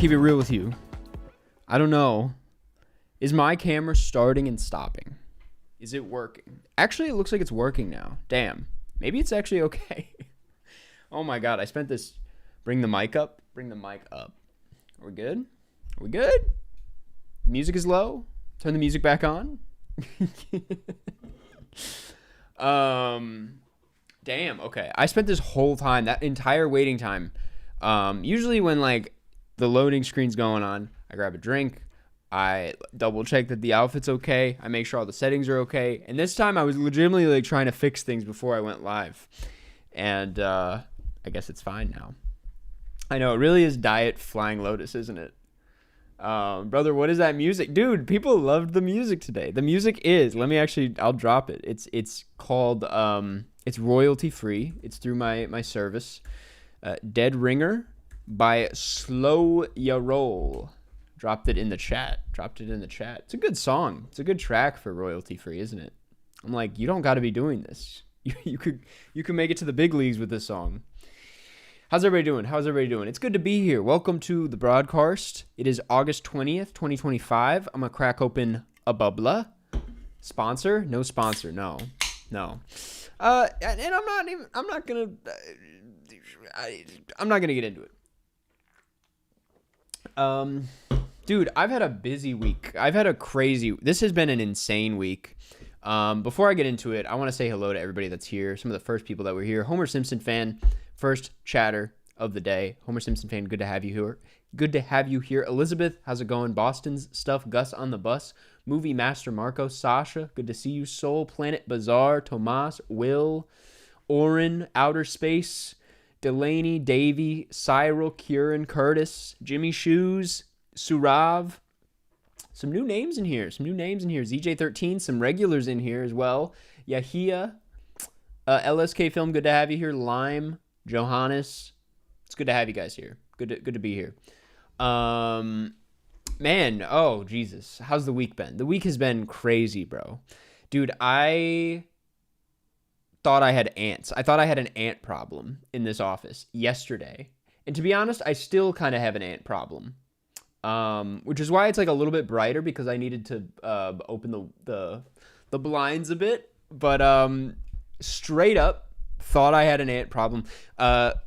keep it real with you. I don't know. Is my camera starting and stopping? Is it working? Actually, it looks like it's working now. Damn. Maybe it's actually okay. Oh my God. I spent this. Bring the mic up. Bring the mic up. Are we good? Are we good? music is low. Turn the music back on. Damn. Okay. I spent this whole time, that entire waiting time. Usually when like the loading screen's going on, I grab a drink. I double check that the outfit's okay. I make sure all the settings are okay. And this time I was legitimately like trying to fix things before I went live. And I guess it's fine now. I know, it really is Diet Flying Lotus, isn't it? Brother, what is that music? Dude, people loved the music today. The music is, I'll drop it. It's called, it's royalty free. It's through my service. Dead Ringer by Slow Ya Roll. Dropped it in the chat. It's a good song. It's a good track for royalty free, isn't it? I'm like, you don't got to be doing this. You could make it to the big leagues with this song. How's everybody doing? It's good to be here. Welcome to the Broadkarst. It is August 20th, 2025. I'm gonna crack open a bubbler. Sponsor? No sponsor. No. And I'm not gonna get into it. Dude, I've had a busy week. This has been an insane week. Before I get into it, I want to say hello to everybody that's here. Some of the first people that were here. Homer Simpson fan, first chatter of the day. Homer Simpson fan, good to have you here. Elizabeth, how's it going? Boston's stuff. Gus on the bus. Movie Master Marco. Sasha, good to see you. Soul Planet Bazaar. Tomas, Will, Oren, Outer Space, Delaney, Davey, Cyril, Kieran, Curtis, Jimmy Shoes, Surav. Some new names in here. ZJ13, some regulars in here as well. Yahia, LSK Film, good to have you here. Lime, Johannes. It's good to have you guys here. Good to be here. Man, oh, Jesus. How's the week been? The week has been crazy, bro. Dude, I thought I had ants. I thought I had an ant problem in this office yesterday. And to be honest, I still kind of have an ant problem. Which is why it's like a little bit brighter, because I needed to open the blinds a bit. But straight up thought I had an ant problem.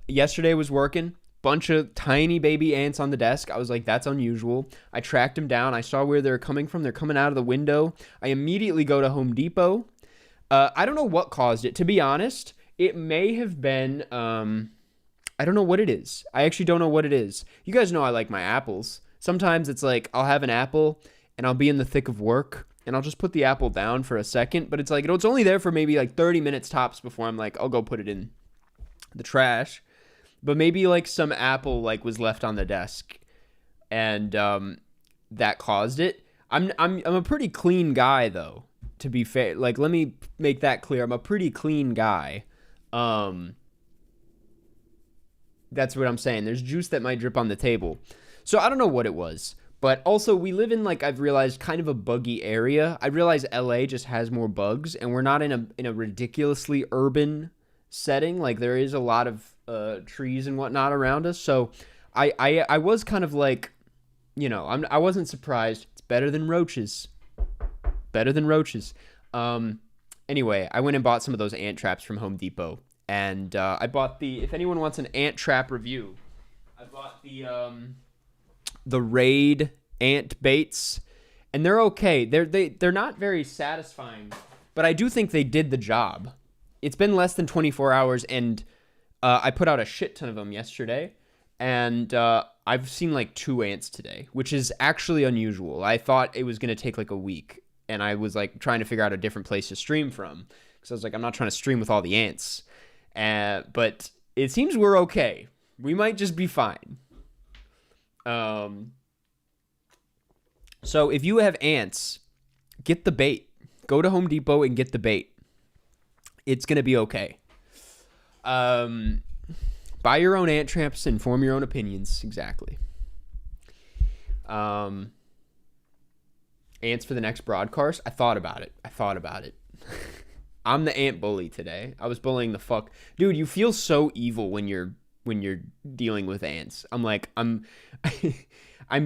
Yesterday was working, bunch of tiny baby ants on the desk. I was like, that's unusual. I tracked them down. I saw where they're coming from. They're coming out of the window. I immediately go to Home Depot. I don't know what caused it. To be honest, it may have been, I don't know what it is. I actually don't know what it is. You guys know I like my apples. Sometimes it's like I'll have an apple and I'll be in the thick of work and I'll just put the apple down for a second. But it's like, it's only there for maybe like 30 minutes tops before I'm like, I'll go put it in the trash. But maybe like some apple like was left on the desk and that caused it. I'm a pretty clean guy though, to be fair. Like, let me make that clear. I'm a pretty clean guy. That's what I'm saying. There's juice that might drip on the table. So I don't know what it was, but also we live in, like, I've realized, kind of a buggy area. I realize LA just has more bugs, and we're not in a ridiculously urban setting. Like, there is a lot of trees and whatnot around us. So I was kind of like, you know, I wasn't surprised. It's better than roaches. Anyway, I went and bought some of those ant traps from Home Depot, and I bought if anyone wants an ant trap review, I bought the Raid ant baits, and they're okay. They're not very satisfying, but I do think they did the job. It's been less than 24 hours, and I put out a shit ton of them yesterday, and I've seen like 2 ants today, which is actually unusual. I thought it was going to take like a week, and I was like trying to figure out a different place to stream from, because I was like, I'm not trying to stream with all the ants. But it seems we're okay. We might just be fine. So if you have ants, get the bait. Go to Home Depot and get the bait. It's going to be okay. Buy your own ant traps and form your own opinions. Exactly. Ants for the next broadcast. I thought about it. I'm the ant bully today. I was bullying the fuck. Dude, you feel so evil when you're dealing with ants. I'm like, I'm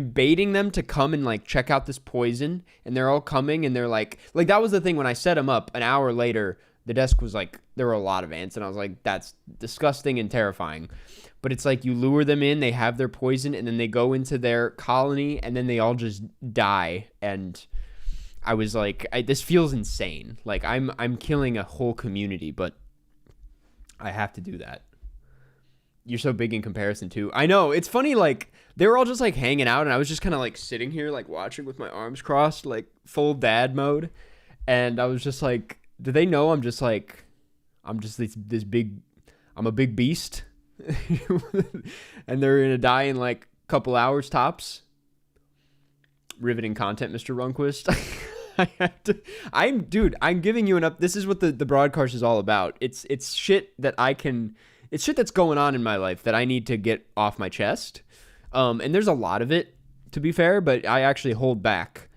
baiting them to come and like check out this poison, and they're all coming, and they're like that was the thing when I set them up. An hour later, The desk was like, there were a lot of ants, and I was like, that's disgusting and terrifying. But it's like you lure them in, they have their poison, and then they go into their colony, and then they all just die. And I was like, this feels insane. Like I'm killing a whole community, but I have to do that. You're so big in comparison too. I know, it's funny, like they were all just like hanging out, and I was just kind of like sitting here like watching with my arms crossed, like full dad mode. And I was just like, do they know I'm just this big, I'm a big beast? And they're gonna die in like a couple hours tops. Riveting content, Mr. Runquist. I'm giving you this is what the Broadkarst is all about. It's shit that it's shit that's going on in my life that I need to get off my chest. And there's a lot of it, to be fair, but I actually hold back.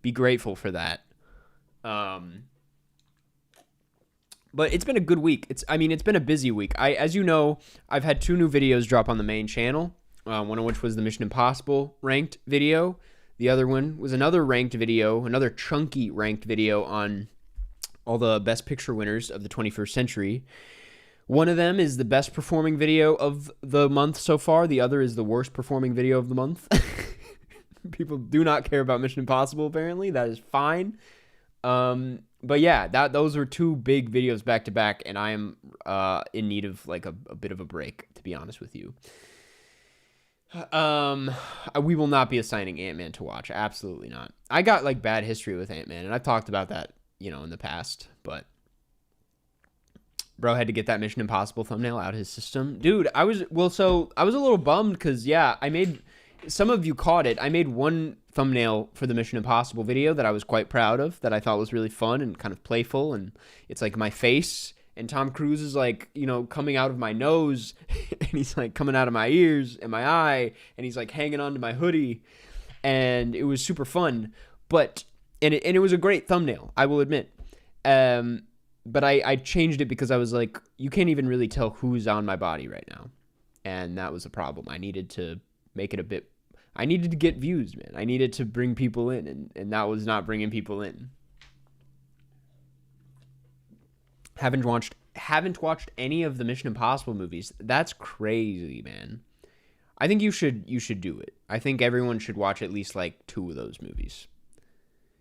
Be grateful for that. But it's been a good week. It's been a busy week. As you know, I've had 2 new videos drop on the main channel. One of which was the Mission Impossible ranked video. The other one was another ranked video, another chunky ranked video on all the best picture winners of the 21st century. One of them is the best performing video of the month so far. The other is the worst performing video of the month. People do not care about Mission Impossible, apparently. That is fine. But yeah, those were 2 big videos back to back, and I am in need of like a bit of a break, to be honest with you. We will not be assigning Ant-Man to watch. Absolutely not. I got like bad history with Ant-Man, and I've talked about that, in the past, but bro had to get that Mission Impossible thumbnail out of his system. Dude, I was a little bummed because, yeah, some of you caught it. I made one thumbnail for the Mission Impossible video that I was quite proud of, that I thought was really fun and kind of playful, and it's like my face, and Tom Cruise is like, coming out of my nose, and he's like coming out of my ears and my eye, and he's like hanging onto my hoodie, and it was super fun. But it was a great thumbnail, I will admit. But I changed it because I was like, you can't even really tell who's on my body right now, and that was a problem. I needed to make it I needed to get views, man. I needed to bring people in, and that was not bringing people in. Haven't watched any of the Mission Impossible movies. That's crazy, man. I think you should do it. I think everyone should watch at least like 2 of those movies.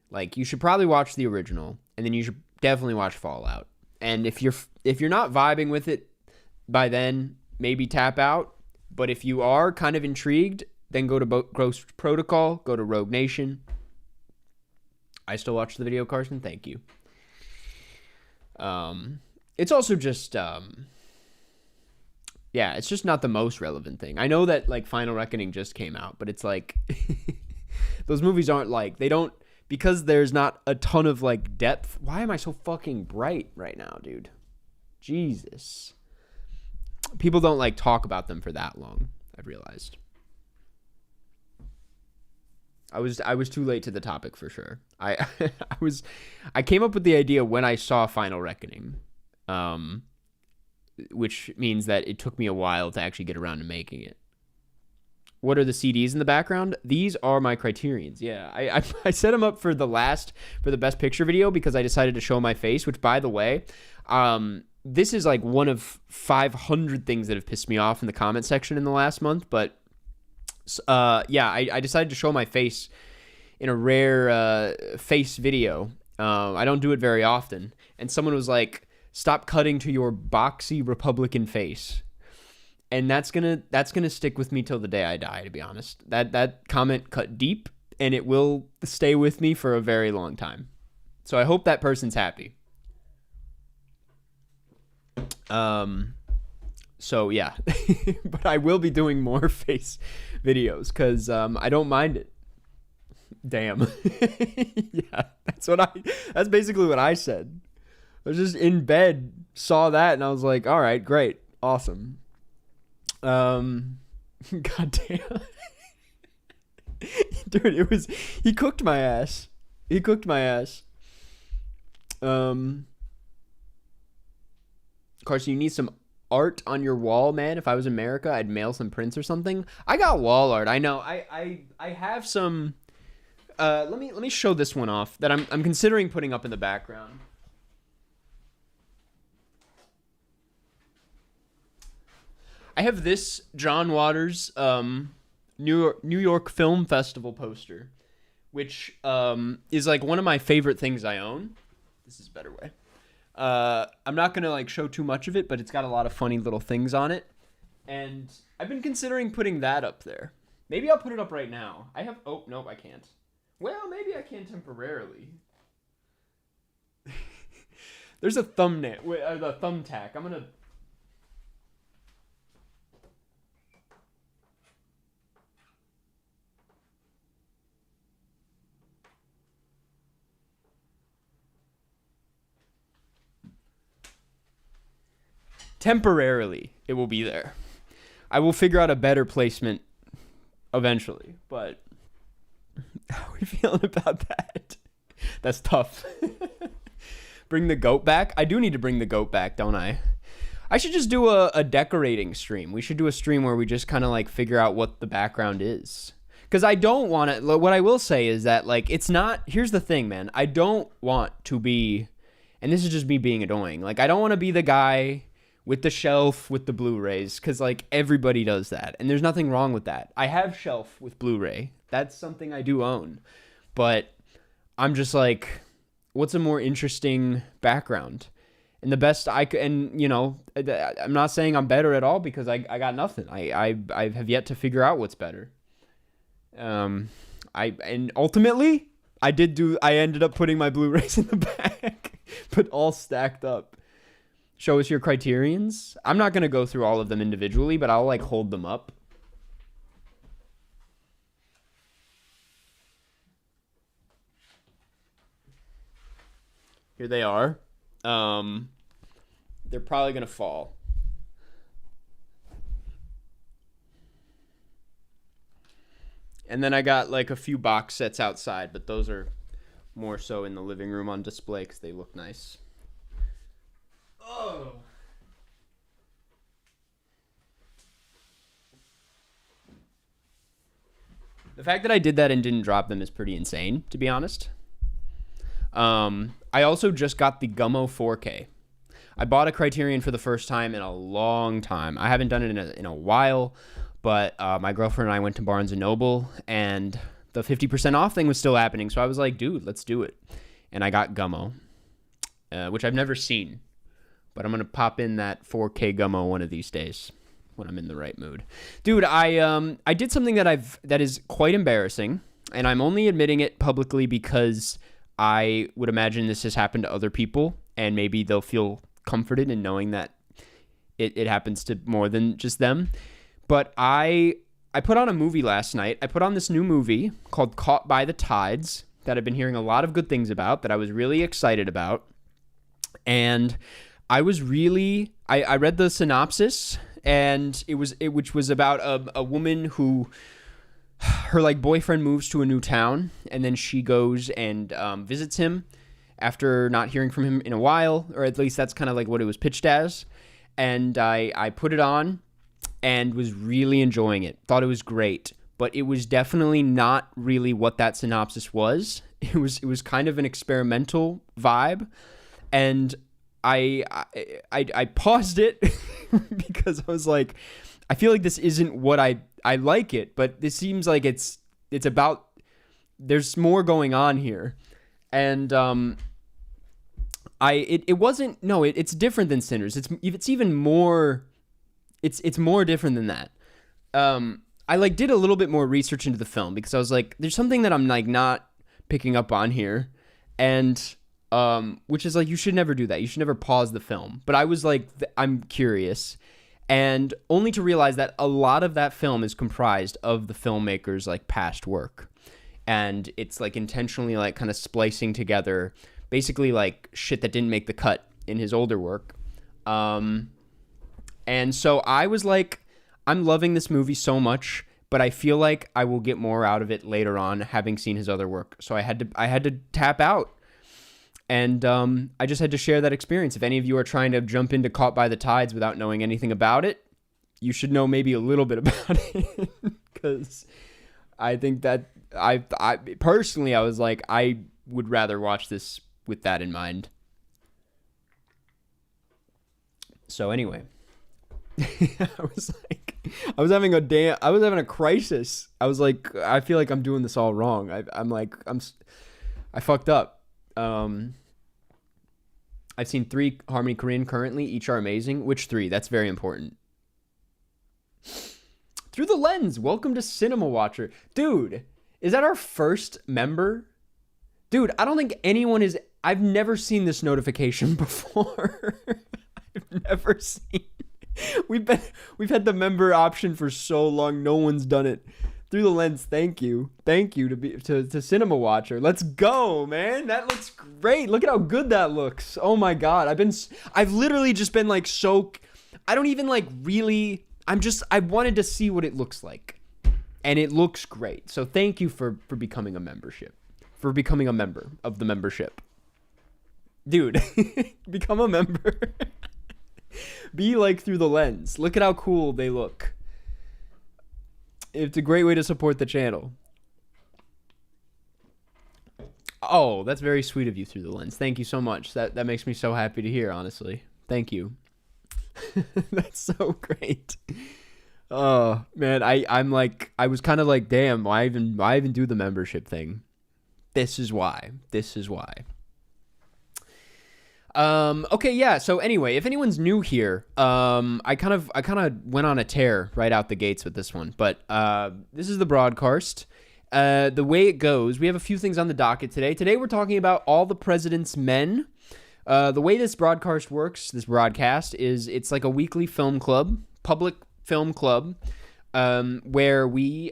Like, you should probably watch the original, and then you should definitely watch Fallout. And if you're not vibing with it by then, maybe tap out. But if you are kind of intrigued, then go to Ghost Protocol, go to Rogue Nation. I still watch the video, Karsten. Thank you. It's also just, it's just not the most relevant thing. I know that like Final Reckoning just came out, but it's like, those movies aren't like, they don't, because there's not a ton of like depth. Why am I so fucking bright right now, dude? Jesus. People don't like talk about them for that long, I've realized. I was too late to the topic for sure. I came up with the idea when I saw Final Reckoning, which means that it took me a while to actually get around to making it. What are the CDs in the background? These are my criterions. Yeah, I set them up for the best picture video because I decided to show my face, which, by the way, this is like one of 500 things that have pissed me off in the comment section in the last month, but I decided to show my face in a rare face video. I don't do it very often. And someone was like, stop cutting to your boxy Republican face. And that's gonna stick with me till the day I die, to be honest. That comment cut deep, and it will stay with me for a very long time. So I hope that person's happy. So yeah, but I will be doing more face videos because I don't mind it. Damn. Yeah, that's basically what I said. I was just in bed, saw that, and I was like, all right, great, awesome. God damn. Dude, he cooked my ass. Karsten, you need some art on your wall, man. If I was America, I'd mail some prints or something. I got wall art. I know. I have some. Let me show this one off that I'm considering putting up in the background. I have this John Waters New York Film Festival poster, which is like one of my favorite things I own. This is a better way. I'm not gonna like show too much of it, but it's got a lot of funny little things on it, and I've been considering putting that up there. Maybe I'll put it up right now. I have. Oh nope, I can't. Well, maybe I can temporarily. There's a thumbnail, the thumbtack. I'm gonna. Temporarily, it will be there. I will figure out a better placement eventually, but how are we feeling about that? That's tough. Bring the goat back? I do need to bring the goat back, don't I? I should just do a decorating stream. We should do a stream where we just kind of like figure out what the background is. Because I don't want to, what I will say is that like, it's not, here's the thing, man. I don't want to be, and this is just me being annoying. Like, I don't want to be the guy with the shelf with the Blu-rays, because like everybody does that, and there's nothing wrong with that. I have shelf with Blu-ray. That's something I do own, but I'm just like, what's a more interesting background? And the best I could, and you know, I'm not saying I'm better at all, because I got nothing. I have yet to figure out what's better. And ultimately I ended up putting my Blu-rays in the back, but all stacked up. Show us your criterions. I'm not going to go through all of them individually, but I'll like hold them up. Here they are. They're probably going to fall. And then I got like a few box sets outside, but those are more so in the living room on display because they look nice. Oh. The fact that I did that and didn't drop them is pretty insane, to be honest. I also just got the Gummo 4K. I bought a Criterion for the first time in a long time. I haven't done it in a while, but my girlfriend and I went to Barnes & Noble, and the 50% off thing was still happening, so I was like, dude, let's do it. And I got Gummo, which I've never seen, but I'm going to pop in that 4K Gummo one of these days when I'm in the right mood. Dude, I did something that is quite embarrassing, and I'm only admitting it publicly because I would imagine this has happened to other people, and maybe they'll feel comforted in knowing that it happens to more than just them. But I put on a movie last night. I put on this new movie called Caught by the Tides that I've been hearing a lot of good things about, that I was really excited about. And I was really, I read the synopsis, and which was about a woman who, her like boyfriend moves to a new town, and then she goes and visits him after not hearing from him in a while, or at least that's kind of like what it was pitched as. And I put it on and was really enjoying it. Thought it was great, but it was definitely not really what that synopsis was. It was kind of an experimental vibe, and I paused it because I was like, I feel like this isn't what I like it, but this seems like it's about, there's more going on here. And it's different than Sinners. It's even more, it's more different than that. I like did a little bit more research into the film because I was like, there's something that I'm like not picking up on here, and which is like, you should never do that. You should never pause the film. But I was like, I'm curious, and only to realize that a lot of that film is comprised of the filmmaker's like past work, and it's like intentionally like kind of splicing together basically like shit that didn't make the cut in his older work. And so I was like, I'm loving this movie so much, but I feel like I will get more out of it later on, having seen his other work. So I had to tap out. And I just had to share that experience. If any of you are trying to jump into Caught by the Tides without knowing anything about it, you should know maybe a little bit about it. Because I think that I personally, I was like, I would rather watch this with that in mind. So anyway. I was having a crisis. I was like, I feel like I'm doing this all wrong. I fucked up. I've seen 3 Harmony Korean currently. Each are amazing. Which 3? That's very important. Through the Lens. Welcome to Cinema Watcher. Dude, is that our first member? Dude, I don't think anyone is... I've never seen this notification before. I've never seen... We've had the member option for so long. No one's done it. Through the Lens, thank you to Cinema Watcher. Let's go, man. That looks great. Look at how good that looks. Oh my god, I've literally just been like so. I don't even like really. I wanted to see what it looks like, and it looks great. So thank you for becoming a member of the membership, dude. Become a member. Be like Through the Lens. Look at how cool they look. It's a great way to support the channel. Oh, that's very sweet of you, Through the Lens. Thank you so much. That makes me so happy to hear, honestly. Thank you. That's so great. Oh, man, I was kind of like, damn, why even do the membership thing? This is why. Okay, yeah. So anyway, if anyone's new here, I kind of went on a tear right out the gates with this one, but this is the Broadkarst. The way it goes, we have a few things on the docket today. Today we're talking about All the President's Men. The way this broadcast works, is it's like a weekly film club, public film club, where we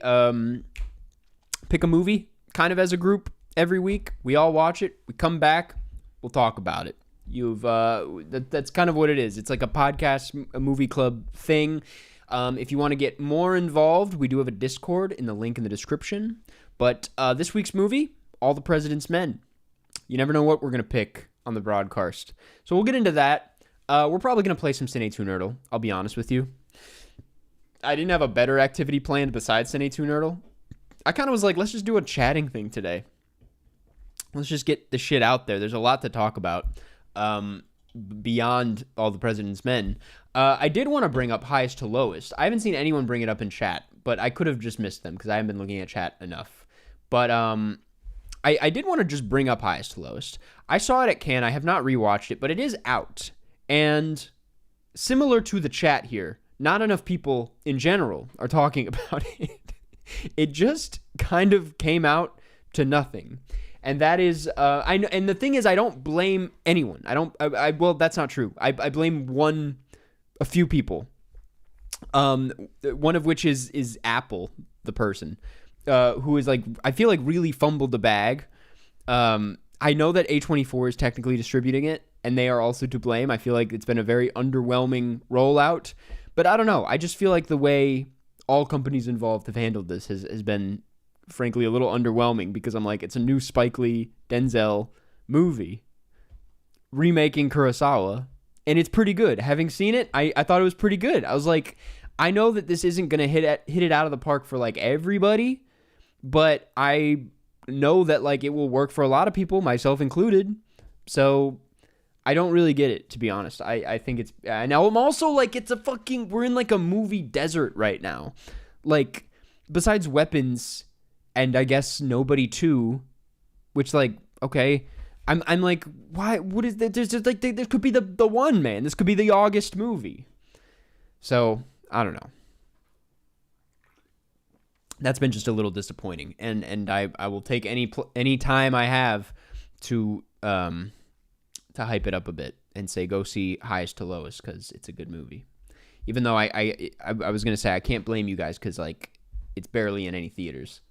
pick a movie kind of as a group every week. We all watch it. We come back. We'll talk about it. That's kind of what it is. It's like a podcast, a movie club thing. If you want to get more involved, we do have a Discord in the link in the description. But this week's movie, All the President's Men. You never know what we're going to pick on the Broadkarst. So we'll get into that. We're probably going to play some Cine 2 Nerdle, I'll be honest with you. I didn't have a better activity planned besides Cine 2 Nerdle. I kind of was like, let's just do a chatting thing today. Let's just get the shit out there. There's a lot to talk about. Beyond All the President's Men. I did want to bring up highest to lowest. I haven't seen anyone bring it up in chat, but I could have just missed them because I haven't been looking at chat enough. But I did want to just bring up highest to lowest. I saw it at Cannes. I have not rewatched it, but it is out. And similar to the chat here, not enough people in general are talking about it. It just kind of came out to nothing. And that is, and the thing is, I don't blame anyone. Well, that's not true. I blame a few people. One of which is Apple, the person, who is like, I feel like really fumbled the bag. I know that A24 is technically distributing it, and they are also to blame. I feel like it's been a very underwhelming rollout, but I don't know. I just feel like the way all companies involved have handled this has been, frankly, a little underwhelming, because I'm like, it's a new Spike Lee, Denzel movie remaking Kurosawa, and it's pretty good. Having seen it, I thought it was pretty good. I was like, I know that this isn't going to hit it out of the park for like everybody, but I know that like it will work for a lot of people, myself included. So I don't really get it, to be honest. I think it's, now I'm also like, we're in like a movie desert right now. Like, besides Weapons and I guess Nobody 2, which, like, okay, I'm like, why? What is that? There's just like, this could be the one, man. This could be the August movie. So I don't know. That's been just a little disappointing, and I will take any time I have to hype it up a bit and say go see Highest to Lowest, because it's a good movie. Even though I was gonna say I can't blame you guys, because like it's barely in any theaters.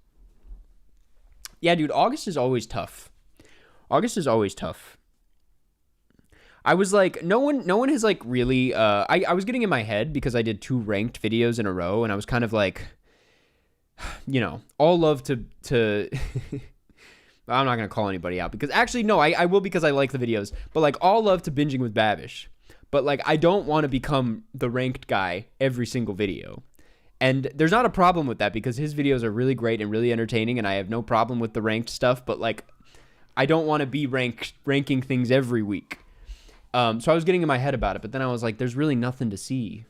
Yeah, dude, August is always tough. I was like, no one has like really. I was getting in my head because I did 2 ranked videos in a row, and I was kind of like, you know, all love to I'm not going to call anybody out, because actually, no, I will, because I like the videos, but like all love to Binging with Babish. But like, I don't want to become the ranked guy every single video. And there's not a problem with that, because his videos are really great and really entertaining, and I have no problem with the ranked stuff, but like, I don't want to be ranking things every week. So I was getting in my head about it, but then I was like, there's really nothing to see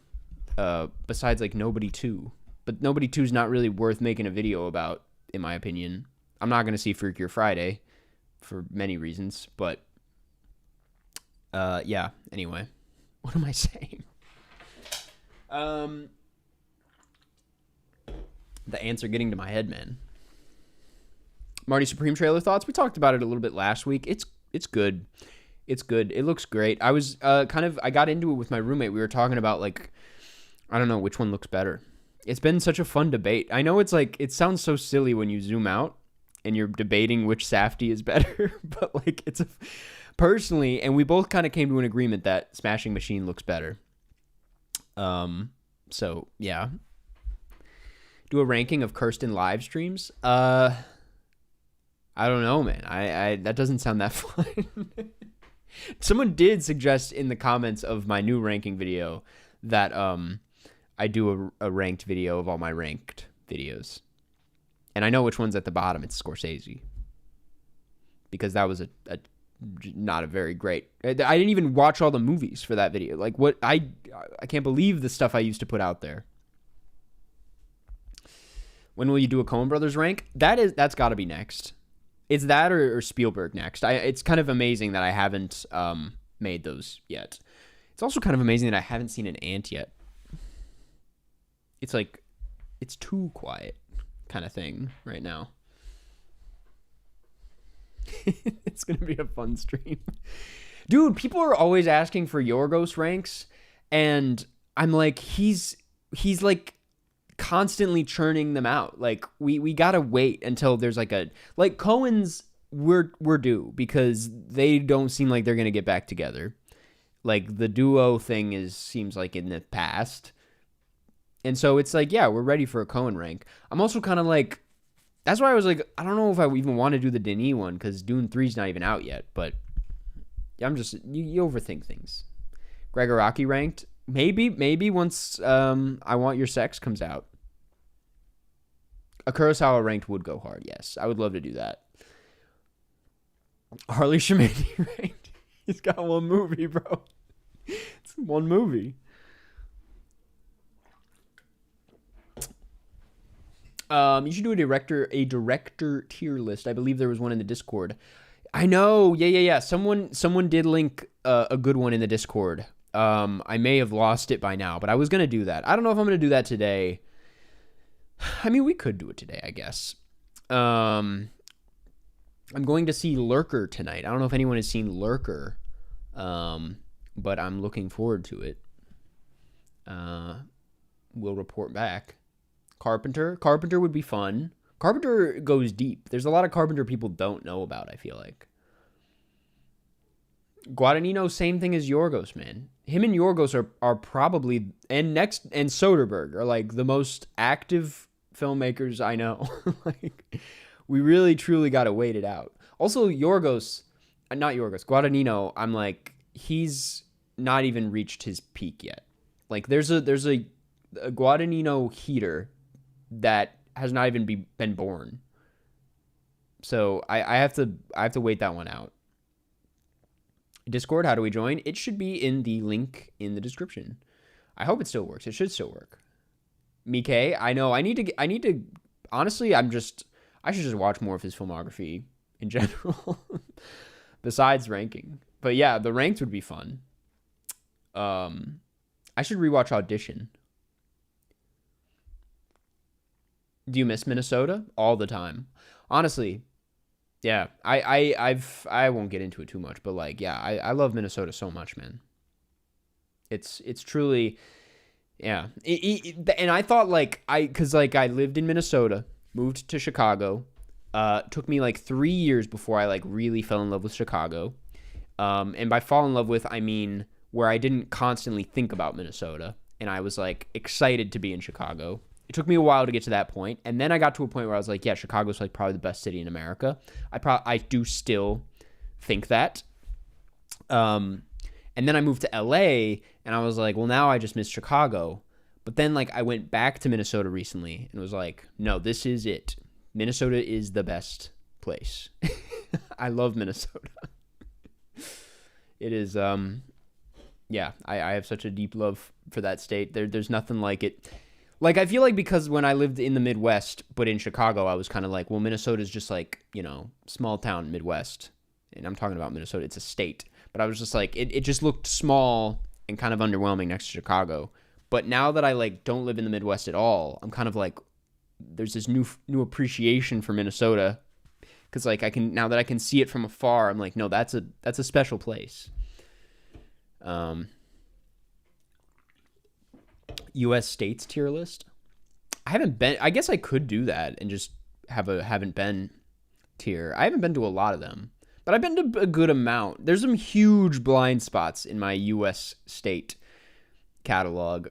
besides like Nobody 2. But Nobody 2 is not really worth making a video about, in my opinion. I'm not going to see Freakier Friday for many reasons, but yeah, anyway. What am I saying? The ants are getting to my head, man. Marty Supreme trailer thoughts. We talked about it a little bit last week. It's good. It's good. It looks great. I was I got into it with my roommate. We were talking about, like, I don't know which one looks better. It's been such a fun debate. I know it's like, it sounds so silly when you zoom out and you're debating which Safdie is better, but like personally, and we both kind of came to an agreement that Smashing Machine looks better. So yeah. Do a ranking of Karsten live streams. I don't know, man. I that doesn't sound that fun. Someone did suggest in the comments of my new ranking video that I do a ranked video of all my ranked videos. And I know which one's at the bottom. It's Scorsese. Because that was not a very great... I didn't even watch all the movies for that video. Like, what... I can't believe the stuff I used to put out there. When will you do a Coen Brothers rank? That's got to be next. It's that or Spielberg next. It's kind of amazing that I haven't made those yet. It's also kind of amazing that I haven't seen an ant yet. It's like, it's too quiet kind of thing right now. It's going to be a fun stream. Dude, people are always asking for Yorgos ranks, and I'm like, he's like constantly churning them out. Like, we got to wait until there's like Coen's, we're due, because they don't seem like they're going to get back together. Like, the duo thing seems like in the past. And so it's like, yeah, we're ready for a Coen rank. I'm also kind of like, that's why I was like, I don't know if I even want to do the Denis one, because Dune 3's not even out yet. But yeah, I'm just, you overthink things. Gregoraki ranked? Maybe once I Want Your Sex comes out. A Kurosawa ranked would go hard, yes. I would love to do that. Harley Shimani ranked? He's got one movie, bro. It's one movie. You should do a director tier list. I believe there was one in the Discord. I know. Yeah. Someone did link a good one in the Discord. I may have lost it by now, but I was going to do that. I don't know if I'm going to do that today. I mean, we could do it today, I guess. I'm going to see Lurker tonight. I don't know if anyone has seen Lurker, but I'm looking forward to it. We'll report back. Carpenter would be fun. Carpenter goes deep. There's a lot of Carpenter people don't know about, I feel like. Guadagnino, same thing as Yorgos, man. Him and Yorgos are probably, and Soderbergh are like the most active filmmakers I know. Like, we really truly got to wait it out. Also, Guadagnino, I'm like, he's not even reached his peak yet. Like, there's a Guadagnino heater that has not even been born. So I have to wait that one out. Discord, how do we join? It should be in the link in the description. I hope it still works. It should still work. Mike, I know I need to honestly, I should just watch more of his filmography in general besides ranking. But yeah, the ranked would be fun. I should rewatch Audition. Do you miss Minnesota? All the time. Honestly, yeah. I won't get into it too much, but like, yeah, I love Minnesota so much, man. It's truly, yeah. And I thought because I lived in Minnesota, moved to Chicago. Took me like 3 years before I like really fell in love with Chicago. And by fall in love with, I mean where I didn't constantly think about Minnesota, and I was like excited to be in Chicago. It took me a while to get to that point, and then I got to a point where I was like, yeah, Chicago's like probably the best city in America. I do still think that. And then I moved to LA, and I was like, well, now I just miss Chicago. But then like I went back to Minnesota recently and was like, no, this is it. Minnesota is the best place. I love Minnesota. It is Yeah, I have such a deep love for that state. There's nothing like it. Like, I feel like because when I lived in the Midwest, but in Chicago, I was kind of like, well, Minnesota's just like, small town Midwest. And I'm talking about Minnesota. It's a state. But I was just like, it just looked small and kind of underwhelming next to Chicago. But now that I, like, don't live in the Midwest at all, I'm kind of like, there's this new appreciation for Minnesota. Because, like, now that I can see it from afar, I'm like, no, that's a special place. U.S. states tier list. I haven't been. I guess I could do that and just have a haven't been tier. I haven't been to a lot of them, but I've been to a good amount. There's some huge blind spots in my U.S. state catalog.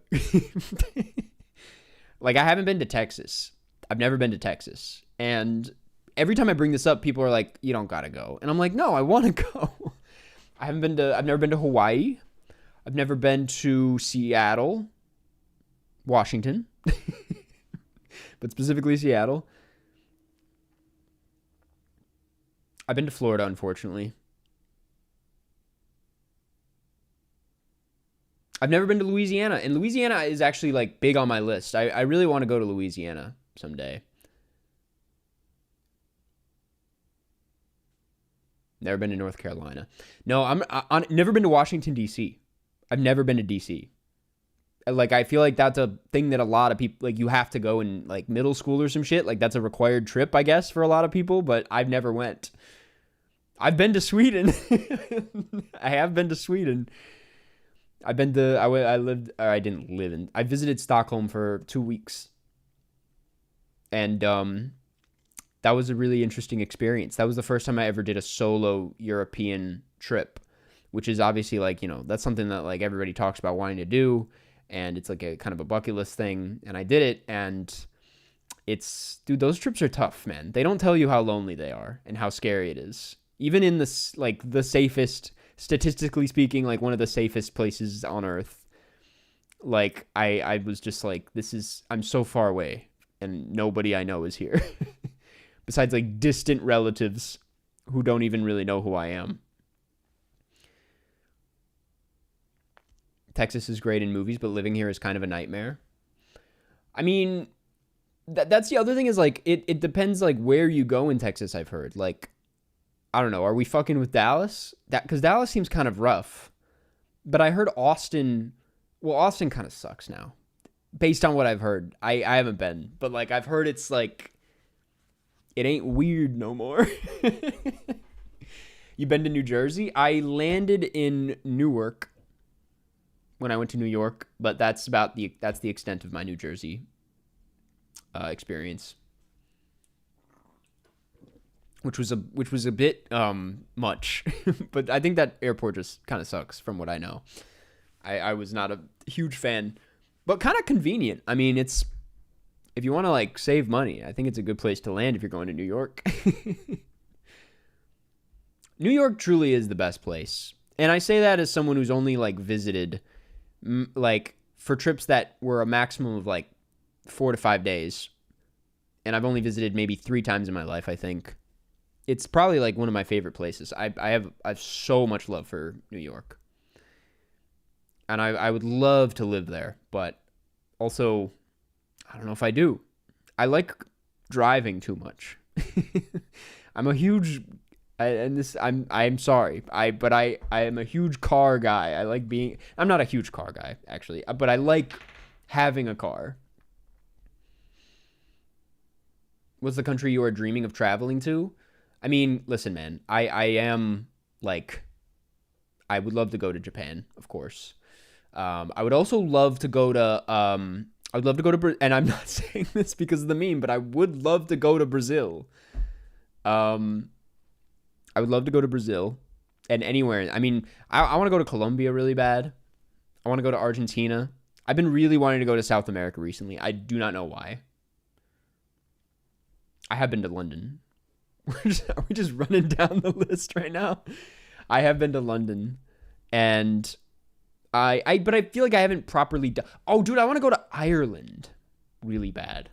Like, I haven't been to Texas. I've never been to Texas, and every time I bring this up, people are like, "You don't gotta go," and I'm like, "No, I want to go." I've never been to Hawaii. I've never been to Seattle, Washington, but specifically Seattle. I've been to Florida, unfortunately. I've never been to Louisiana, and Louisiana is actually, like, big on my list. I really want to go to Louisiana someday. Never been to North Carolina. No, I've never been to Washington, D.C. I've never been to D.C. Like, I feel like that's a thing that a lot of people, like, you have to go in, like, middle school or some shit. Like, that's a required trip, I guess, for a lot of people, but I've never went. I've been to Sweden. I have been to Sweden. I visited Stockholm for 2 weeks. And, that was a really interesting experience. That was the first time I ever did a solo European trip, which is obviously, like, that's something that, like, everybody talks about wanting to do. And it's like a kind of a bucket list thing. And I did it. And dude, those trips are tough, man. They don't tell you how lonely they are and how scary it is. Even in this, like, the safest, statistically speaking, like, one of the safest places on earth. Like, I was just like, I'm so far away and nobody I know is here. Besides, like, distant relatives who don't even really know who I am. Texas is great in movies, but living here is kind of a nightmare. I mean, that's the other thing is, like, it depends, like, where you go in Texas, I've heard. Like, I don't know. Are we fucking with Dallas? Because Dallas seems kind of rough. But I heard Austin kind of sucks now. Based on what I've heard. I haven't been. But, like, I've heard it's, like, it ain't weird no more. You been to New Jersey? I landed in Newark when I went to New York, but that's the extent of my New Jersey experience, which was a bit much, but I think that airport just kind of sucks from what I know. I was not a huge fan, but kind of convenient. I mean, if you want to, like, save money, I think it's a good place to land if you're going to New York. New York truly is the best place. And I say that as someone who's only, like, visited, like, for trips that were a maximum of, like, 4 to 5 days. And I've only visited maybe 3 times in my life, I think. It's probably, like, one of my favorite places. I have so much love for New York. And I would love to live there, but also, I don't know if I do. I like driving too much. I'm sorry. I am a huge car guy. I'm not a huge car guy, actually, but I like having a car. What's the country you are dreaming of traveling to? I mean, listen, man, I am, like, I would love to go to Japan, of course. I would also love to go to, and I'm not saying this because of the meme, but I would love to go to Brazil. I would love to go to Brazil and anywhere. I mean, I want to go to Colombia really bad. I want to go to Argentina. I've been really wanting to go to South America recently. I do not know why. I have been to London. Are we just running down the list right now? I have been to London, and but I feel like I haven't properly done. Oh, dude, I want to go to Ireland really bad.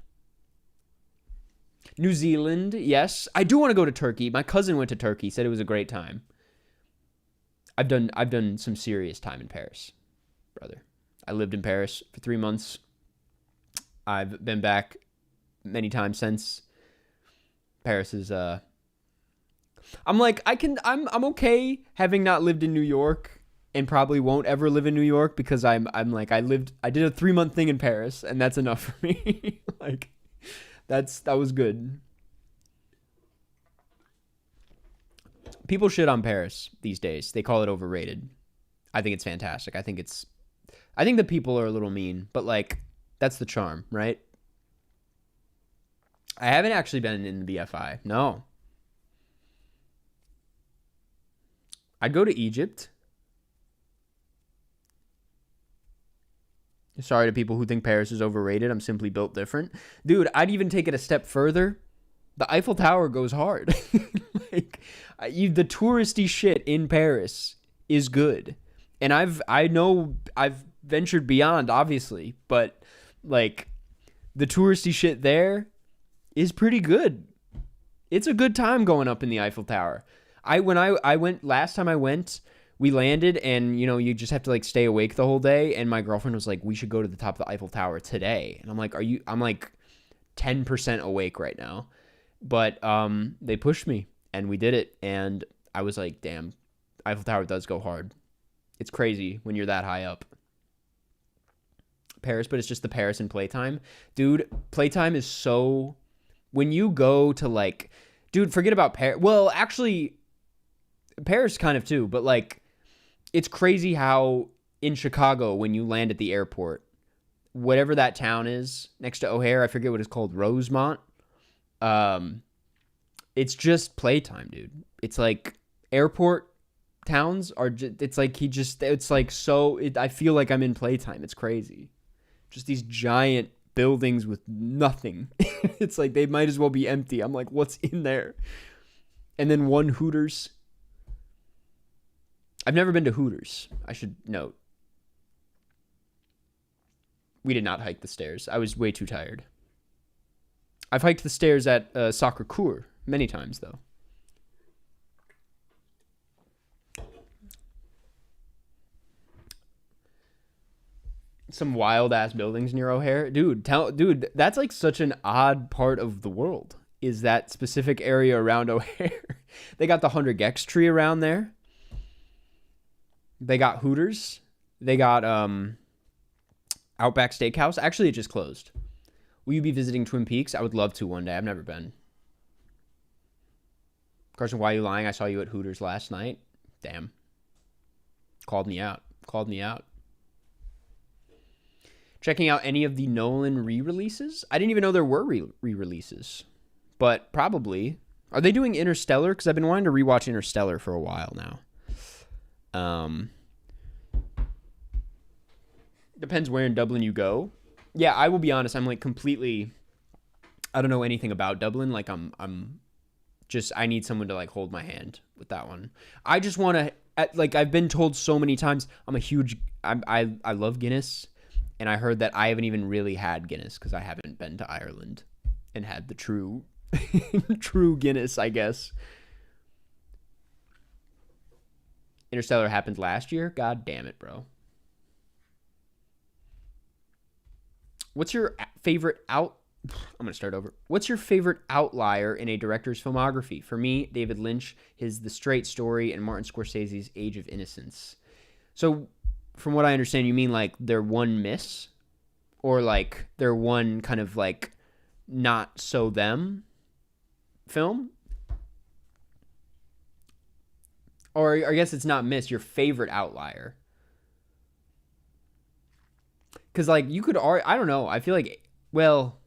New Zealand, yes. I do want to go to Turkey. My cousin went to Turkey, said it was a great time. I've done some serious time in Paris. brother. I lived in Paris for 3 months. I've been back many times since. Paris is I'm like I'm okay having not lived in New York and probably won't ever live in New York because I'm like I did a 3-month thing in Paris and that's enough for me. Like that was good. People shit on Paris these days. They call it overrated. I think it's fantastic. I think the people are a little mean, but like that's the charm, right? I haven't actually been in the BFI. No. I'd go to Egypt. Sorry to people who think Paris is overrated. I'm simply built different. Dude, I'd even take it a step further. The Eiffel Tower goes hard. Like, the touristy shit in Paris is good. And I know I've ventured beyond, obviously, but like the touristy shit there is pretty good. It's a good time going up in the Eiffel Tower. When I went last time I went, we landed and you just have to like stay awake the whole day. And my girlfriend was like, we should go to the top of the Eiffel Tower today. And I'm like, I'm like 10% awake right now. But they pushed me and we did it. And I was like, damn, Eiffel Tower does go hard. It's crazy when you're that high up. Paris, but it's just the Paris and playtime. Dude, playtime is so... When you go to like... Dude, forget about Paris. Well, actually, Paris kind of too. But like, it's crazy how in Chicago, when you land at the airport, whatever that town is next to O'Hare, I forget what it's called, Rosemont. It's just playtime, dude. It's like airport towns are just, it's like it's like so, I feel like I'm in playtime. It's crazy. Just these giant buildings with nothing. It's like they might as well be empty. I'm like, what's in there? And then one Hooters. I've never been to Hooters, I should note. We did not hike the stairs. I was way too tired. I've hiked the stairs at Sacre Coeur many times, though. Some wild ass buildings near O'Hare, dude. That's like such an odd part of the world. Is that specific area around O'Hare? They got the 100 Gex tree around there. They got Hooters. They got Outback Steakhouse. Actually, it just closed. Will you be visiting Twin Peaks? I would love to one day. I've never been. Karsten, why are you lying? I saw you at Hooters last night. Damn. Called me out. Checking out any of the Nolan re-releases? I didn't even know there were re-releases. But probably. Are they doing Interstellar? Because I've been wanting to rewatch Interstellar for a while now. Depends where in Dublin you go. Yeah, I will be honest. I'm like completely... I don't know anything about Dublin. Like I'm just... I need someone to like hold my hand with that one. I just want to... Like I've been told so many times, I'm a huge... I love Guinness. And I heard that I haven't even really had Guinness because I haven't been to Ireland and had the true Guinness, I guess. Interstellar happened last year? God damn it, bro. What's your favorite I'm going to start over. What's your favorite outlier in a director's filmography? For me, David Lynch, his The Straight Story, and Martin Scorsese's Age of Innocence. So... From what I understand, you mean like they're one miss? Or like they're one kind of like not so them film? Or I guess it's not miss, your favorite outlier. Because like you could, I don't know. I feel like, well,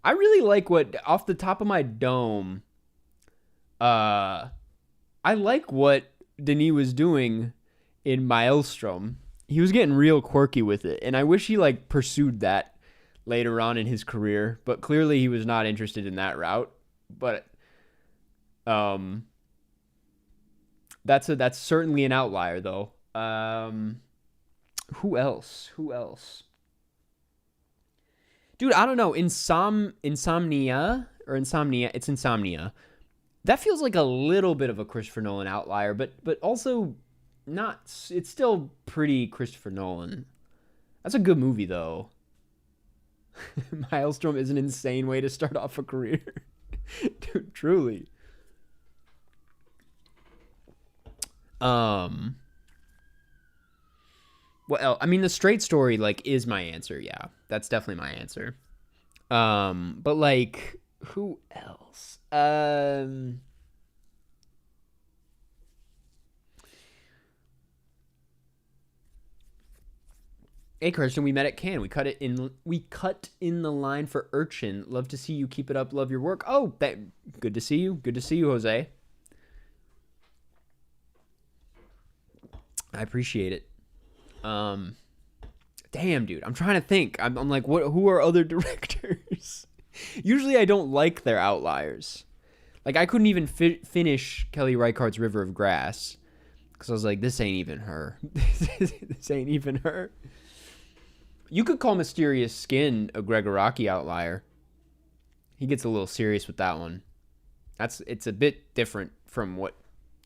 I really like what, off the top of my dome, I like what Denis was doing in Maelstrom. He was getting real quirky with it, and I wish he like pursued that later on in his career, but clearly he was not interested in that route. But that's certainly an outlier though. Who else? Dude, I don't know. Insomnia. It's Insomnia. That feels like a little bit of a Christopher Nolan outlier, but also not. It's still pretty Christopher Nolan. That's a good movie though. Maelstrom is an insane way to start off a career. Dude, truly. Well, I mean, The Straight Story like is my answer. Yeah, that's definitely my answer. But like, who else? Hey Karsten, we met at Cannes. We cut in the line for Urchin. Love to see you. Keep it up. Love your work. Oh, good to see you. Good to see you, Jose. I appreciate it. Damn, dude. I'm trying to think. I'm like, who are other directors? Usually I don't like their outliers. Like, I couldn't even finish Kelly Reichardt's River of Grass because I was like, this ain't even her. This ain't even her. You could call Mysterious Skin a Gregoraki outlier. He gets a little serious with that one. It's a bit different from what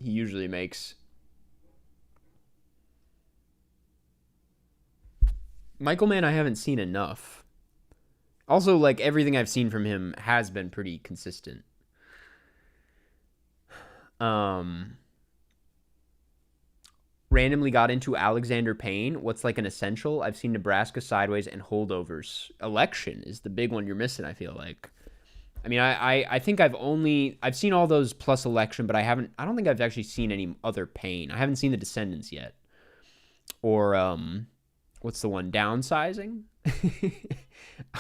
he usually makes. Michael Mann I haven't seen enough. Also, like, everything I've seen from him has been pretty consistent. Randomly got into Alexander Payne. What's like an essential? I've seen Nebraska Sideways and Holdovers. Election is the big one you're missing, I feel like. I mean, I think I've seen all those plus Election, but I don't think I've actually seen any other Payne. I haven't seen The Descendants yet. Or what's the one? Downsizing?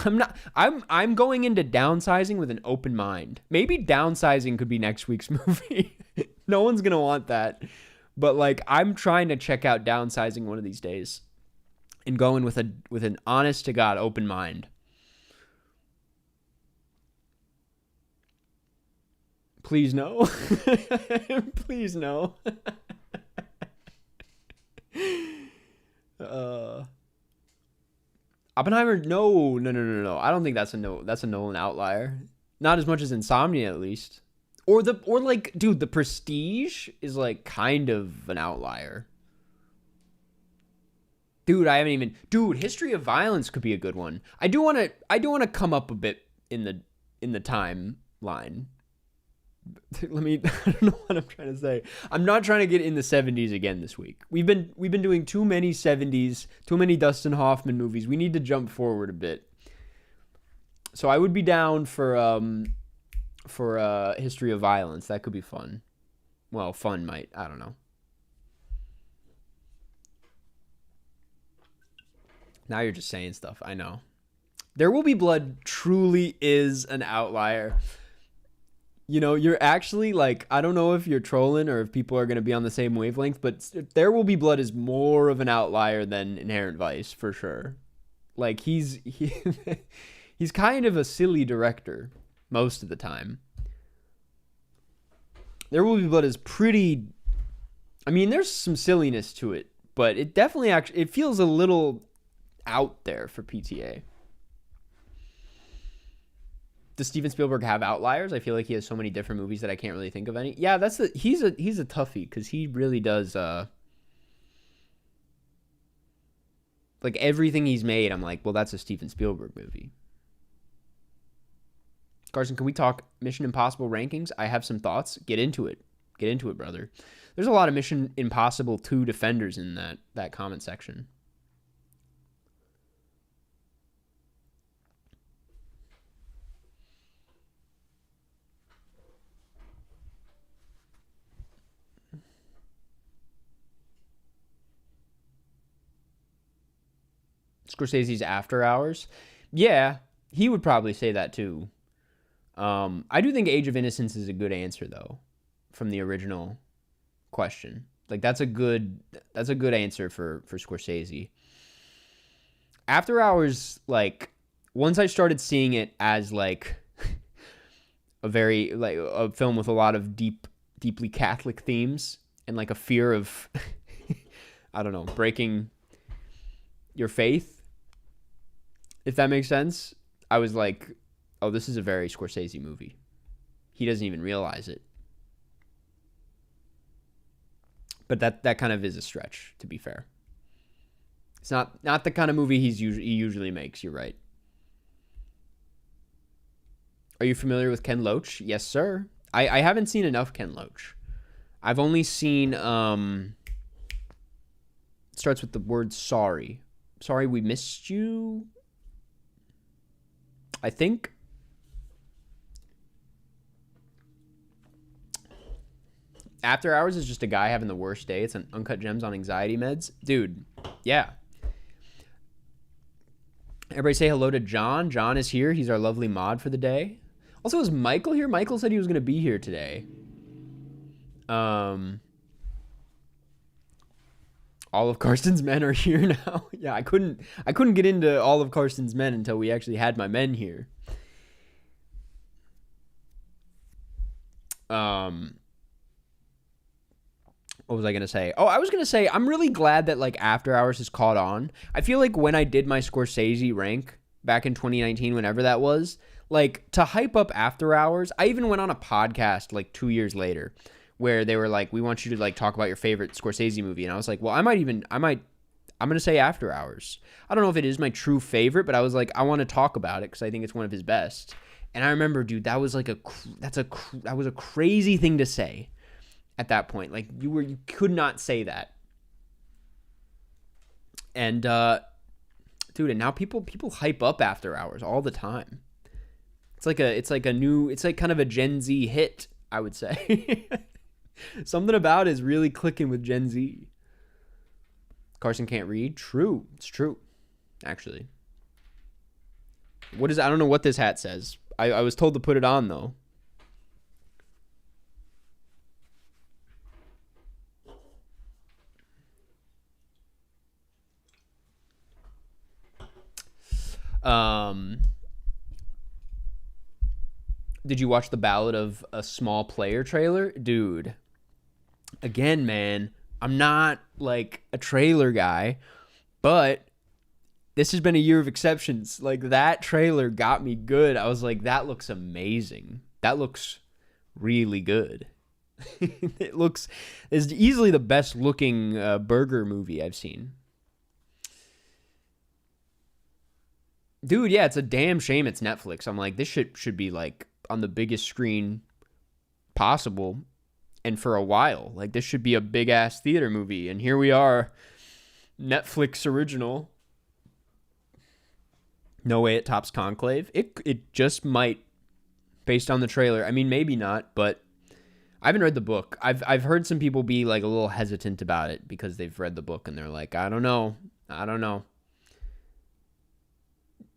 I'm going into Downsizing with an open mind. Maybe Downsizing could be next week's movie. No one's gonna want that. But like, I'm trying to check out Downsizing one of these days and go in with an honest to God open mind. Please no. Please no. Oppenheimer, no. I don't think that's a no. That's a Nolan outlier. Not as much as Insomnia, at least. Or like, dude, The Prestige is like kind of an outlier. Dude, History of Violence could be a good one. I do want to come up a bit in the timeline. I don't know what I'm trying to say. I'm not trying to get in the 70s again this week. We've been doing too many 70s, too many Dustin Hoffman movies. We need to jump forward a bit. So I would be down for History of Violence. That could be fun. Well, fun might, I don't know. Now you're just saying stuff. I know. There Will Be Blood truly is an outlier. You know, you're actually like, I don't know if you're trolling or if people are going to be on the same wavelength, but There Will Be Blood is more of an outlier than Inherent Vice, for sure. Like, he's kind of a silly director most of the time. There Will Be Blood is pretty, I mean, there's some silliness to it, but it definitely it feels a little out there for PTA. Does Steven Spielberg have outliers? I feel like he has so many different movies that I can't really think of any. Yeah, he's a toughie because he really does like everything he's made. I'm like, well, that's a Steven Spielberg movie. Karsten, can we talk Mission Impossible rankings? I have some thoughts. Get into it, brother. There's a lot of Mission Impossible 2 defenders in that comment section. Scorsese's After Hours. Yeah, he would probably say that too. I do think Age of Innocence is a good answer though, from the original question. Like that's a good answer for Scorsese. After Hours, like once I started seeing it as like a film with a lot of deeply Catholic themes and like a fear of I don't know, breaking your faith, if that makes sense. I was like, oh, this is a very Scorsese movie. He doesn't even realize it. But that kind of is a stretch, to be fair. It's not the kind of movie he usually makes. You're right. Are you familiar with Ken Loach? Yes, sir. I haven't seen enough Ken Loach. I've only seen it starts with the word sorry. Sorry we missed you. I think. After Hours is just a guy having the worst day. It's an Uncut Gems on anxiety meds. Dude, yeah. Everybody say hello to John. John is here. He's our lovely mod for the day. Also, is Michael here? Michael said he was going to be here today. All of Karsten's men are here now. Yeah, I couldn't get into all of Karsten's men until we actually had my men here. What was I going to say? Oh, I was going to say, I'm really glad that, like, After Hours has caught on. I feel like when I did my Scorsese rank back in 2019, whenever that was, like, to hype up After Hours, I even went on a podcast, like, 2 years later, where they were like, we want you to, like, talk about your favorite Scorsese movie. And I was like, well, I'm going to say After Hours. I don't know if it is my true favorite, but I was like, I want to talk about it because I think it's one of his best. And I remember, dude, that was like that was a crazy thing to say. At that point, like you could not say that. And dude, and now people hype up After Hours all the time. It's like kind of a Gen Z hit, I would say. Something about it is really clicking with Gen Z. Karsten can't read. True, it's true. Actually, I don't know what this hat says. I was told to put it on though. Did you watch the Ballad of a Small Player trailer? Dude, again, man, I'm not like a trailer guy, but this has been a year of exceptions. Like, that trailer got me good. I was like, that looks amazing. That looks really good. It's easily the best looking burger movie I've seen. Dude, yeah, it's a damn shame it's Netflix. I'm like, this shit should be like on the biggest screen possible and for a while. Like, this should be a big ass theater movie, and here we are, Netflix original. No way it tops Conclave. It just might, based on the trailer. I mean, maybe not, but I haven't read the book. I've heard some people be like a little hesitant about it because they've read the book and they're like, I don't know.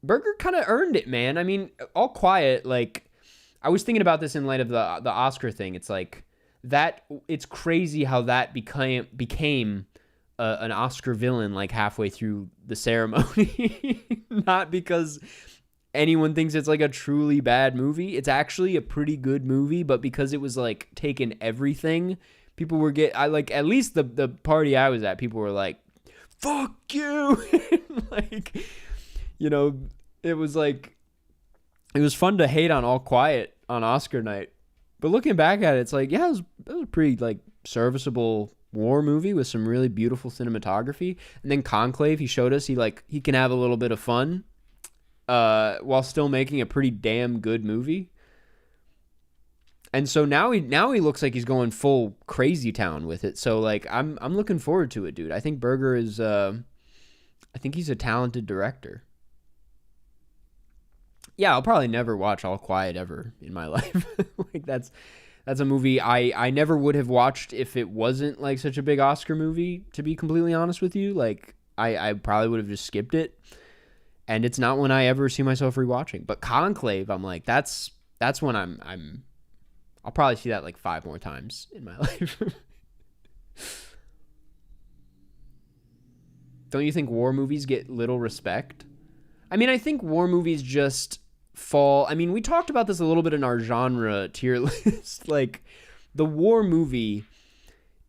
Burger kind of earned it, man. I mean, All Quiet, like, I was thinking about this in light of the Oscar thing. It's like that. It's crazy how that became an Oscar villain like halfway through the ceremony. Not because anyone thinks it's like a truly bad movie. It's actually a pretty good movie, but because it was like taking everything, people were at least the party I was at, people were like, "Fuck you!" Like, you know, it was fun to hate on All Quiet on Oscar night. But looking back at it, it's like, yeah, it was a pretty like serviceable war movie with some really beautiful cinematography. And then Conclave, he showed us he can have a little bit of fun while still making a pretty damn good movie. And so now he looks like he's going full crazy town with it. So like I'm looking forward to it, dude. I think Berger is I think he's a talented director. Yeah, I'll probably never watch All Quiet ever in my life. Like that's a movie I never would have watched if it wasn't like such a big Oscar movie, to be completely honest with you. Like I probably would have just skipped it. And it's not one I ever see myself rewatching. But Conclave, I'm like, that's when I'll probably see that like 5 more times in my life. Don't you think war movies get little respect? I mean, I think war movies just fall. I mean, we talked about this a little bit in our genre tier list. Like, the war movie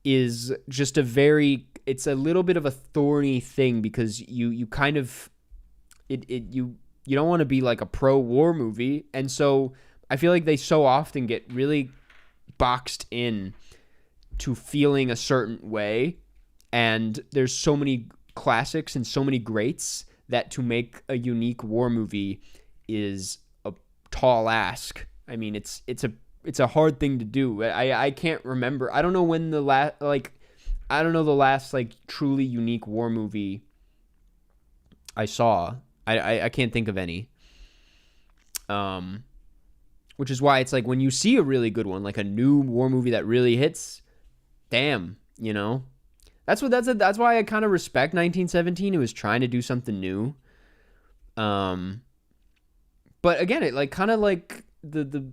is just it's a little bit of a thorny thing because you kind of, you don't want to be like a pro-war movie. And so I feel like they so often get really boxed in to feeling a certain way, and there's so many classics and so many greats that to make a unique war movie is a tall ask. I mean, it's a hard thing to do. I can't remember. I don't know when the last truly unique war movie I saw. I can't think of any. Which is why it's like when you see a really good one, like a new war movie that really hits, damn, you know. That's why I kind of respect 1917. It was trying to do something new. But again, it like kind of like the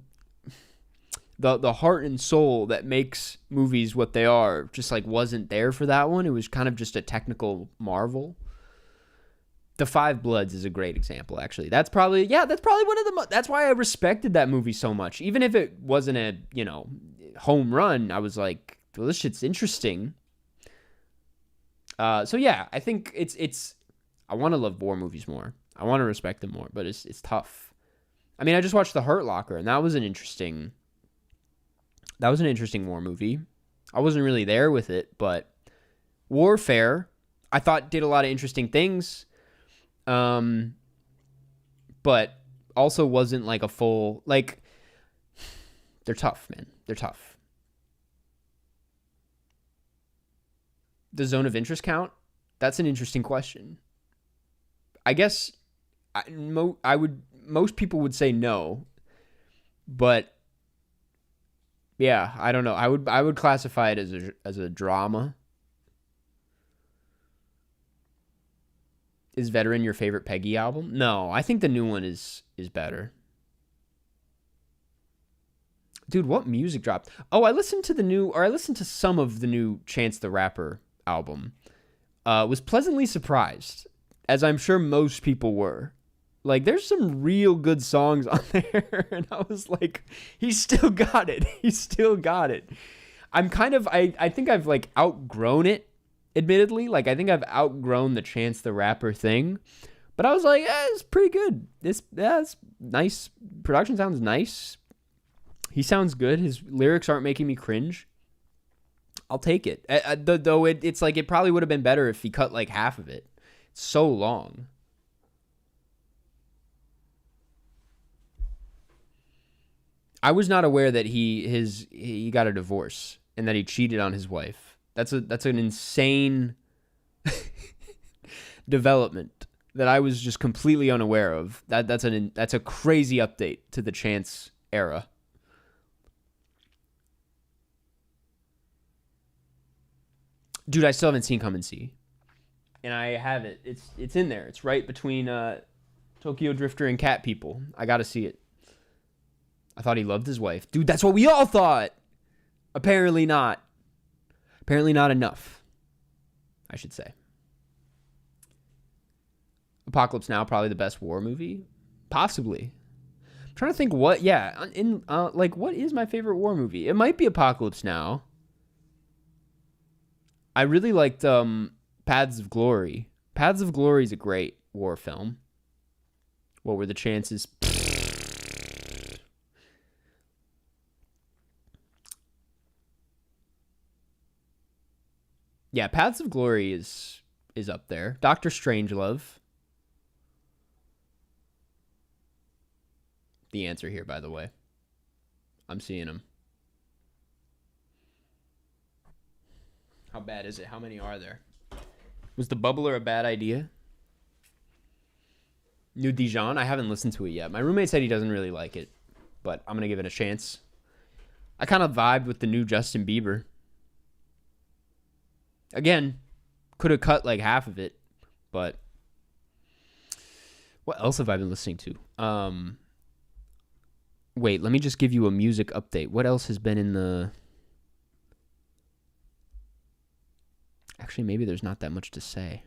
heart and soul that makes movies what they are just like wasn't there for that one. It was kind of just a technical marvel. The Five Bloods is a great example, actually. That's probably one of the that's why I respected that movie so much. Even if it wasn't a, home run, I was like, well, this shit's interesting. So yeah, I think it's I want to love war movies more. I want to respect them more, but it's tough. I mean, I just watched The Hurt Locker, and that was an interesting war movie. I wasn't really there with it, but Warfare, I thought did a lot of interesting things. But also wasn't like a full, like, they're tough, man. They're tough. The zone of interest count? That's an interesting question. I guess most people would say no, but yeah, I don't know. I would classify it as a drama. Is Veteran your favorite Peggy album? No, I think the new one is better. Dude, what music dropped? Oh, I listened to some of the new Chance the Rapper album. Was pleasantly surprised, as I'm sure most people were. Like, there's some real good songs on there, and I was like, he's still got it. He's still got it. I think I've like outgrown it. Admittedly, like I think I've outgrown the Chance the Rapper thing, but I was like, it's pretty good. It's nice. Production sounds nice. He sounds good. His lyrics aren't making me cringe. I'll take it. Though it's like it probably would have been better if he cut like half of it. It's so long. I was not aware that he got a divorce and that he cheated on his wife. That's an insane development that I was just completely unaware of. That's a crazy update to the Chance era. Dude, I still haven't seen Come and See, and I have it. It's in there. It's right between Tokyo Drifter and Cat People. I gotta see it. I thought he loved his wife, dude. That's what we all thought. Apparently not. Apparently not enough, I should say. Apocalypse Now, probably the best war movie? Possibly. I'm trying to think what is my favorite war movie? It might be Apocalypse Now. I really liked Paths of Glory. Paths of Glory is a great war film. What were the chances? Yeah, Paths of Glory is up there. Doctor Strangelove. The answer here, by the way. I'm seeing him. How bad is it? How many are there? Was The Bubbler a bad idea? New Dijon? I haven't listened to it yet. My roommate said he doesn't really like it, but I'm going to give it a chance. I kind of vibed with the new Justin Bieber. Again, could have cut like half of it, but what else have I been listening to? Wait, let me just give you a music update. What else has been in the... Actually, maybe there's not that much to say.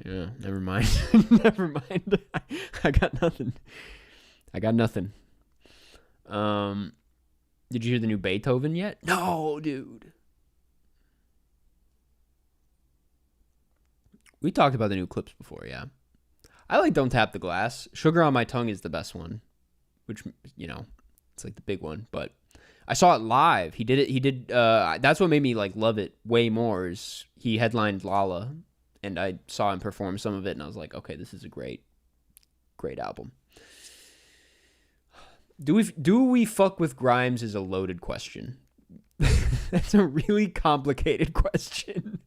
Yeah, never mind. Never mind. I got nothing. Did you hear the new Beethoven yet? No, dude. We talked about the new clips before, yeah. I like Don't Tap the Glass. Sugar on My Tongue is the best one, which, it's like the big one, but I saw it live. He did. That's what made me like love it way more. Is he headlined Lala, and I saw him perform some of it, and I was like, okay, this is a great album. Do we fuck with Grimes is a loaded question. That's a really complicated question.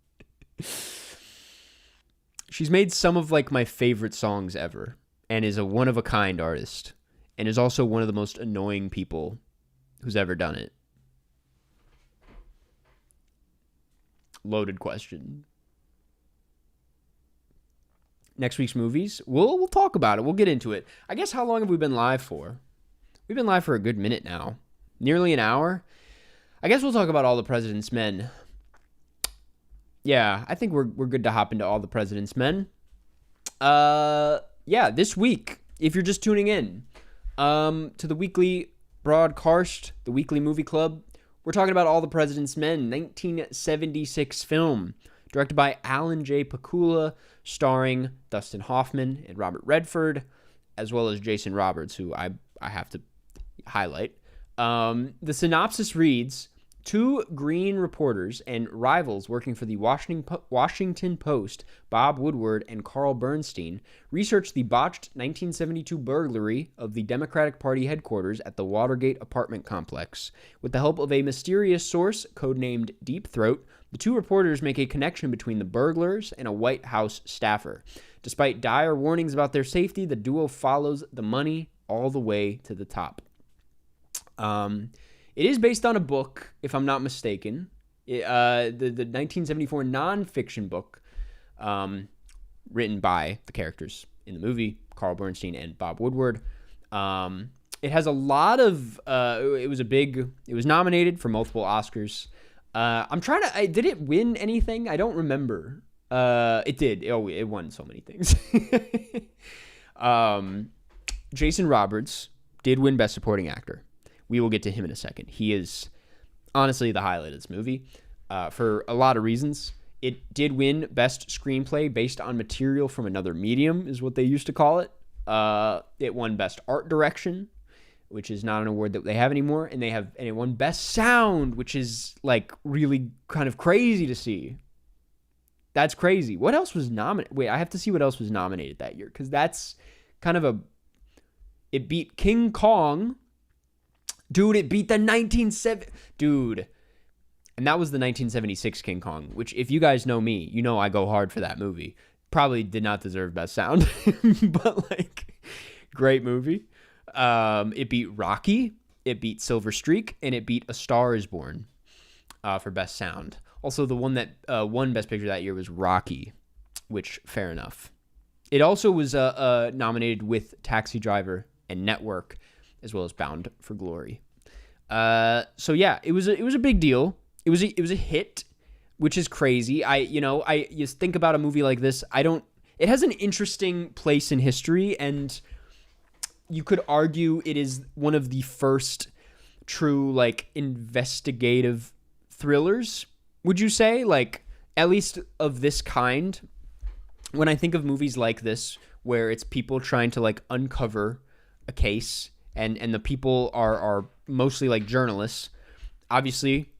She's made some of like my favorite songs ever, and is a one of a kind artist, and is also one of the most annoying people who's ever done it. Loaded question. Next week's movies, we'll talk about it. We'll get into it. I guess, how long have we been live for? We've been live for a good minute now. Nearly an hour. I guess we'll talk about All the President's Men. Yeah, I think we're good to hop into All the President's Men. Yeah, this week, if you're just tuning in to the weekly Broadkarst, the weekly movie club, we're talking about All the President's Men, 1976 film, directed by Alan J. Pakula, starring Dustin Hoffman and Robert Redford, as well as Jason Roberts, who I have to highlight. The synopsis reads, two green reporters and rivals working for the Washington Post, Bob Woodward and Carl Bernstein, researched the botched 1972 burglary of the Democratic Party headquarters at the Watergate apartment complex. With the help of a mysterious source, codenamed Deep Throat, the two reporters make a connection between the burglars and a White House staffer. Despite dire warnings about their safety, the duo follows the money all the way to the top. It is based on a book, if I'm not mistaken. The 1974 nonfiction book written by the characters in the movie, Carl Bernstein and Bob Woodward. It has a lot of... it was nominated for multiple Oscars. Did it win anything? I don't remember. It did. It won so many things. Jason Roberts did win Best Supporting Actor. We will get to him in a second. He is honestly the highlight of this movie for a lot of reasons. It did win Best Screenplay based on material from another medium, is what they used to call it. It won Best Art Direction, which is not an award that they have anymore, and it won Best Sound, which is like really kind of crazy to see. That's crazy. What else was nominated? Wait, I have to see what else was nominated that year, because that's kind of it beat King Kong. Dude, it beat the 1970... Dude. And that was the 1976 King Kong, which, if you guys know me, you know I go hard for that movie. Probably did not deserve Best Sound, but, like, great movie. It beat Rocky, it beat Silver Streak, and it beat A Star is Born for Best Sound. Also, the one that won Best Picture that year was Rocky, which, fair enough. It also was nominated with Taxi Driver and Network, as well as Bound for Glory. So yeah, it was a big deal. It was a hit, which is crazy. I just think about a movie like this. It has an interesting place in history, and you could argue it is one of the first true, like, investigative thrillers, would you say? Like, at least of this kind. When I think of movies like this, where it's people trying to, like, uncover a case, and the people are mostly like journalists. Obviously,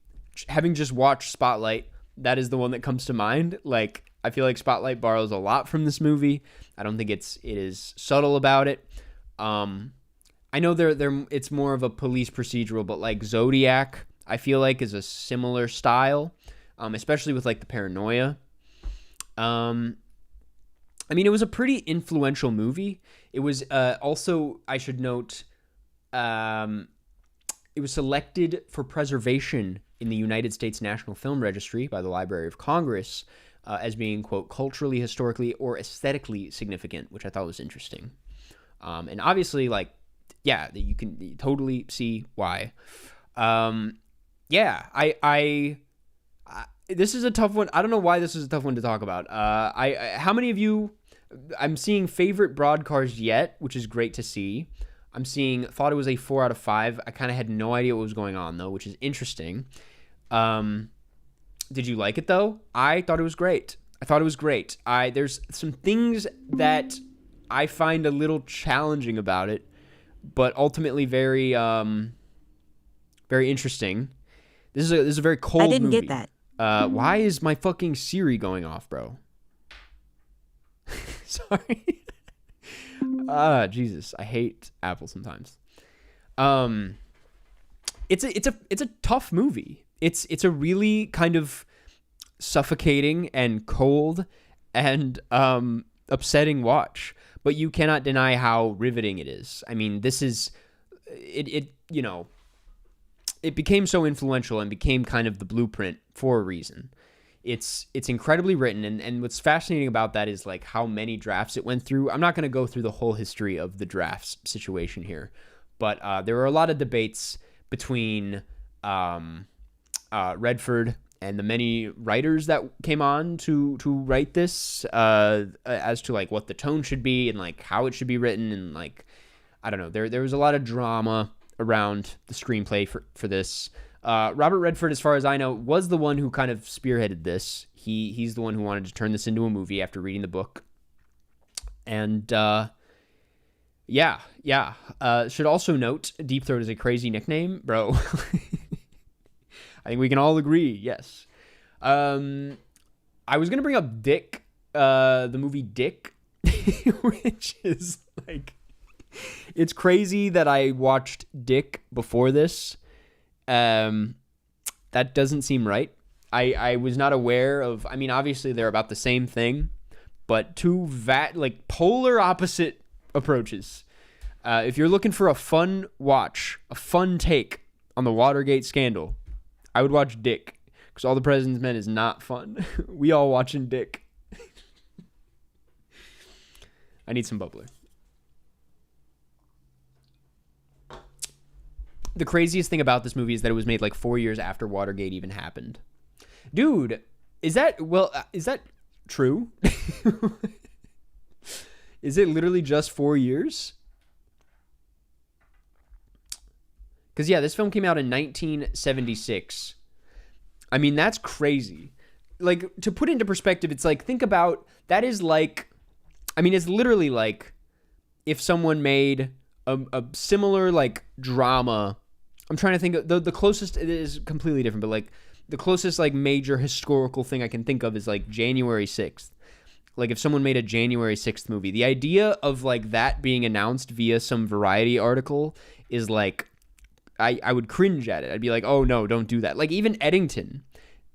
having just watched Spotlight, that is the one that comes to mind. Like, I feel like Spotlight borrows a lot from this movie. I don't think it is subtle about it. I know it's more of a police procedural, but like Zodiac, I feel like is a similar style, especially with like the paranoia. I mean, it was a pretty influential movie. It was also, I should note, it was selected for preservation in the United States National Film Registry by the Library of Congress as being, quote, culturally, historically, or aesthetically significant, which I thought was interesting. And obviously, like, yeah, you can totally see why. Yeah, this is a tough one. I don't know why this is a tough one to talk about. How many of you... I'm seeing favorite Broadkarst yet, which is great to see. I'm seeing thought it was a 4 out of 5. I kind of had no idea what was going on, though, which is interesting. Did you like it, though? I thought it was great. There's some things that I find a little challenging about it, but ultimately very Very interesting. This is a very cold movie. I didn't get that. Why is my fucking Siri going off, bro? Sorry. Jesus, I hate Apple sometimes. It's a tough movie. It's a really kind of suffocating and cold and upsetting watch, but you cannot deny how riveting it is. I mean, this is it you know, it became so influential and became kind of the blueprint for a reason. It's incredibly written, and what's fascinating about that is like how many drafts it went through. I'm not going to go through the whole history of the drafts situation here, but there were a lot of debates between Redford and the many writers that came on to write this as to like what the tone should be and like how it should be written, and like I don't know, there was a lot of drama around the screenplay for this. Robert Redford, as far as I know, was the one who kind of spearheaded this. He's the one who wanted to turn this into a movie after reading the book. And yeah. Should also note, Deep Throat is a crazy nickname, bro. I think we can all agree, yes. I was gonna bring up Dick, the movie Dick, which is like, it's crazy that I watched Dick before this. That doesn't seem right. I was not aware of, I mean, obviously they're about the same thing, but two like polar opposite approaches. If you're looking for a fun watch, a fun take on the Watergate scandal, I would watch Dick, because All the President's Men is not fun. We all watching Dick. I need some bubbler. The craziest thing about this movie is that it was made like 4 years after Watergate even happened. Dude, is that true? Is it literally just 4 years? Because, yeah, this film came out in 1976. I mean, that's crazy. Like, to put it into perspective, it's like, think about, that is like, I mean, it's literally like if someone made a similar, like, drama. I'm trying to think of, the closest, it is completely different, but, like, the closest, like, major historical thing I can think of is, like, January 6th. Like, if someone made a January 6th movie, the idea of, like, that being announced via some Variety article is, like, I would cringe at it. I'd be like, oh, no, don't do that. Like, even Eddington.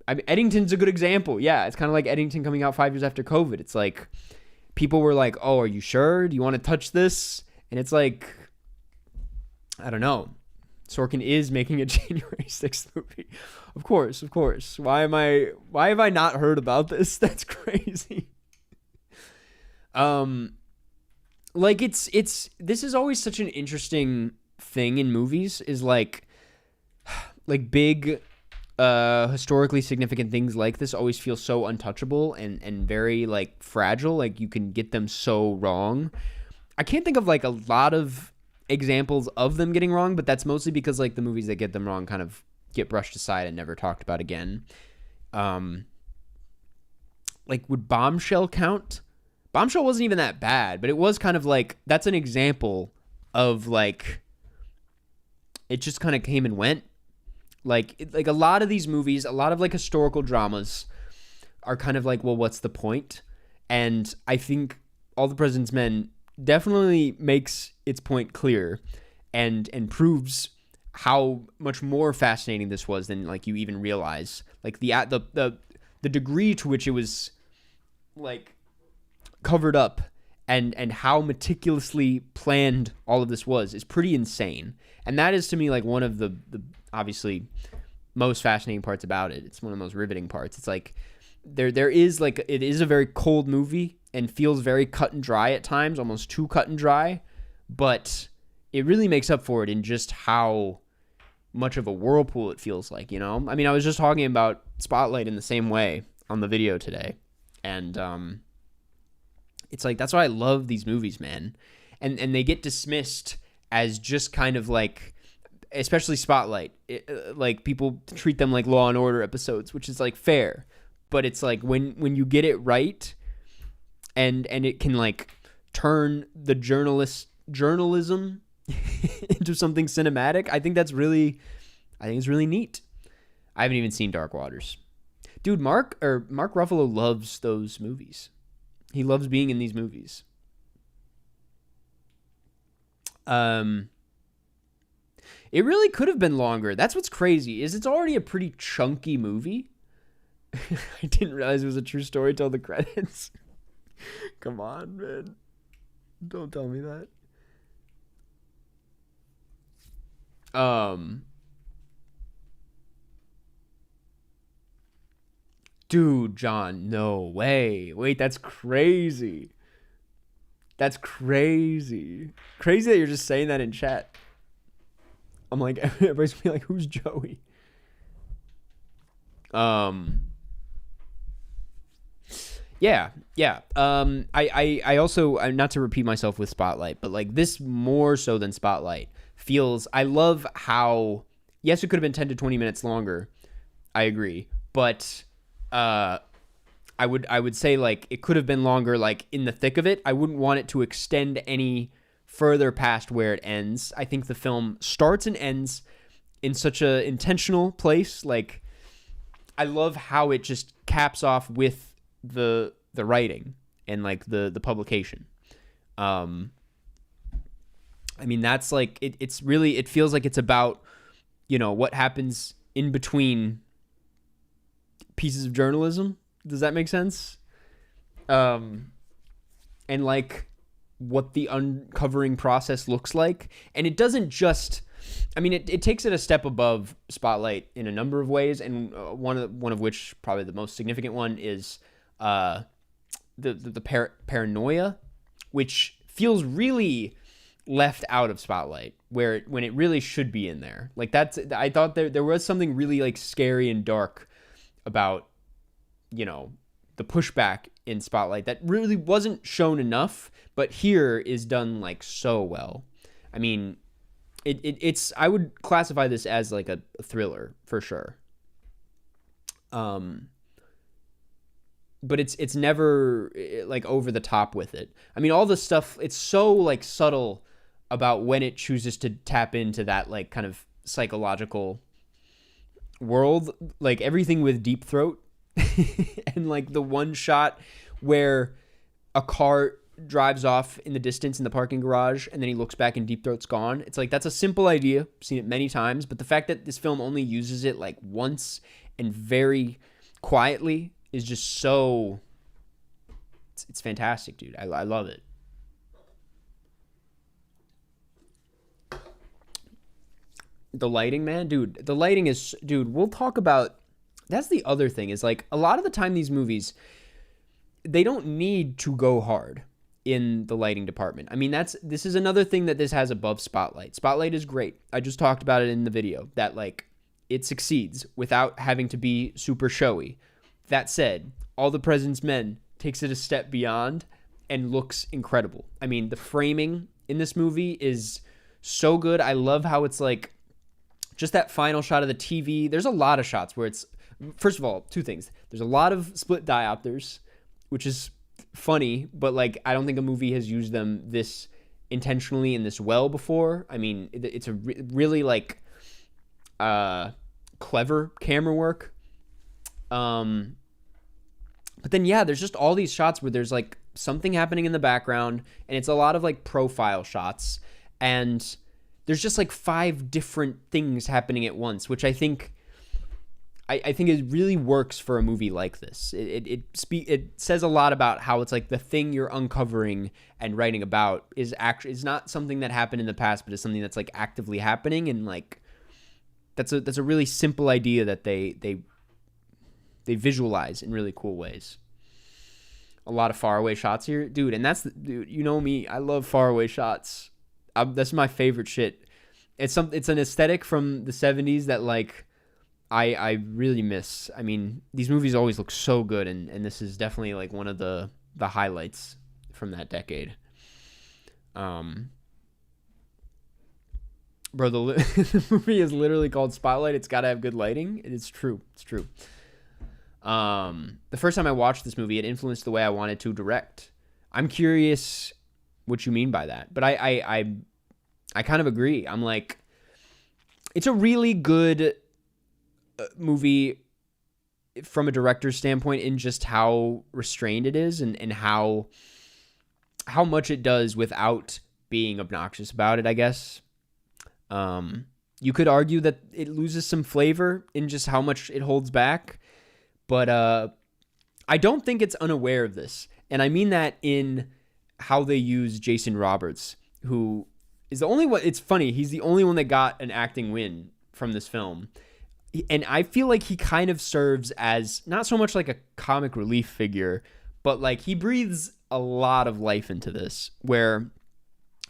I mean, Eddington's a good example. Yeah, it's kind of like Eddington coming out 5 years after COVID. It's like, people were like, oh, are you sure? Do you want to touch this? And it's like, I don't know. Sorkin is making a January 6th movie. Of course. Why have I not heard about this? That's crazy. Like this is always such an interesting thing in movies, is like big historically significant things like this always feel so untouchable and very like fragile. Like you can get them so wrong. I can't think of like a lot of examples of them getting wrong, but that's mostly because like the movies that get them wrong kind of get brushed aside and never talked about again. Like, would Bombshell count? Bombshell wasn't even that bad, but it was kind of like, that's an example of like, it just kind of came and went. Like a lot of these movies, a lot of like historical dramas are kind of like, well, what's the point? And I think All the President's Men definitely makes its point clear and proves how much more fascinating this was than like you even realize. Like the degree to which it was like covered up and how meticulously planned all of this was is pretty insane. And that is to me like one of the obviously most fascinating parts about it. It's one of the most riveting parts. It's like there is like, it is a very cold movie and feels very cut and dry at times, almost too cut and dry, but it really makes up for it in just how much of a whirlpool it feels like, you know? I mean, I was just talking about Spotlight in the same way on the video today, and it's like, that's why I love these movies, man. And they get dismissed as just kind of like, especially Spotlight, like people treat them like Law and Order episodes, which is like fair, but it's like when you get it right, and it can like turn the journalism into something cinematic. I think that's really I think it's really neat. I haven't even seen Dark Waters. Dude, Mark Ruffalo loves those movies. He loves being in these movies. It really could have been longer. That's what's crazy, is it's already a pretty chunky movie. I didn't realize it was a true story till the credits. Come on, man. Don't tell me that. Dude, John, no way. Wait, that's crazy. That's crazy. Crazy that you're just saying that in chat. I'm like, everybody's gonna be like, who's Joey? Yeah. I also, not to repeat myself with Spotlight, but like this more so than Spotlight feels, I love how, yes, it could have been 10 to 20 minutes longer. I agree. But, I would say like it could have been longer, like in the thick of it. I wouldn't want it to extend any further past where it ends. I think the film starts and ends in such a intentional place. Like, I love how it just caps off with the writing and like the publication. I mean, that's like it's really, it feels like it's about, you know, what happens in between pieces of journalism. Does that make sense? And like what the uncovering process looks like. And it doesn't just, I mean, it takes it a step above Spotlight in a number of ways, and one of which, probably the most significant one, is the paranoia, which feels really left out of Spotlight, when it really should be in there. Like, that's, I thought there was something really like scary and dark about, you know, the pushback in Spotlight that really wasn't shown enough, but here is done like so well. I mean, it's I would classify this as like a thriller for sure. But it's never like over the top with it. I mean, all the stuff, it's so like subtle about when it chooses to tap into that like kind of psychological world, like everything with Deep Throat. And like the one shot where a car drives off in the distance in the parking garage and then he looks back and Deep Throat's gone. It's like, that's a simple idea. I've seen it many times, but the fact that this film only uses it like once and very quietly is just so, it's fantastic, dude. I love it. The lighting, man, dude. The lighting is, dude, we'll talk about, that's the other thing, is like a lot of the time these movies, they don't need to go hard in the lighting department. I mean, this is another thing that this has above Spotlight. Spotlight is great. I just talked about it in the video, that like it succeeds without having to be super showy. That said, All the President's Men takes it a step beyond and looks incredible. I mean, the framing in this movie is so good. I love how it's like just that final shot of the TV. There's a lot of shots where it's, first of all, two things. There's a lot of split diopters, which is funny, but like I don't think a movie has used them this intentionally and this well before. I mean, it's a really like clever camera work. But then yeah, there's just all these shots where there's like something happening in the background, and it's a lot of like profile shots, and there's just like 5 different things happening at once, which I think it really works for a movie like this. It says a lot about how it's like the thing you're uncovering and writing about is not something that happened in the past, but it's something that's like actively happening, and like that's a really simple idea that they visualize in really cool ways. A lot of faraway shots here, dude, and dude, you know me, I love faraway shots. That's my favorite shit. It's an aesthetic from the 70s that like I really miss. I mean, these movies always look so good, and this is definitely like one of the highlights from that decade. Bro, the movie is literally called Spotlight. It's got to have good lighting. It's true. It's true. The first time I watched this movie, it influenced the way I wanted to direct. I'm curious what you mean by that, but I kind of agree. I'm like, it's a really good movie from a director's standpoint in just how restrained it is and how much it does without being obnoxious about it, I guess. You could argue that it loses some flavor in just how much it holds back, but I don't think it's unaware of this. And I mean that in how they use Jason Roberts, who is the only one. It's funny, he's the only one that got an acting win from this film. And I feel like he kind of serves as not so much like a comic relief figure, but like he breathes a lot of life into this, where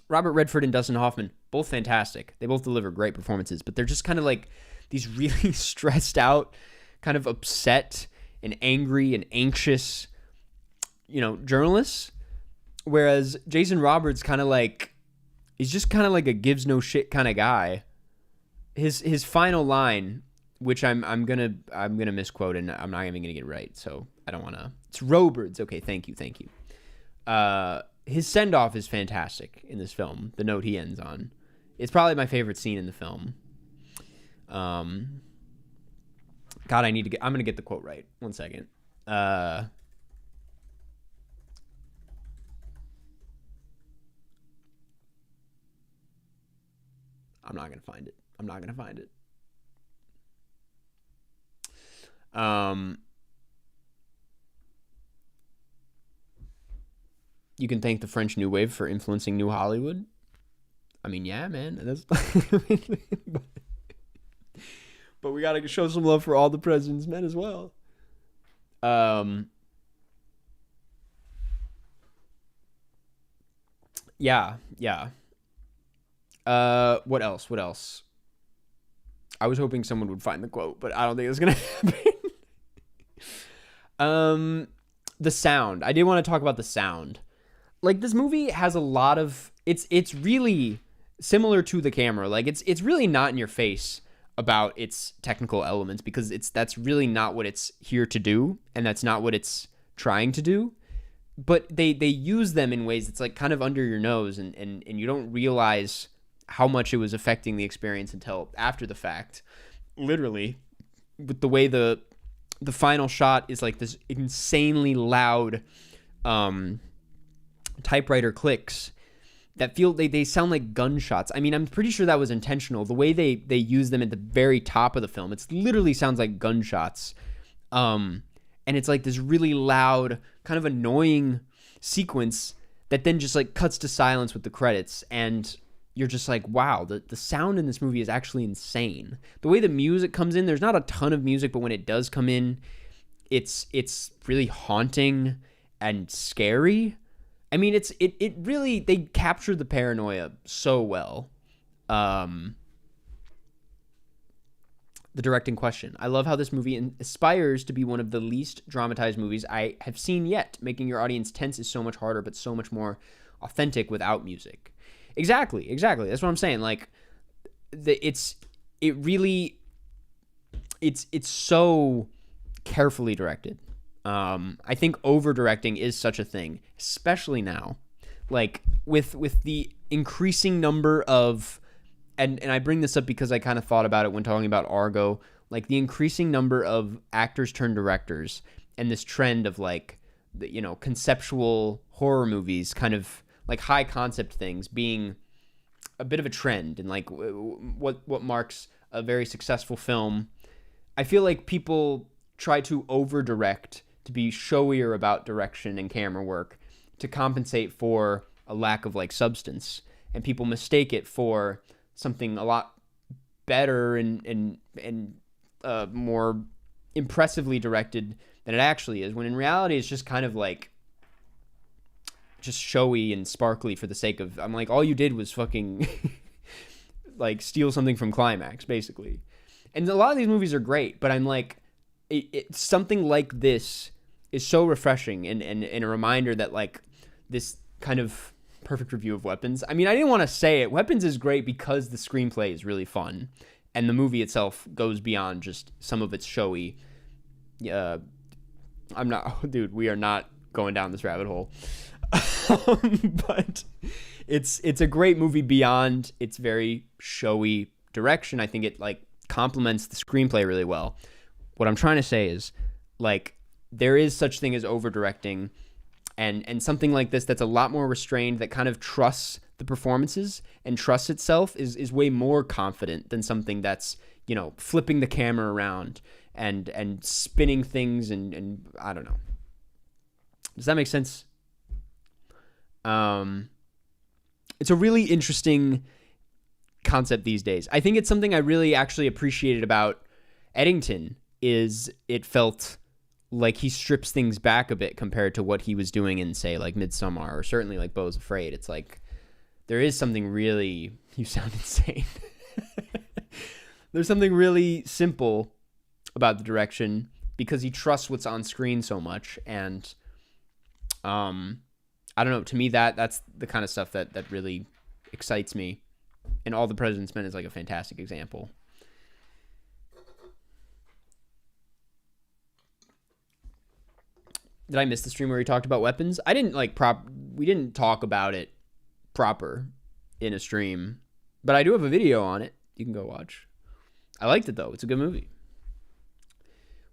Robert Redford and Dustin Hoffman, both fantastic. They both deliver great performances, but they're just kind of like these really stressed out, kind of upset and angry and anxious, journalists. Whereas Jason Roberts he's just kind of like a gives no shit kind of guy. His final line, which I'm gonna misquote and I'm not even gonna get it right, so I don't wanna. It's Roberts. Okay, thank you. His send off is fantastic in this film. The note he ends on, it's probably my favorite scene in the film. God, I'm gonna get the quote right. 1 second. I'm not gonna find it. You can thank the French New Wave for influencing New Hollywood. I mean, yeah, man. That's but we gotta show some love for all the president's men as well. Yeah. What else? I was hoping someone would find the quote, but I don't think it's gonna happen. The sound. I did want to talk about the sound. Like, this movie has a lot of it's really similar to The Camera. Like, it's really not in your face about its technical elements, because that's really not what it's here to do, and that's not what it's trying to do. But they use them in ways that's like kind of under your nose, and you don't realize how much it was affecting the experience until after the fact. Literally, with the way the final shot is like this insanely loud typewriter clicks that feel they sound like gunshots. I mean, I'm pretty sure that was intentional. The way they use them at the very top of the film, it literally sounds like gunshots. And it's like this really loud, kind of annoying sequence that then just like cuts to silence with the credits, and you're just like, wow, the sound in this movie is actually insane. The way the music comes in, there's not a ton of music, but when it does come in, it's really haunting and scary. I mean, it really, they captured the paranoia so well. The directing question. I love how this movie aspires to be one of the least dramatized movies I have seen yet. Making your audience tense is so much harder, but so much more authentic without music. Exactly. That's what I'm saying. Like, it's so carefully directed. I think over-directing is such a thing, especially now. Like, with the increasing number of, and I bring this up because I kind of thought about it when talking about Argo, like the increasing number of actors turned directors, and this trend of like, conceptual horror movies, kind of like high concept things being a bit of a trend, and like what marks a very successful film. I feel like people try to over-direct to be showier about direction and camera work to compensate for a lack of like substance, and people mistake it for something a lot better and more impressively directed than it actually is, when in reality it's just kind of like just showy and sparkly for the sake of, I'm like, all you did was fucking like steal something from Climax, basically. And a lot of these movies are great, but I'm like, something like this is so refreshing and a reminder that like this kind of perfect review of Weapons. I mean, I didn't want to say it. Weapons is great because the screenplay is really fun, and the movie itself goes beyond just some of its showy. Dude, we are not going down this rabbit hole. But it's a great movie beyond its very showy direction. I think it like complements the screenplay really well. What I'm trying to say is like there is such thing as over directing, and something like this that's a lot more restrained, that kind of trusts the performances and trusts itself, is way more confident than something that's, you know, flipping the camera around and spinning things and I don't know. Does that make sense? It's a really interesting concept these days. I think it's something I really actually appreciated about Eddington, is it felt like he strips things back a bit compared to what he was doing in, say, like Midsommar, or certainly like Beau's Afraid. It's like there is something really... You sound insane. There's something really simple about the direction because he trusts what's on screen so much. And I don't know. To me, that's the kind of stuff that really excites me. And All the President's Men is like a fantastic example. Did I miss the stream where we talked about weapons? I didn't we didn't talk about it proper in a stream, but I do have a video on it. You can go watch. I liked it though. It's a good movie.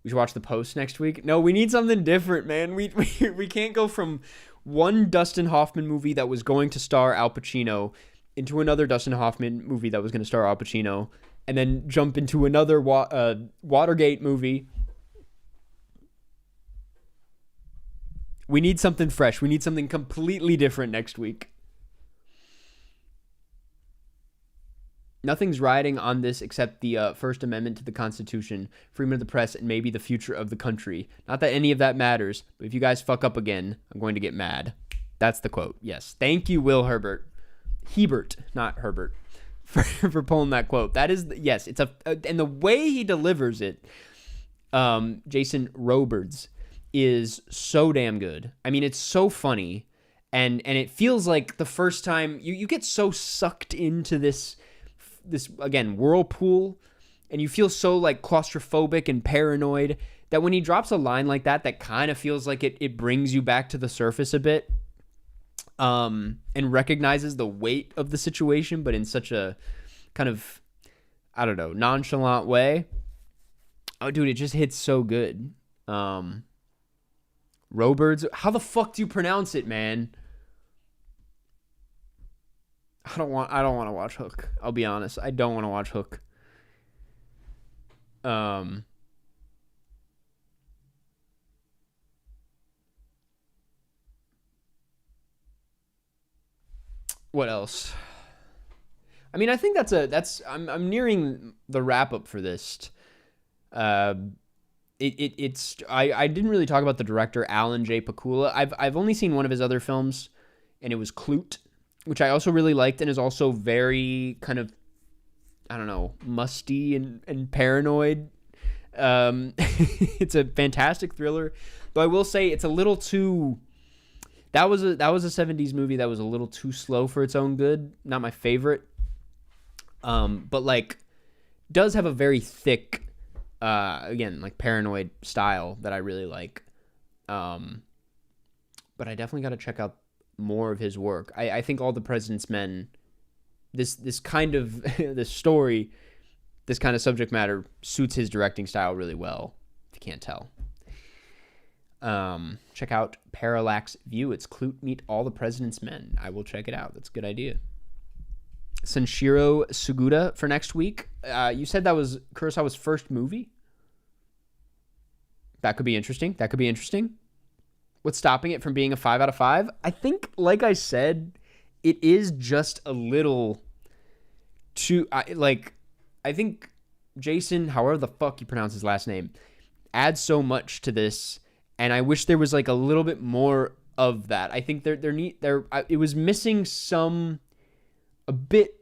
We should watch The Post next week. No, we need something different, man. We can't go from one Dustin Hoffman movie that was going to star Al Pacino into another Dustin Hoffman movie that was going to star Al Pacino, and then jump into another Watergate movie. We need something fresh. We need something completely different next week. Nothing's riding on this except the First Amendment to the Constitution, freedom of the press, and maybe the future of the country. Not that any of that matters, but if you guys fuck up again, I'm going to get mad. That's the quote. Yes. Thank you, Will Herbert. Hebert, not Herbert, for pulling that quote. That is, yes, it's and the way he delivers it, Jason Robards, is so damn good. I mean, it's so funny, and it feels like the first time you get so sucked into this again whirlpool, and you feel so like claustrophobic and paranoid that when he drops a line like that kind of feels like it brings you back to the surface a bit, and recognizes the weight of the situation, but in such a kind of, I don't know, nonchalant way. Oh, dude, it just hits so good. Robards, how the fuck do you pronounce it, man? I don't want to watch Hook. I'll be honest. I don't want to watch Hook. What else? I mean, I think I'm nearing the wrap up for this. I didn't really talk about the director, Alan J. Pakula. I've only seen one of his other films, and it was Klute, which I also really liked, and is also very kind of, I don't know, musty and paranoid. It's a fantastic thriller, though I will say it's a little too... That was a 70s movie that was a little too slow for its own good. Not my favorite. But like does have a very thick, again, like paranoid style that I really like. But I definitely got to check out more of his work. I think All the President's Men, this kind of this story, this kind of subject matter suits his directing style really well, if you can't tell. Check out Parallax View. It's Klute meet All the President's Men. I will check it out. That's a good idea. Sanshiro Suguda for next week. You said that was Kurosawa's first movie? That could be interesting. What's stopping it from being a 5 out of 5? I think, like I said, it is just a little too... I think Jason, however the fuck you pronounce his last name, adds so much to this, and I wish there was like a little bit more of that. I think it was missing a bit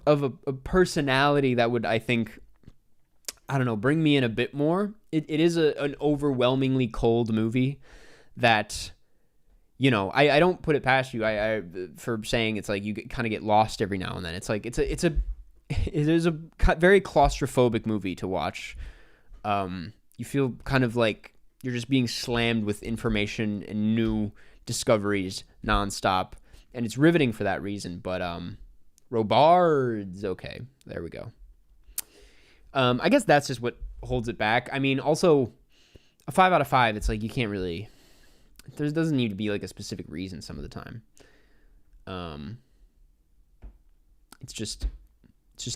of a personality that would, I think, I don't know, bring me in a bit more. It is an overwhelmingly cold movie that, you know, I don't put it past you I for saying it's like you kind of get lost every now and then. It's like it is a very claustrophobic movie to watch. You feel kind of like you're just being slammed with information and new discoveries nonstop, and it's riveting for that reason. But Robards. Okay, there we go. I guess that's just what holds it back. I mean, also a 5 out of 5. It's like you can't really. There doesn't need to be like a specific reason some of the time. It's just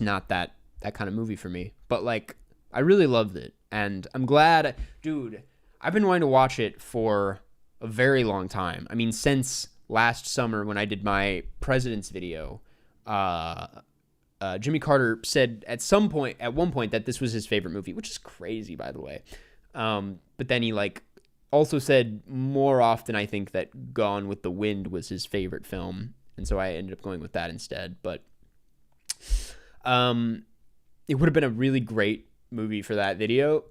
not that kind of movie for me. But like, I really loved it, and I'm glad, dude. I've been wanting to watch it for a very long time. I mean, since last summer when I did my President's video, Jimmy Carter said at one point that this was his favorite movie, which is crazy, by the way. But then he like also said more often, I think, that Gone with the Wind was his favorite film, and so I ended up going with that instead. But it would have been a really great movie for that video.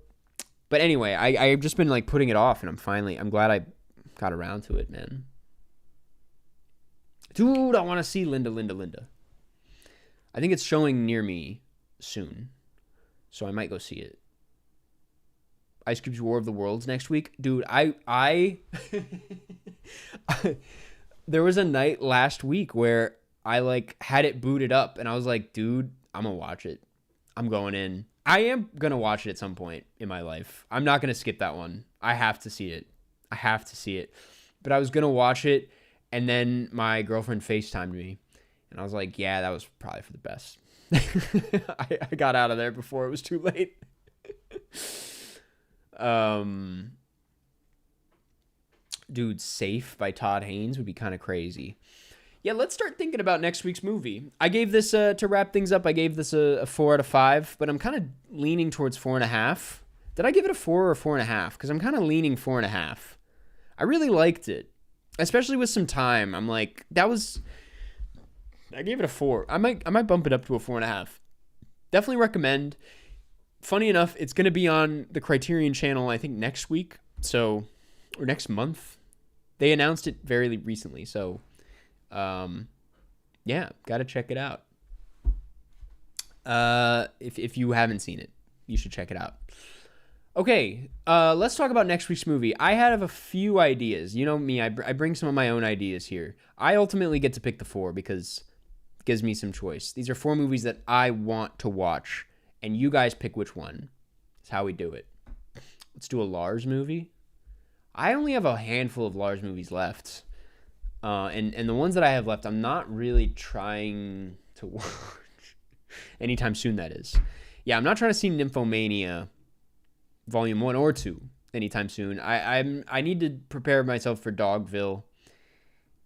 But anyway, I've just been like putting it off, and I'm glad I got around to it, man. Dude, I want to see Linda. I think it's showing near me soon, so I might go see it. Ice Cube's War of the Worlds next week. Dude, I there was a night last week where I like had it booted up, and I was like, dude, I'm gonna watch it. I'm going in. I am gonna watch it at some point in my life. I'm not gonna skip that one. I have to see it. But I was gonna watch it, and then my girlfriend FaceTimed me, and I was like, yeah, that was probably for the best. I got out of there before it was too late. Dude, Safe by Todd Haynes would be kind of crazy. Yeah, let's start thinking about next week's movie. I gave this, to wrap things up, I gave this a 4 out of 5, but I'm kind of leaning towards 4.5. Did I give it a 4 or 4.5? Because I'm kind of leaning 4.5. I really liked it, especially with some time. I'm like, I gave it a 4. I might bump it up to a 4.5. Definitely recommend. Funny enough, it's going to be on the Criterion channel, I think, next week. Or next month. They announced it very recently, so yeah, gotta check it out. If you haven't seen it, you should check it out. Okay, let's talk about next week's movie. I have a few ideas. You know me, I bring some of my own ideas here. I ultimately get to pick the 4 because it gives me some choice. These are 4 movies that I want to watch, and you guys pick which one. That's how we do it. Let's do a Lars movie. I only have a handful of Lars movies left. And the ones that I have left, I'm not really trying to watch anytime soon, that is. Yeah, I'm not trying to see Nymphomania Volume 1 or 2 anytime soon. I need to prepare myself for Dogville.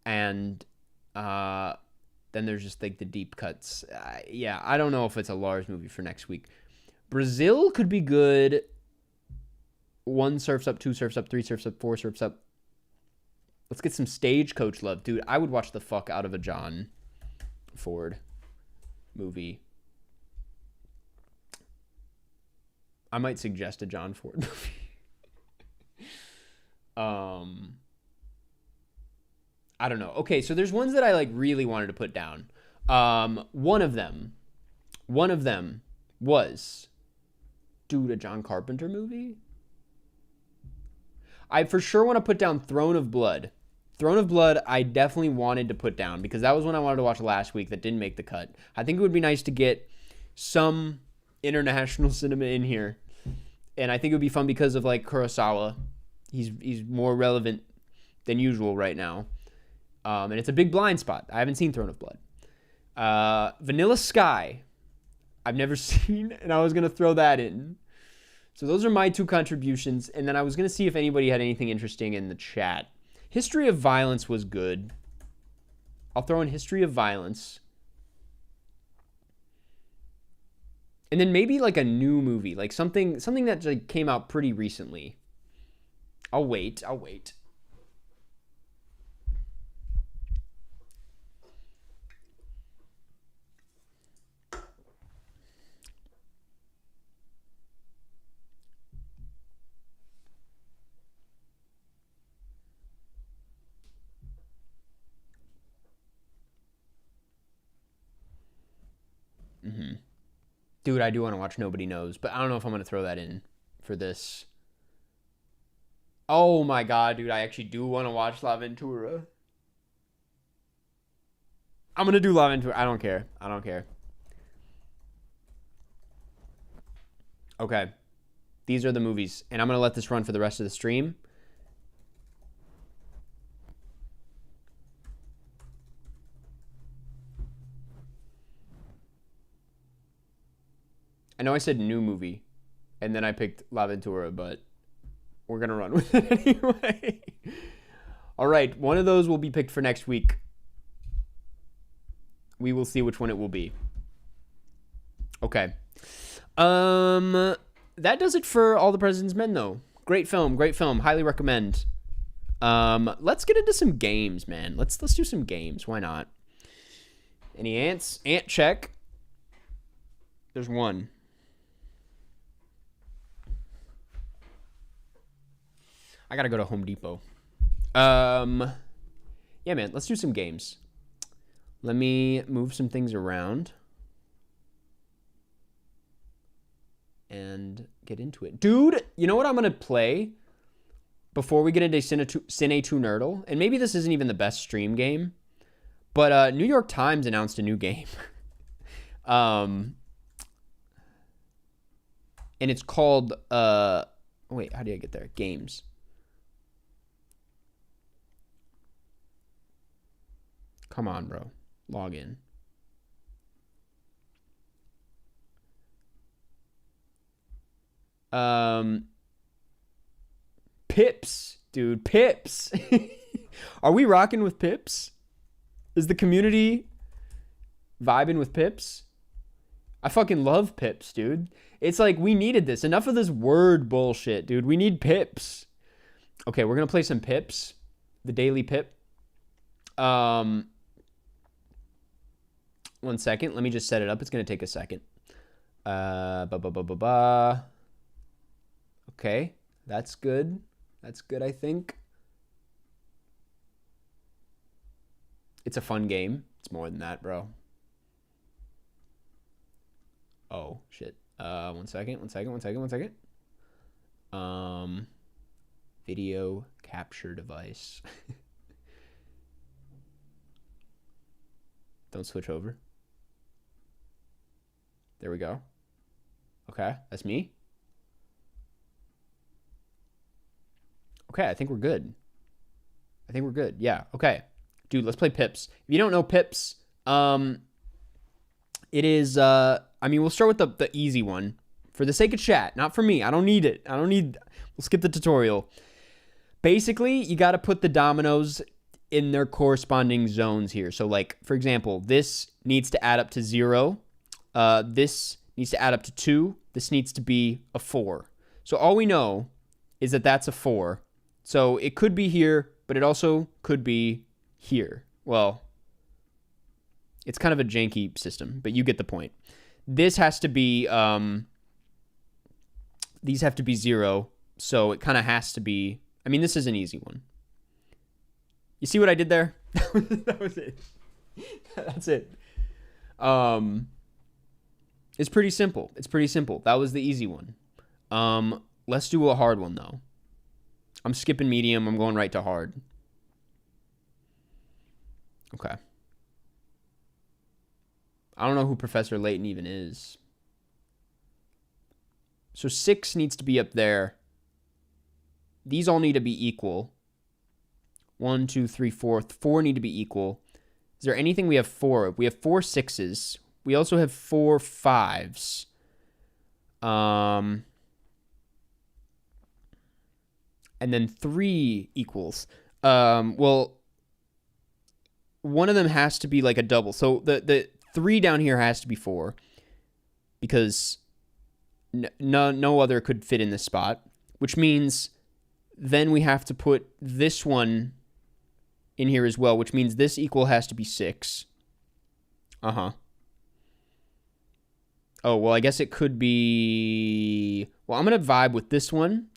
And then there's just like the deep cuts. Yeah, I don't know if it's a Lars movie for next week. Brazil could be good. 1 Surf's Up, 2 Surf's Up, 3 Surf's Up, 4 Surf's Up. Let's get some Stagecoach love. Dude, I would watch the fuck out of a John Ford movie. I might suggest a John Ford movie. I don't know. Okay, so there's ones that I like really wanted to put down. One of them was, dude, a John Carpenter movie? I for sure want to put down Throne of Blood. Throne of Blood, I definitely wanted to put down because that was one I wanted to watch last week that didn't make the cut. I think it would be nice to get some international cinema in here. And I think it would be fun because of like Kurosawa. He's more relevant than usual right now. And it's a big blind spot. I haven't seen Throne of Blood. Vanilla Sky, I've never seen, and I was going to throw that in. So those are my 2 contributions, and then I was going to see if anybody had anything interesting in the chat. History of Violence was good. I'll throw in History of Violence. And then maybe like a new movie, like something that like came out pretty recently. I'll wait. Dude, I do want to watch Nobody Knows, but I don't know if I'm going to throw that in for this. Oh my god, dude, I actually do want to watch La Ventura. I'm going to do Lavender. I don't care. I don't care. Okay. These are the movies. And I'm going to let this run for the rest of the stream. I know I said new movie. And then I picked L'Avventura, but we're going to run with it anyway. All right. One of those will be picked for next week. We will see which one it will be. Okay. That does it for All the President's Men, though. Great film. Great film. Highly recommend. Let's get into some games, man. Let's do some games. Why not? Any ants? Ant check. There's one. I gotta go to Home Depot. Yeah, man. Let's do some games. Let me move some things around. And get into it. Dude, you know what I'm going to play before we get into Cine 2 Nerdle? And maybe this isn't even the best stream game. But New York Times announced a new game. And it's called... wait, how do I get there? Games. Come on, bro. Log in. Pips, dude. Pips. Are we rocking with Pips? Is the community vibing with Pips? I fucking love Pips, dude. It's like we needed this. Enough of this word bullshit, dude. We need Pips. Okay, we're gonna play some Pips. The Daily Pip. 1 second. Let me just set it up. It's gonna take a second. Okay, that's good. That's good, I think. It's a fun game. It's more than that, bro. Oh, shit. 1 second. Video capture device. Don't switch over. There we go. Okay, that's me. Okay, I think we're good. Yeah, okay. Dude, let's play Pips. If you don't know Pips, it is, I mean, we'll start with the easy one. For the sake of chat, not for me. I don't need it. We'll skip the tutorial. Basically, you got to put the dominoes in their corresponding zones here. So, like, for example, this needs to add up to 0. This needs to add up to 2. This needs to be a 4. So all we know is that that's a 4. So it could be here, but it also could be here. Well, it's kind of a janky system, but you get the point. This has to be, these have to be 0. So it kind of has to be, I mean, this is an easy one. You see what I did there? That was it. That's it. It's pretty simple. That was the easy one. Let's do a hard one, though. I'm skipping medium. I'm going right to hard. Okay. I don't know who Professor Layton even is. So 6 needs to be up there. These all need to be equal. 1, 2, 3, 4. 4 need to be equal. Is there anything we have 4 of? We have 4 6s. We also have 4 5s. And then 3 equals. Well, one of them has to be like a double. So the 3 down here has to be 4. Because no other could fit in this spot. Which means then we have to put this one in here as well. Which means this equal has to be 6. Uh-huh. Oh, well, I guess it could be... Well, I'm going to vibe with this one.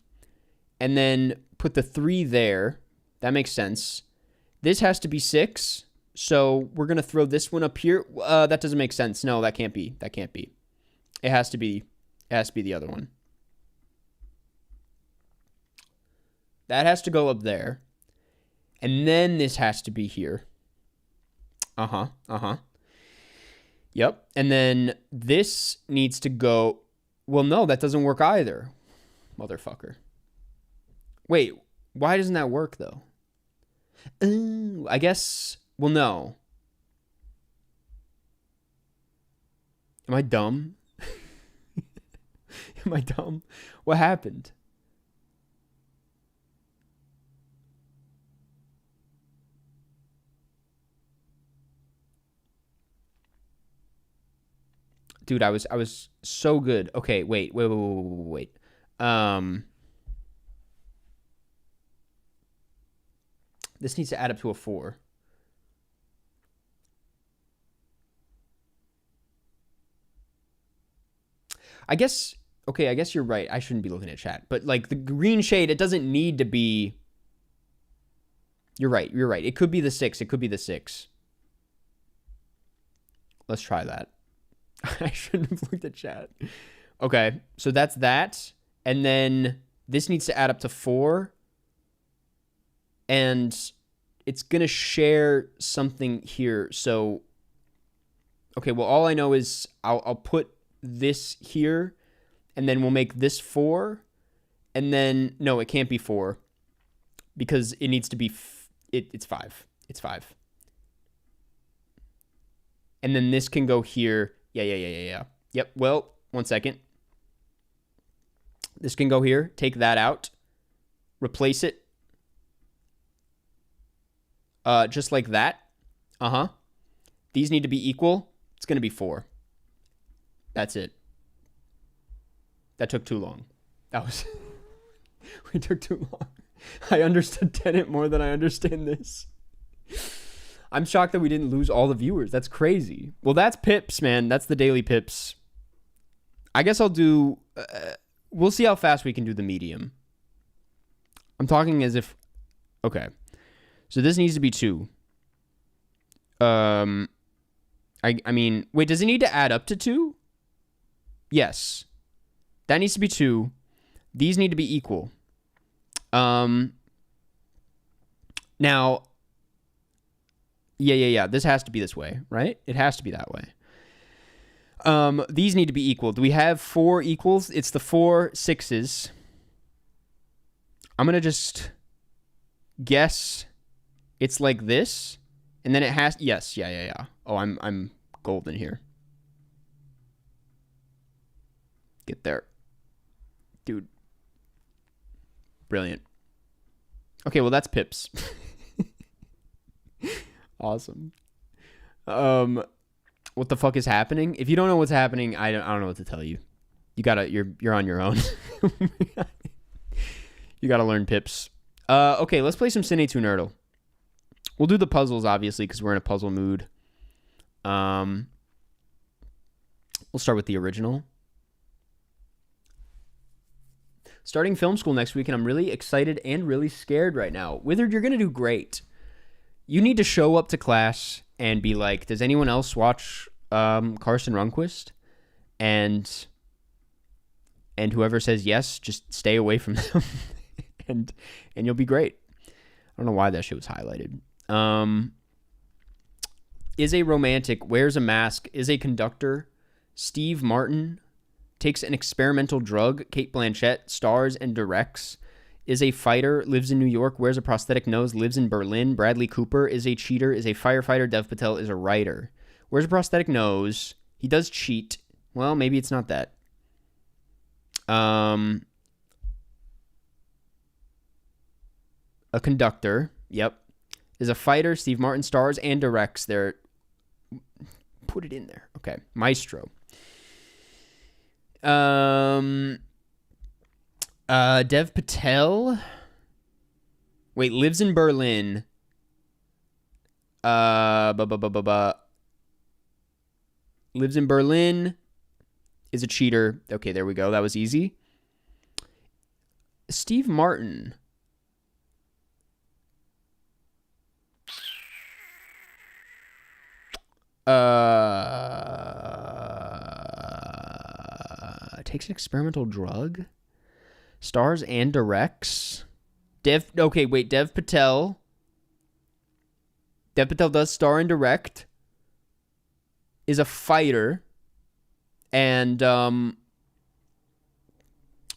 And then put the 3 there. That makes sense. This has to be 6. So we're going to throw this one up here. That doesn't make sense. No, that can't be. It has to be the other one. That has to go up there. And then this has to be here. Uh-huh. Yep. And then this needs to go... Well, no, that doesn't work either. Motherfucker. Wait, why doesn't that work, though? I guess... Well, no. Am I dumb? Am I dumb? What happened? Dude, I was so good. Okay, wait. This needs to add up to a 4. I guess you're right. I shouldn't be looking at chat. But like the green shade, it doesn't need to be... You're right. It could be the 6. Let's try that. I shouldn't have looked at chat. Okay, so that's that. And then this needs to add up to 4. And it's going to share something here. So, okay, well, all I know is I'll put this here. And then we'll make this 4. And then, no, it can't be 4. Because it needs to be, it's 5. It's 5. And then this can go here. Yeah. Yep, well, 1 second. This can go here. Take that out. Replace it. Just like that. These need to be equal. It's going to be 4. That's it. That took too long. We took too long. I understood Tenet more than I understand this. I'm shocked that we didn't lose all the viewers. That's crazy. Well, that's pips, man. That's the daily pips. I guess I'll do... we'll see how fast we can do the medium. I'm talking as if... Okay. So this needs to be 2. I mean... Wait, does it need to add up to 2? Yes. That needs to be 2. These need to be equal. Now... Yeah. This has to be this way, right? It has to be that way. These need to be equal. Do we have 4 equals? It's the 4 6s. I'm going to just guess it's like this. And then it has... Yes, yeah. Oh, I'm golden here. Get there. Dude. Brilliant. Okay, well, that's pips. Awesome. What the fuck is happening? If you don't know what's happening, I don't know what to tell you. You're on your own. You gotta learn pips. Okay, let's play some Cine 2 Nerdle. We'll do the puzzles, obviously, because we're in a puzzle mood. We'll start with the original. Starting film school next week, and I'm really excited and really scared right now. Withered, you're gonna do great. You need to show up to class and be like, does anyone else watch Karsten Runquist? And whoever says yes, just stay away from them. and you'll be great. I don't know why that shit was highlighted. Is a romantic, wears a mask, is a conductor. Steve Martin takes an experimental drug. Cate Blanchett stars and directs. Is a fighter, lives in New York, wears a prosthetic nose, lives in Berlin. Bradley Cooper is a cheater, is a firefighter. Dev Patel is a writer. Wears a prosthetic nose. He does cheat. Well, maybe it's not that. A conductor. Yep. Is a fighter. Steve Martin stars and directs. Put it in there. Okay. Maestro. Dev Patel. Wait, lives in Berlin. Lives in Berlin. Is a cheater. Okay, there we go. That was easy. Steve Martin. Takes an experimental drug. Stars and directs. Dev Patel. Dev Patel does star and direct. is a fighter and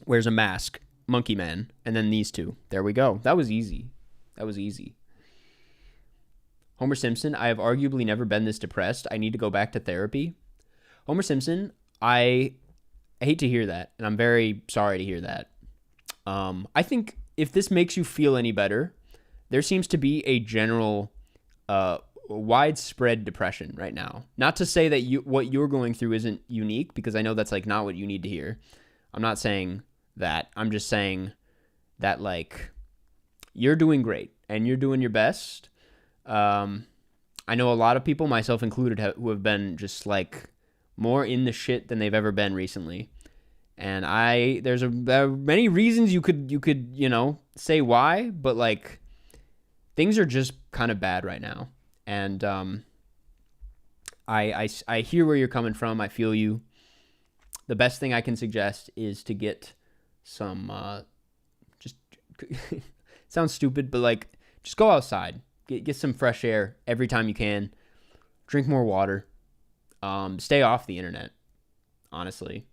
wears a mask. Monkey Man. And then these two. There we go. That was easy. That was easy. Homer Simpson, I have arguably never been this depressed. I need to go back to therapy. Homer Simpson, I hate to hear that, and I'm very sorry to hear that. I think if this makes you feel any better, there seems to be a general widespread depression right now. Not to say that what you're going through isn't unique, because I know that's like not what you need to hear. I'm not saying that. I'm just saying that like you're doing great and you're doing your best. I know a lot of people, myself included, who have been just like more in the shit than they've ever been recently. And there are many reasons you could, say why, but like things are just kind of bad right now. And, I hear where you're coming from. I feel you. The best thing I can suggest is to get some, just sounds stupid, but like just go outside. Get some fresh air every time you can. Drink more water. Stay off the internet, honestly.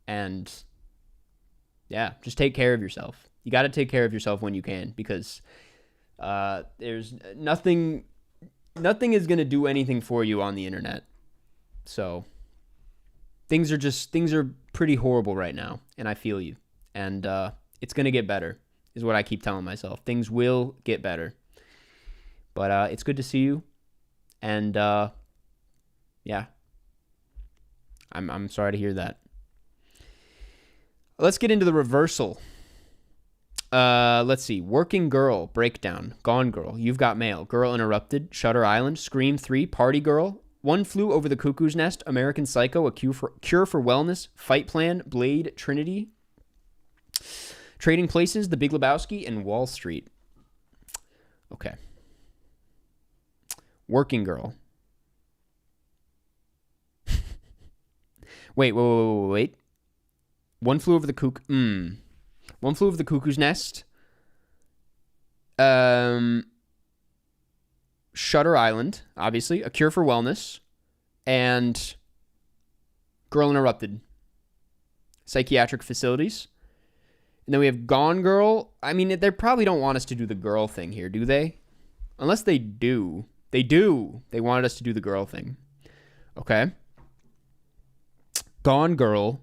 And yeah, just take care of yourself. You got to take care of yourself when you can, because there's nothing is going to do anything for you on the internet. So things are pretty horrible right now, and I feel you. And it's going to get better is what I keep telling myself. Things will get better. But it's good to see you, and yeah, I'm sorry to hear that. Let's get into the reversal. Let's see. Working Girl, Breakdown, Gone Girl, You've Got Mail, Girl Interrupted, Shutter Island, Scream 3, Party Girl, One Flew Over the Cuckoo's Nest, American Psycho, A Cure for Wellness, Fight Plan, Blade Trinity, Trading Places, The Big Lebowski, and Wall Street. Okay. Working Girl. Wait. One Flew Over the One Flew Over the Cuckoo's Nest. Shutter Island, obviously. A Cure for Wellness. And Girl Interrupted. Psychiatric Facilities. And then we have Gone Girl. I mean, they probably don't want us to do the girl thing here, do they? Unless they do. They do. They wanted us to do the girl thing. Okay. Gone Girl.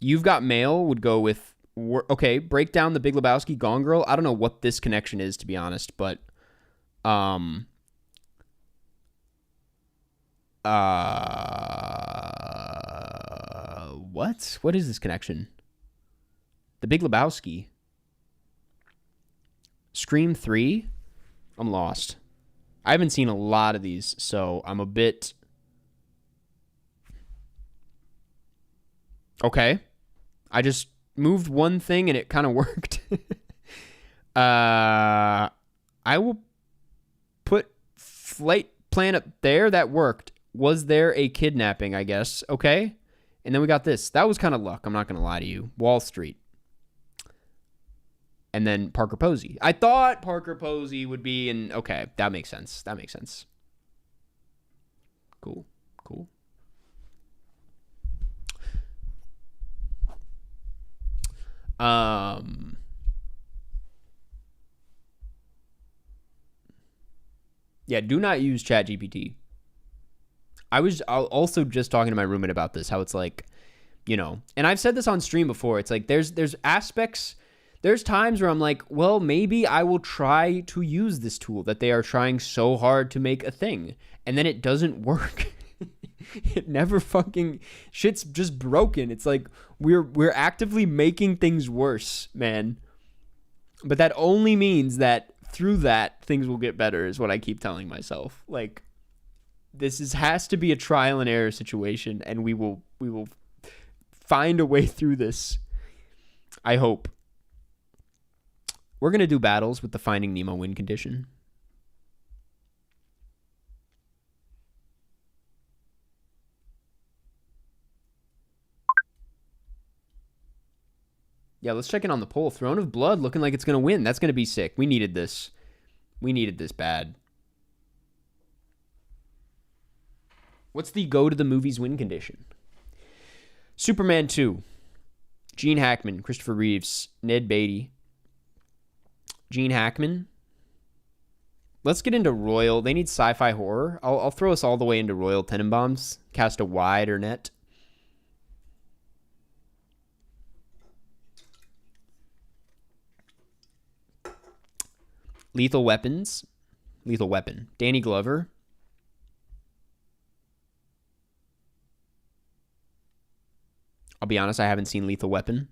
You've Got Mail would go with... Okay, break down The Big Lebowski, Gone Girl. I don't know what this connection is, to be honest, but... What? What is this connection? The Big Lebowski. Scream 3? I'm lost. I haven't seen a lot of these, so I'm a bit... Okay. I just moved one thing and it kind of worked. I will put Flight Plan up there. That worked. Was there a kidnapping, I guess? Okay. And then we got this. That was kind of luck. I'm not going to lie to you. Wall Street. And then Parker Posey. I thought Parker Posey would be in... Okay, that makes sense. That makes sense. Cool. Yeah, do not use ChatGPT. I was also just talking to my roommate about this, how it's like, and I've said this on stream before. It's like there's aspects... There's times where I'm like, well, maybe I will try to use this tool that they are trying so hard to make a thing. And then it doesn't work. It never fucking... Shit's just broken. It's like we're actively making things worse, man. But that only means that through that, things will get better is what I keep telling myself. Like, has to be a trial and error situation, and we will find a way through this. I hope. We're going to do battles with the Finding Nemo win condition. Yeah, let's check in on the poll. Throne of Blood looking like it's going to win. That's going to be sick. We needed this. We needed this bad. What's the go to the movies win condition? Superman 2. Gene Hackman, Christopher Reeves, Ned Beatty. Gene Hackman. Let's get into Royal. They need sci-fi horror. I'll throw us all the way into Royal Tenenbaums. Cast a wider net. Lethal Weapon. Danny Glover. I'll be honest, I haven't seen Lethal Weapon.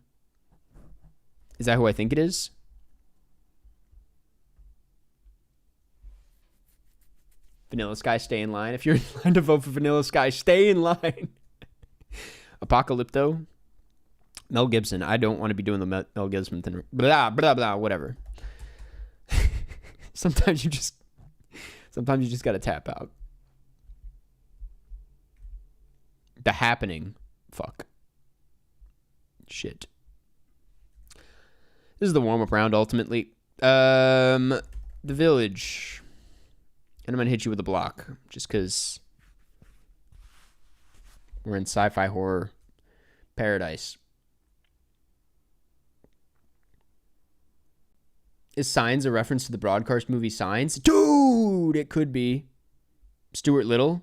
Is that who I think it is? Vanilla Sky, stay in line. If you're in line to vote for Vanilla Sky, stay in line. Apocalypto. Mel Gibson. I don't want to be doing the Mel Gibson thing. Blah, blah, blah, whatever. Sometimes you just got to tap out. The Happening. Fuck. Shit. This is the warm-up round, ultimately. The Village. And I'm going to hit you with a block, just because we're in sci-fi horror paradise. Is Signs a reference to the Broadkarst movie Signs? Dude, it could be. Stuart Little.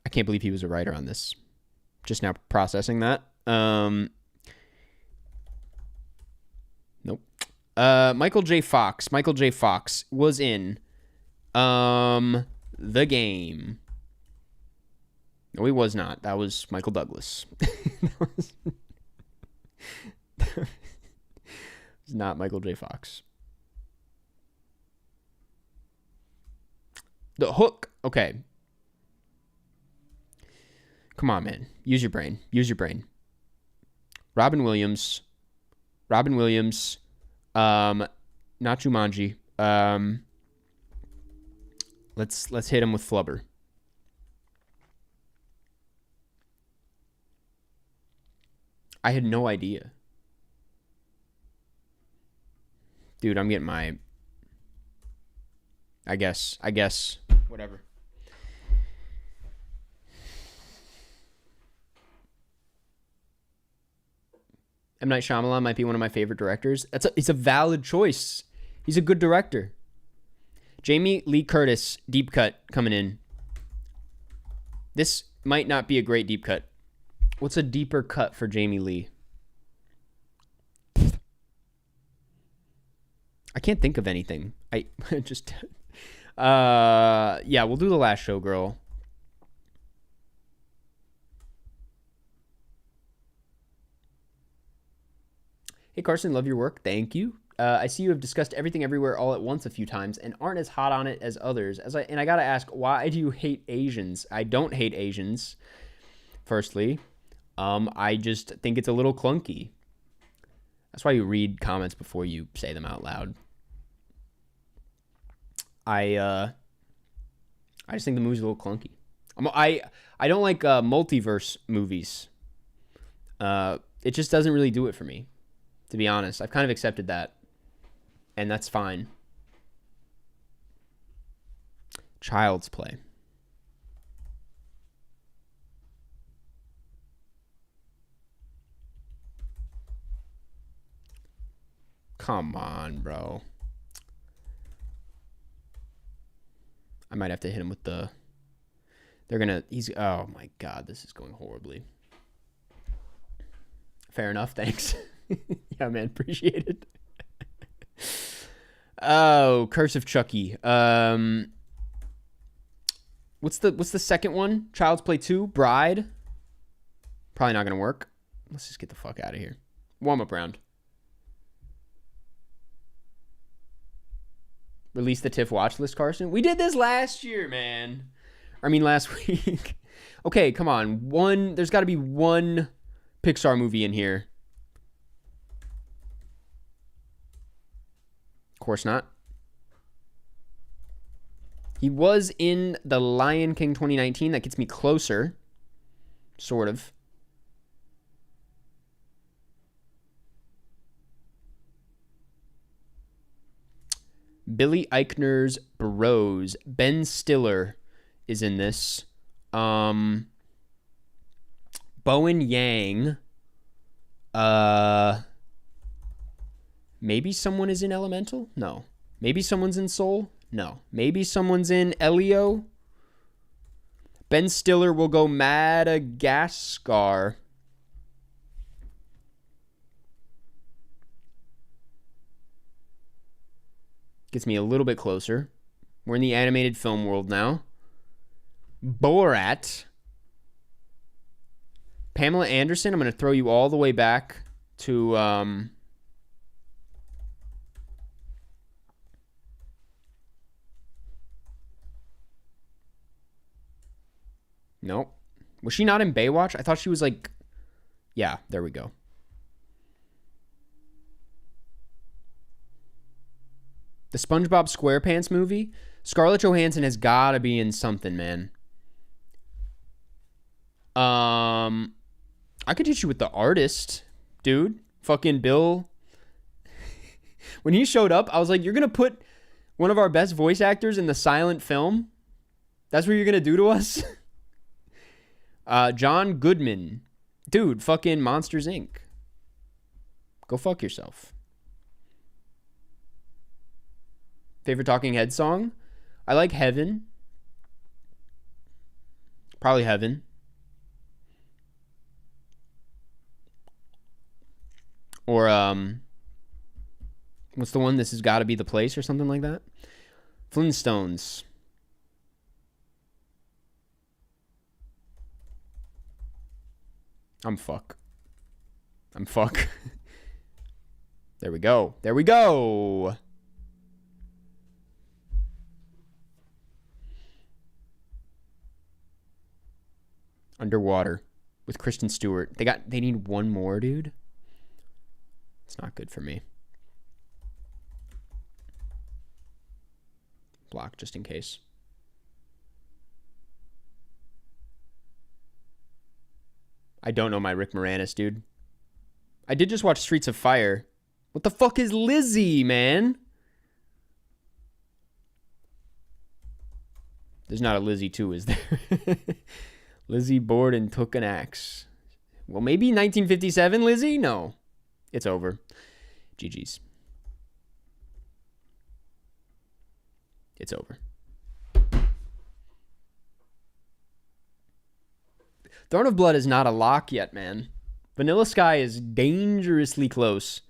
I can't believe he was a writer on this. Just now processing that. Nope. Michael J. Fox. Michael J. Fox was in The Game. No, he was not. That was Michael Douglas. That was not Michael J. Fox. The Hook. Okay. Come on, man. Use your brain. Use your brain. Robin Williams. Not Jumanji. Let's hit him with Flubber. I had no idea. Dude, I'm getting my... I guess. Whatever. M. Night Shyamalan might be one of my favorite directors. It's a valid choice. He's a good director. Jamie Lee Curtis, deep cut, coming in. This might not be a great deep cut. What's a deeper cut for Jamie Lee? I can't think of anything. I just... yeah, we'll do The Last Showgirl. Hey, Karsten, love your work. Thank you. I see you have discussed Everything Everywhere All at Once a few times and aren't as hot on it as others. And I got to ask, why do you hate Asians? I don't hate Asians, firstly. I just think it's a little clunky. That's why you read comments before you say them out loud. I just think the movie's a little clunky. I don't like multiverse movies. It just doesn't really do it for me, to be honest. I've kind of accepted that, and that's fine. Child's Play. Come on, bro. I might have to hit him with the... Oh my God, this is going horribly. Fair enough, thanks. Yeah, man, appreciate it. Oh, Curse of Chucky. What's the second one? Child's Play 2? Bride? Probably not gonna work. Let's just get the fuck out of here. Warm-up round. Release the TIFF watch list, Karsten. We did this last year, man. I mean, last week. Okay, come on. There's got to be one Pixar movie in here. Of course not. He was in The Lion King 2019. That gets me closer. Sort of. Billy Eichner's Bros. Ben Stiller is in this. Bowen Yang. Maybe someone is in Elemental? No. Maybe someone's in Soul? No. Maybe someone's in Elio? Ben Stiller will go Madagascar. Gets me a little bit closer. We're in the animated film world now. Borat. Pamela Anderson. I'm going to throw you all the way back to... Nope. Was she not in Baywatch? I thought she was like... Yeah, there we go. The SpongeBob SquarePants movie? Scarlett Johansson has got to be in something, man. I could hit you with The Artist, dude. Fucking Bill. When he showed up, I was like, you're going to put one of our best voice actors in the silent film? That's what you're going to do to us? John Goodman. Dude, fucking Monsters, Inc. Go fuck yourself. Favorite Talking Head song? I like Heaven. Probably Heaven. Or, what's the one? This has got to be the place or something like that? Flintstones. I'm fuck. There we go. There we go. Underwater with Kristen Stewart. They need one more, dude. It's not good for me. Block just in case. I don't know my Rick Moranis, dude. I did just watch Streets of Fire. What the fuck is Lizzie, man? There's not a Lizzie 2, is there? Lizzie bored and took an axe. Well, maybe 1957 Lizzie? No. It's over. GG's. It's over. Throne of Blood is not a lock yet, man. Vanilla Sky is dangerously close.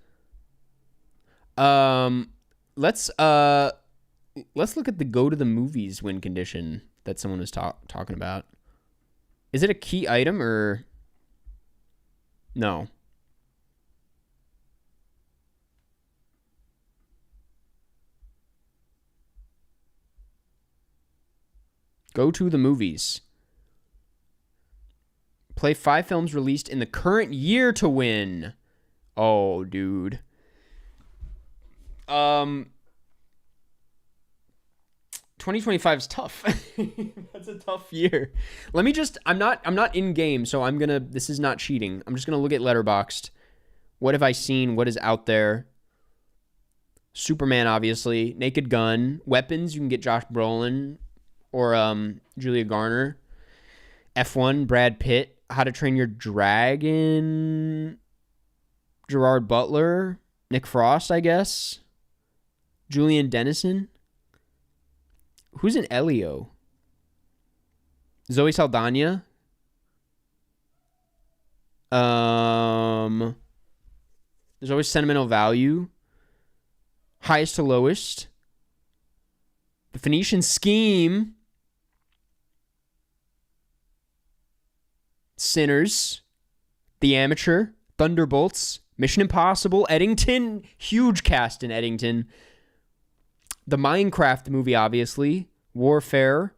Let's look at the go to the movies win condition that someone was talking about. Is it a key item or no? Go to the movies. Play 5 films released in the current year to win. Oh, dude. 2025 is tough. That's a tough year. Let me just, I'm not in game, so this is not cheating. I'm just gonna look at Letterboxd. What have I seen? What is out there? Superman, obviously. Naked Gun. Weapons, you can get Josh Brolin or Julia Garner. F1, Brad Pitt. How to Train Your Dragon. Gerard Butler. Nick Frost, I guess. Julian Dennison. Who's in Elio? Zoe Saldana. There's always Sentimental Value. Highest to Lowest. The Phoenician Scheme. Sinners. The Amateur. Thunderbolts. Mission Impossible. Eddington. Huge cast in Eddington. The Minecraft movie, obviously. Warfare.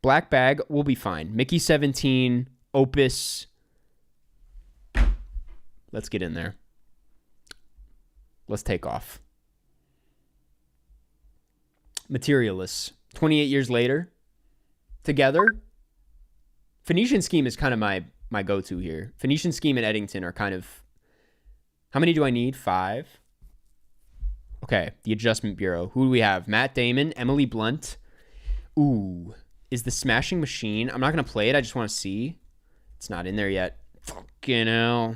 Black Bag. We'll be fine. Mickey 17. Opus. Let's get in there. Let's take off. Materialists. 28 years later. Together. Phoenician Scheme is kind of my go-to here. Phoenician Scheme and Eddington are kind of... How many do I need? 5? Okay, the Adjustment Bureau. Who do we have? Matt Damon, Emily Blunt. Ooh, is the Smashing Machine? I'm not going to play it. I just want to see. It's not in there yet. Fucking hell.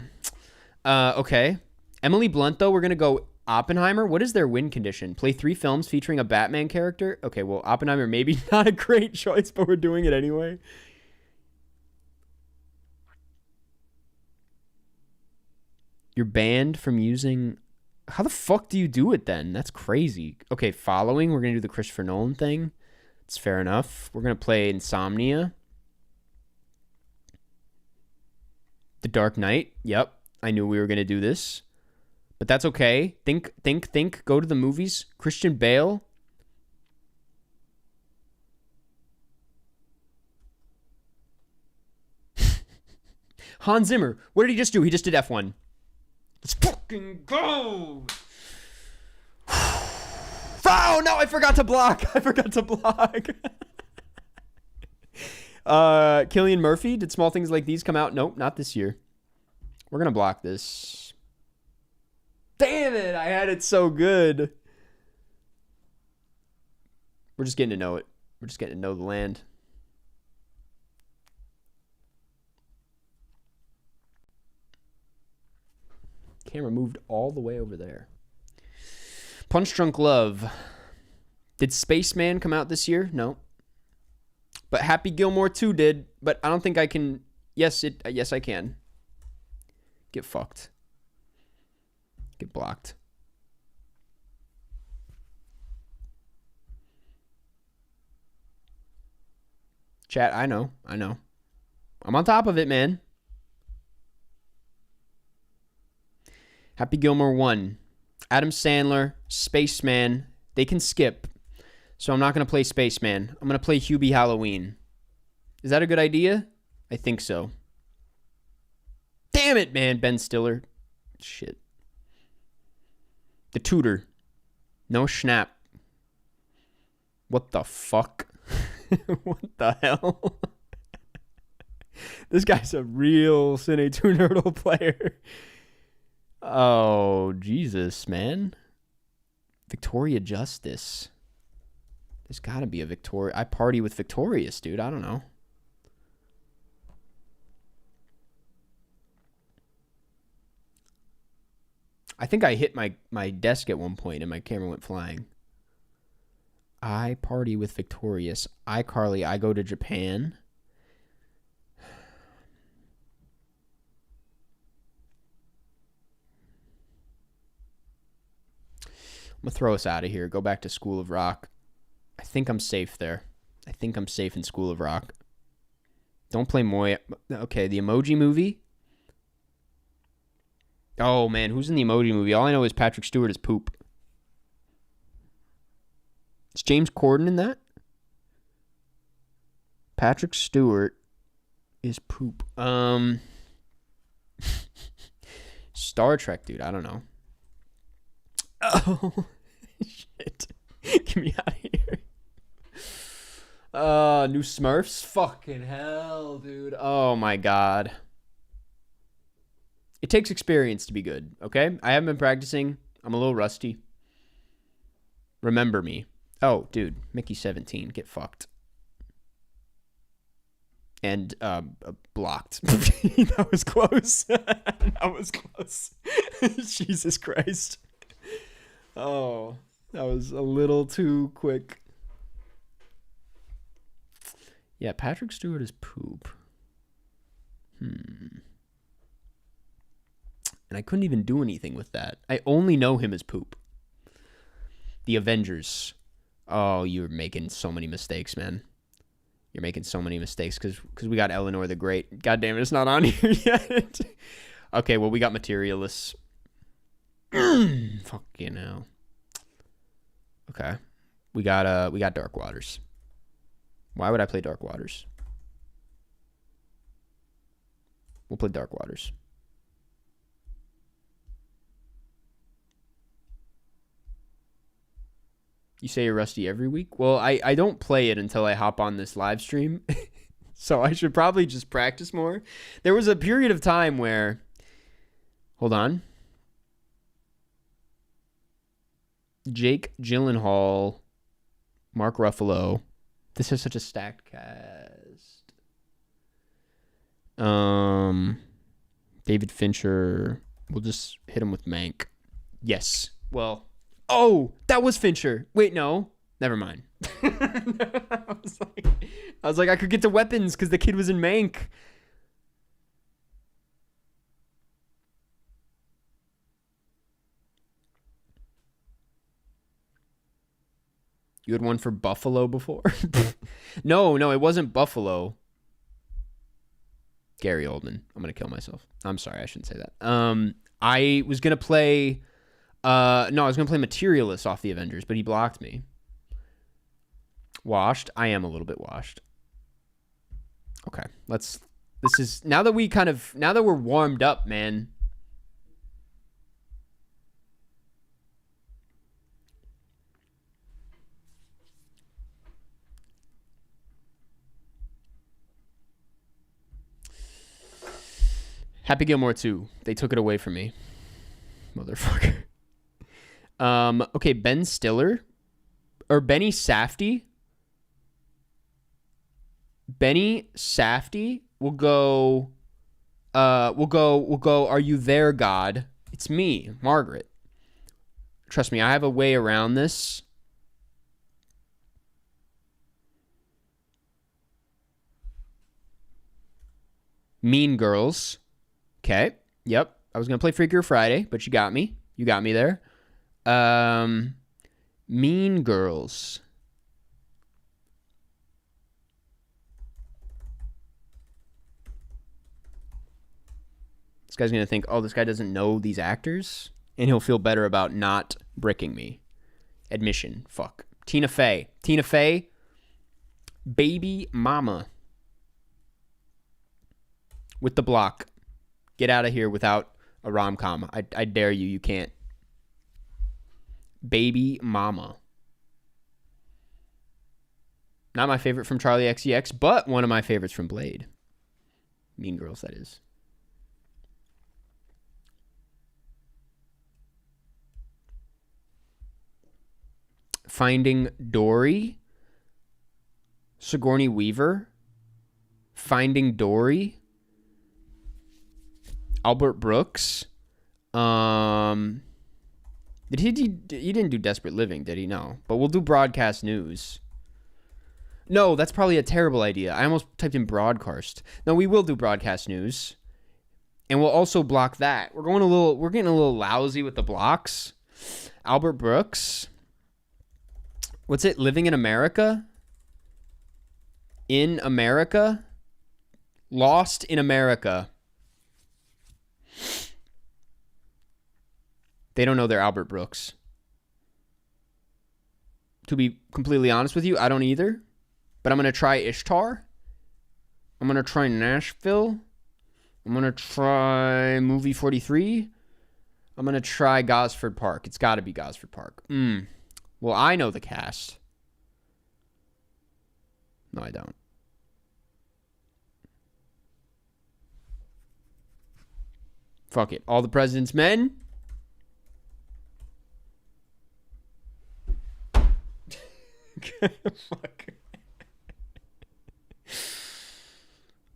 Okay. Emily Blunt, though, we're going to go Oppenheimer. What is their win condition? Play 3 films featuring a Batman character? Okay, well, Oppenheimer maybe not a great choice, but we're doing it anyway. You're banned from using... How the fuck do you do it then? That's crazy. Okay, following. We're going to do the Christopher Nolan thing. It's fair enough. We're going to play Insomnia. The Dark Knight. Yep. I knew we were going to do this. But that's okay. Think. Go to the movies. Christian Bale. Hans Zimmer. What did he just do? He just did F1. Let's fucking go. Oh, no, I forgot to block. Cillian Murphy. Did Small Things Like These come out? Nope, not this year. We're going to block this. Damn it. I had it so good. We're just getting to know it. We're just getting to know the land. Camera moved all the way over there. Punch Drunk Love. Did Spaceman come out this year? No. But Happy Gilmore 2 did. But I don't think I can. Yes, I can. Get fucked. Get blocked. Chat, I know. I'm on top of it, man. Happy Gilmore 1. Adam Sandler, Spaceman. They can skip. So I'm not going to play Spaceman. I'm going to play Hubie Halloween. Is that a good idea? I think so. Damn it, man. Ben Stiller. Shit. The Tutor. No Schnapp. What the fuck? What the hell? This guy's a real Cine 2 Nerdle player. Oh, Jesus, man. Victoria Justice. There's got to be a Victoria. I party with Victorious, dude. I don't know. I think I hit my desk at one point and my camera went flying. I party with Victorious. iCarly, I go to Japan. I'm going to throw us out of here. Go back to School of Rock. I think I'm safe there. I think I'm safe in School of Rock. Don't play Moya. Okay, the Emoji Movie. Oh, man. Who's in the Emoji Movie? All I know is Patrick Stewart is poop. Is James Corden in that? Patrick Stewart is poop. Star Trek, dude. I don't know. Oh, shit. Get me out of here. New Smurfs? Fucking hell, dude. Oh, my God. It takes experience to be good, okay? I haven't been practicing. I'm a little rusty. Remember me. Oh, dude. Mickey 17. Get fucked. And blocked. That was close. That was close. Jesus Christ. Oh, that was a little too quick. Yeah, Patrick Stewart is poop. And I couldn't even do anything with that. I only know him as poop. The Avengers. Oh, you're making so many mistakes, man. You're making so many mistakes because we got Eleanor the Great. God damn it, it's not on here yet. Okay, well, we got Materialists. Fucking hell. Okay. We got Dark Waters. Why would I play Dark Waters? We'll play Dark Waters. You say you're rusty every week? Well, I don't play it until I hop on this live stream. So I should probably just practice more. There was a period of time where... Hold on. Jake Gyllenhaal, Mark Ruffalo. This is such a stacked cast. David Fincher. We'll just hit him with Mank. Yes. Well. Oh, that was Fincher. Wait, no. Never mind. I was like, I could get to weapons because the kid was in Mank. You had one for Buffalo before? No, it wasn't Buffalo. Gary Oldman. I'm going to kill myself. I'm sorry, I shouldn't say that. I was going to play... I was going to play Materialist off the Avengers, but he blocked me. Washed? I am a little bit washed. Okay, now that we're warmed up, man. Happy Gilmore 2. They took it away from me. Motherfucker. Okay, Ben Stiller. Or Benny Safdie. Benny Safdie will go, Are You There, God? It's me, Margaret. Trust me, I have a way around this. Mean Girls. Okay. Yep. I was going to play Freakier Friday, but you got me. You got me there. Mean Girls. This guy's going to think, oh, this guy doesn't know these actors? And he'll feel better about not bricking me. Admission. Fuck. Tina Fey. Tina Fey. Baby Mama. With the block. Get out of here without a rom-com. I dare you. You can't. Baby Mama. Not my favorite from Charlie XCX, but one of my favorites from Blade. Mean Girls, that is. Finding Dory. Sigourney Weaver. Finding Dory. Albert Brooks. He didn't do Desperate Living, did he? No. But we'll do Broadcast News. No, that's probably a terrible idea. I almost typed in Broadkarst. No, we will do Broadcast News. And we'll also block that. We're getting a little lousy with the blocks. Albert Brooks. What's it? Living in America? In America? Lost in America. They don't know they're Albert Brooks. To be completely honest with you, I don't either. But I'm going to try Ishtar. I'm going to try Nashville. I'm going to try Movie 43. I'm going to try Gosford Park. It's got to be Gosford Park. Well, I know the cast. No, I don't. Fuck it. All the President's Men. Fuck.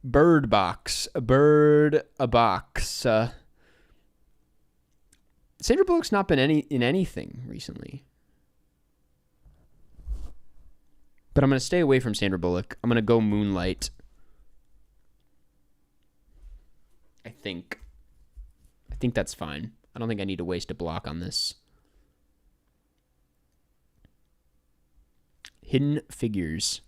Bird Box. Bird a Box. Sandra Bullock's not been in anything recently. But I'm going to stay away from Sandra Bullock. I'm going to go Moonlight. I think that's fine. I don't think I need to waste a block on this. Hidden Figures.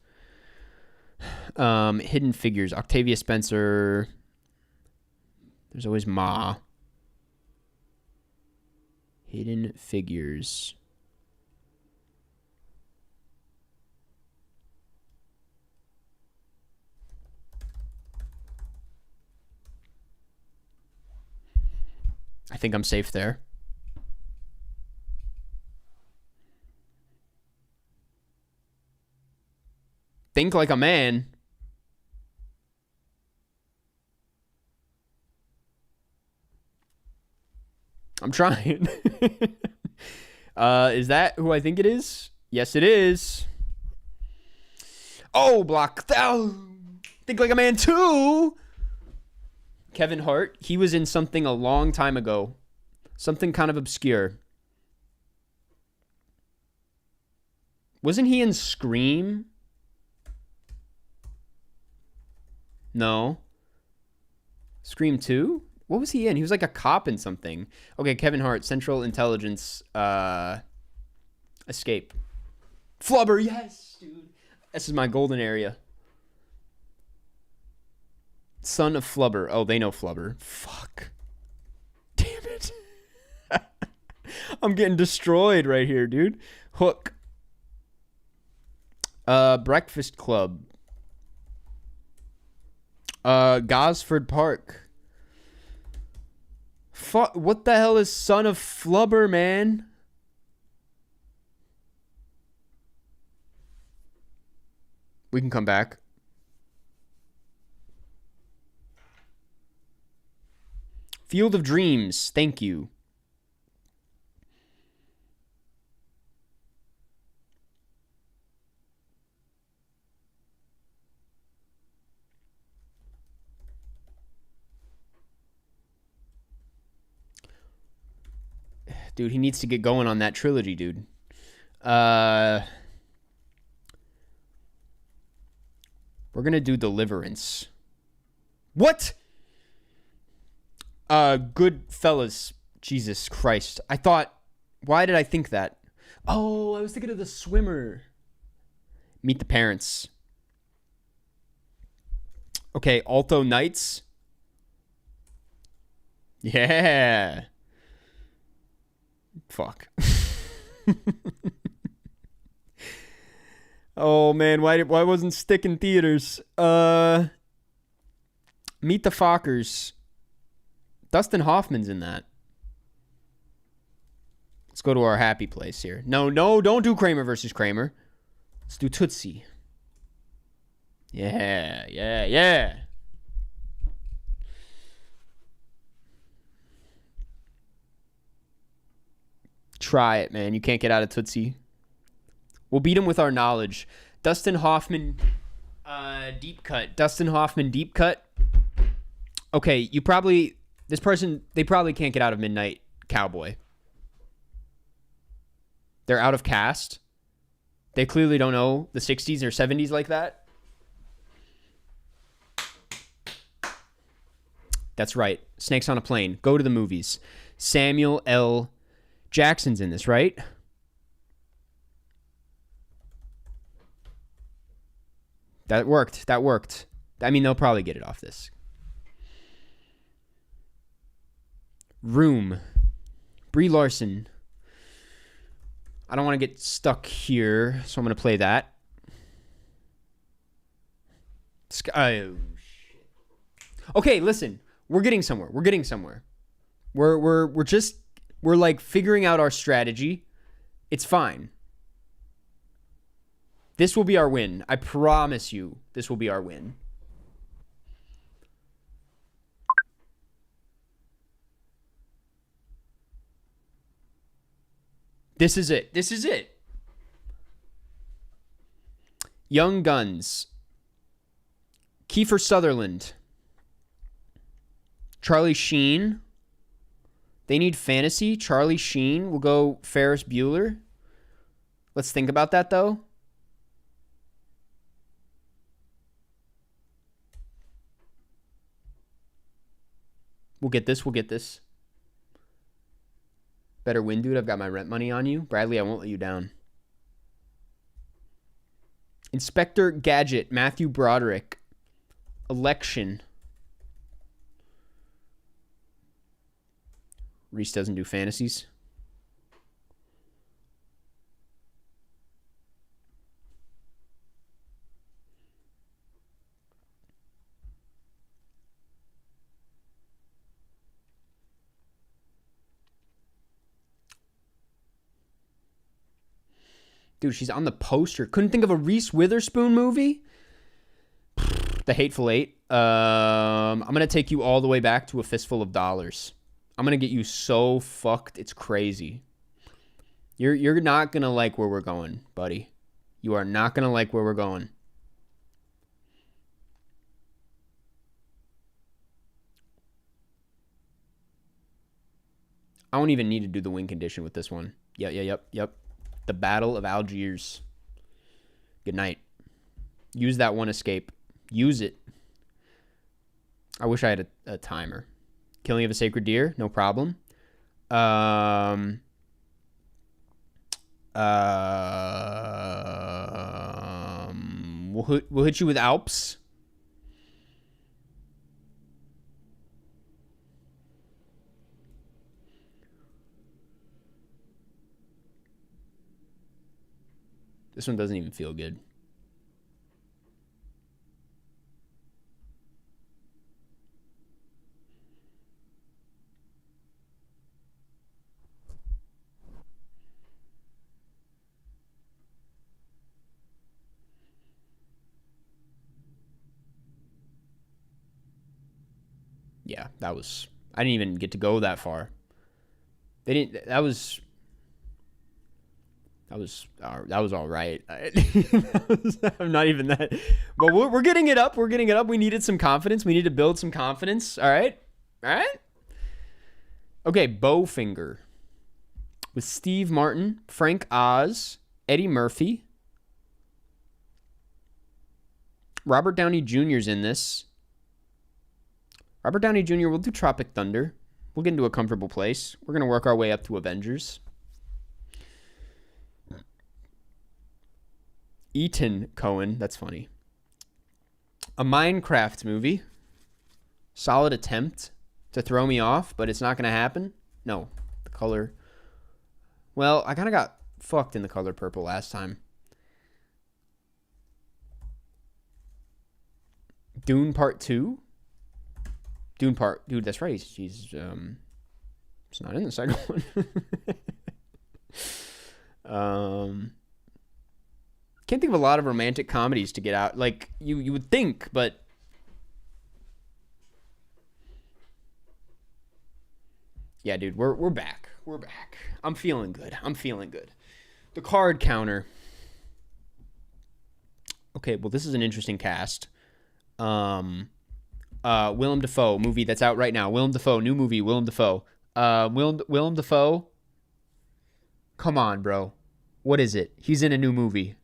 Hidden Figures. Octavia Spencer. There's always Ma. Hidden Figures. I think I'm safe there. Think Like a Man. I'm trying. Is that who I think it is? Yes, it is. Oh, block. Think Like a Man 2. Kevin Hart. He was in something a long time ago. Something kind of obscure. Wasn't he in Scream? No. Scream 2? What was he in? He was like a cop in something. Okay, Kevin Hart, Central Intelligence, Escape. Flubber, yes, dude. This is my golden area. Son of Flubber. Oh, they know Flubber. Fuck. Damn it. I'm getting destroyed right here, dude. Hook. Breakfast Club. Gosford Park. Fuck, what the hell is Son of Flubber, man? We can come back. Field of Dreams. Thank you. Dude, he needs to get going on that trilogy, dude. We're going to do Deliverance. What? Goodfellas. Jesus Christ. I thought... Why did I think that? Oh, I was thinking of The Swimmer. Meet the Parents. Okay, Alto Knights. Yeah. Fuck. Oh man, why wasn't Stick in theaters? Meet the Fockers. Dustin Hoffman's in that. Let's go to our happy place here. No, don't do Kramer versus Kramer. Let's do Tootsie. Yeah. Try it, man. You can't get out of Tootsie. We'll beat him with our knowledge. Dustin Hoffman, deep cut. Dustin Hoffman, deep cut. Okay, they probably can't get out of Midnight Cowboy. They're out of cast. They clearly don't know the 60s or 70s like that. That's right. Snakes on a Plane. Go to the movies. Samuel L. Jackson's in this, right? That worked. I mean, they'll probably get it off this. Room. Brie Larson. I don't want to get stuck here, so I'm going to play that. Oh, shit. Okay, listen. We're getting somewhere. We're like figuring out our strategy. It's fine. This will be our win. I promise you, this will be our win. This is it. Young Guns. Kiefer Sutherland. Charlie Sheen. They need fantasy. Charlie Sheen. We'll go Ferris Bueller. Let's think about that, though. We'll get this. Better win, dude. I've got my rent money on you. Bradley, I won't let you down. Inspector Gadget. Matthew Broderick. Election. Reese doesn't do fantasies. Dude, she's on the poster. Couldn't think of a Reese Witherspoon movie? The Hateful Eight. I'm going to take you all the way back to A Fistful of Dollars. I'm going to get you so fucked. It's crazy. You're not gonna like where we're going, buddy. You are not gonna like where we're going. I don't even need to do the win condition with this one. Yep. The Battle of Algiers. Good night. Use that one escape. Use it. I wish I had a timer. Killing of a Sacred Deer, no problem. We'll hit you with Alps. This one doesn't even feel good. Yeah, that was... I didn't even get to go that far. They didn't... That was all right. I'm not even that... But we're getting it up. We're getting it up. We needed some confidence. We need to build some confidence. All right? Okay, Bowfinger. With Steve Martin, Frank Oz, Eddie Murphy. Robert Downey Jr.'s in this. Robert Downey Jr. will do Tropic Thunder. We'll get into a comfortable place. We're going to work our way up to Avengers. Ethan Cohen. That's funny. A Minecraft movie. Solid attempt to throw me off, but it's not going to happen. No. The color. Well, I kind of got fucked in the color purple last time. Dune Part 2. Dude, that's right. He's it's not in the second one. Can't think of a lot of romantic comedies to get out. Like you would think, but yeah, dude, we're back. We're back. I'm feeling good. The card counter. Okay, well, this is an interesting cast. Willem Dafoe movie that's out right now. Willem Dafoe, new movie. Willem Dafoe. Willem Dafoe. Come on, bro. What is it? He's in a new movie.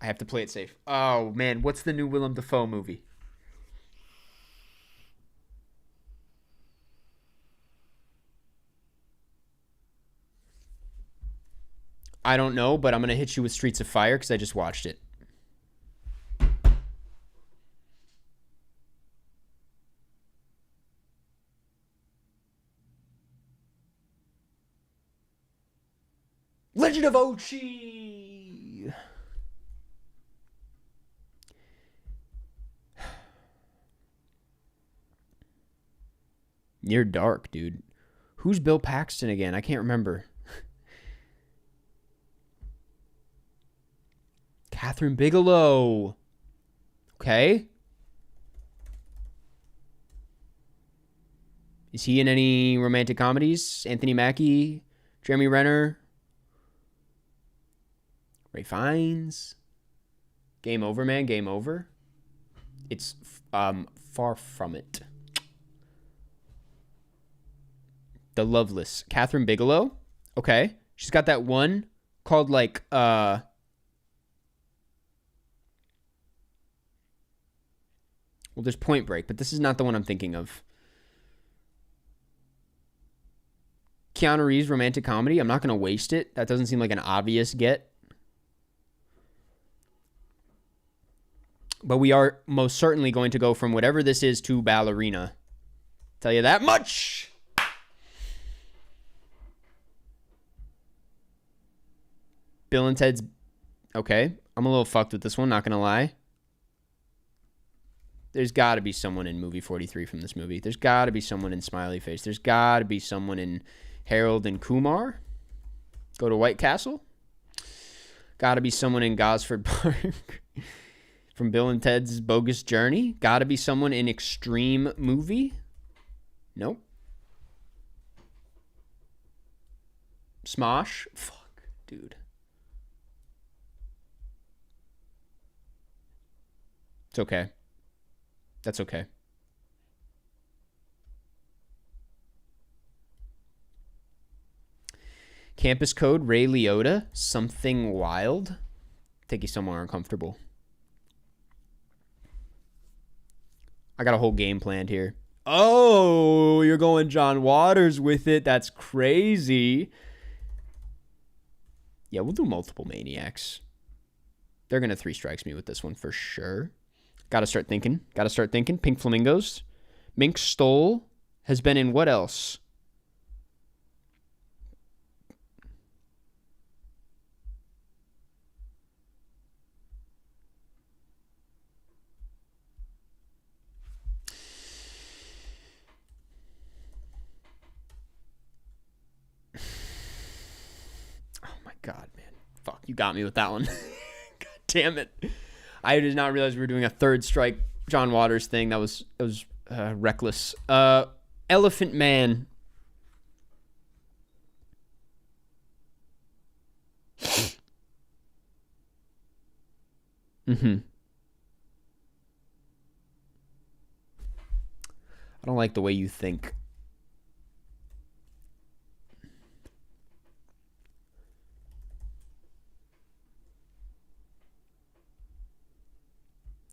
I have to play it safe. Oh man, what's the new Willem Dafoe movie? I don't know, but I'm gonna hit you with Streets of Fire because I just watched it. Legend of Ochi. Near Dark, dude. Who's Bill Paxton again? I can't remember. Catherine Bigelow. Okay. Is he in any romantic comedies? Anthony Mackie, Jeremy Renner, Ray Fiennes. Game over, man. Game over. It's far from it. The Loveless. Catherine Bigelow. Okay. She's got that one called like well, there's Point Break, but this is not the one I'm thinking of. Keanu Reeves romantic comedy. I'm not going to waste it. That doesn't seem like an obvious get. But we are most certainly going to go from whatever this is to Ballerina. Tell you that much. Bill and Ted's... Okay. I'm a little fucked with this one, not going to lie. There's got to be someone in movie 43 from this movie. There's got to be someone in Smiley Face. There's got to be someone in Harold and Kumar. Go to White Castle. Got to be someone in Gosford Park. From Bill and Ted's Bogus Journey. Got to be someone in Extreme Movie. Nope. Smosh? Fuck, dude. It's okay. That's okay. Campus code, Ray Liotta, something wild. Take you somewhere uncomfortable. I got a whole game planned here. Oh, you're going John Waters with it. That's crazy. Yeah, we'll do multiple maniacs. They're going to 3 strikes me with this one for sure. Got to start thinking. Pink Flamingos. Mink Stole has been in what else? God, man. Fuck, you got me with that one. God damn it. I did not realize we were doing a 3rd strike John Waters thing. That was reckless. Elephant Man. I don't like the way you think.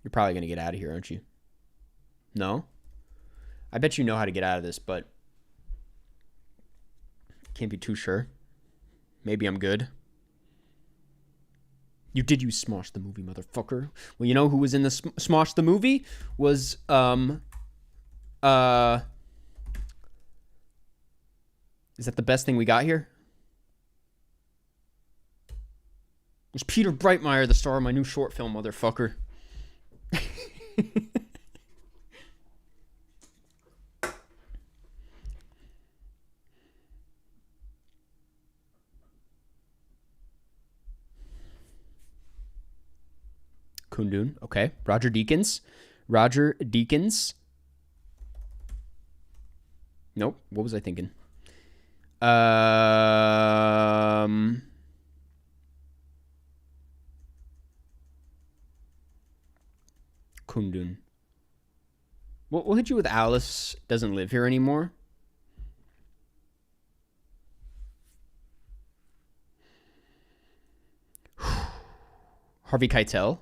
You're probably going to get out of here, aren't you? No? I bet you know how to get out of this, but can't be too sure. Maybe I'm good. You did use Smosh the movie, motherfucker. Well, you know who was in the Smosh the movie? Was, is that the best thing we got here? Was Peter Brightmeyer the star of my new short film, motherfucker? Kundun, okay. Roger Deakins. Nope. What was I thinking? Kundun. We'll hit you with Alice Doesn't Live Here Anymore. Harvey Keitel.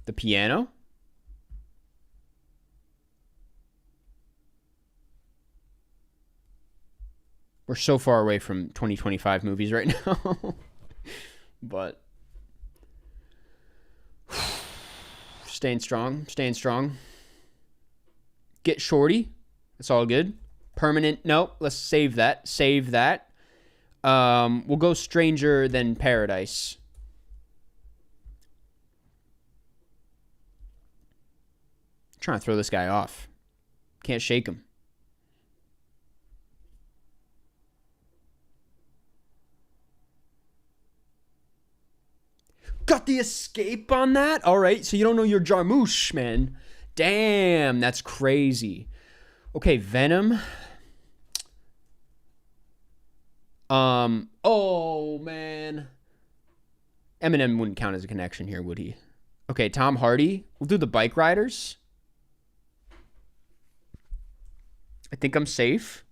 The Piano. We're so far away from 2025 movies right now. But staying strong. Get Shorty. That's all good. Permanent. Nope. Let's save that. We'll go Stranger Than Paradise. I'm trying to throw this guy off. Can't shake him. Got the escape on that? All right, so you don't know your Jarmusch, man. Damn, that's crazy. Okay, Venom. Oh, man. Eminem wouldn't count as a connection here, would he? Okay, Tom Hardy. We'll do the Bike Riders. I think I'm safe.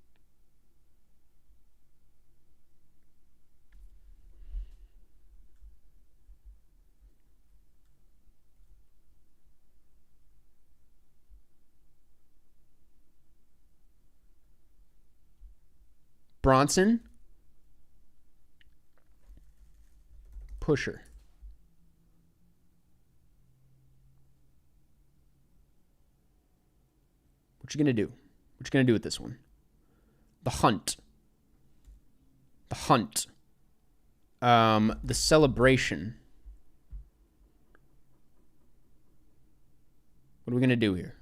Bronson. Pusher. What you gonna do? What you gonna do with this one? The Hunt. The Celebration. What are we gonna do here?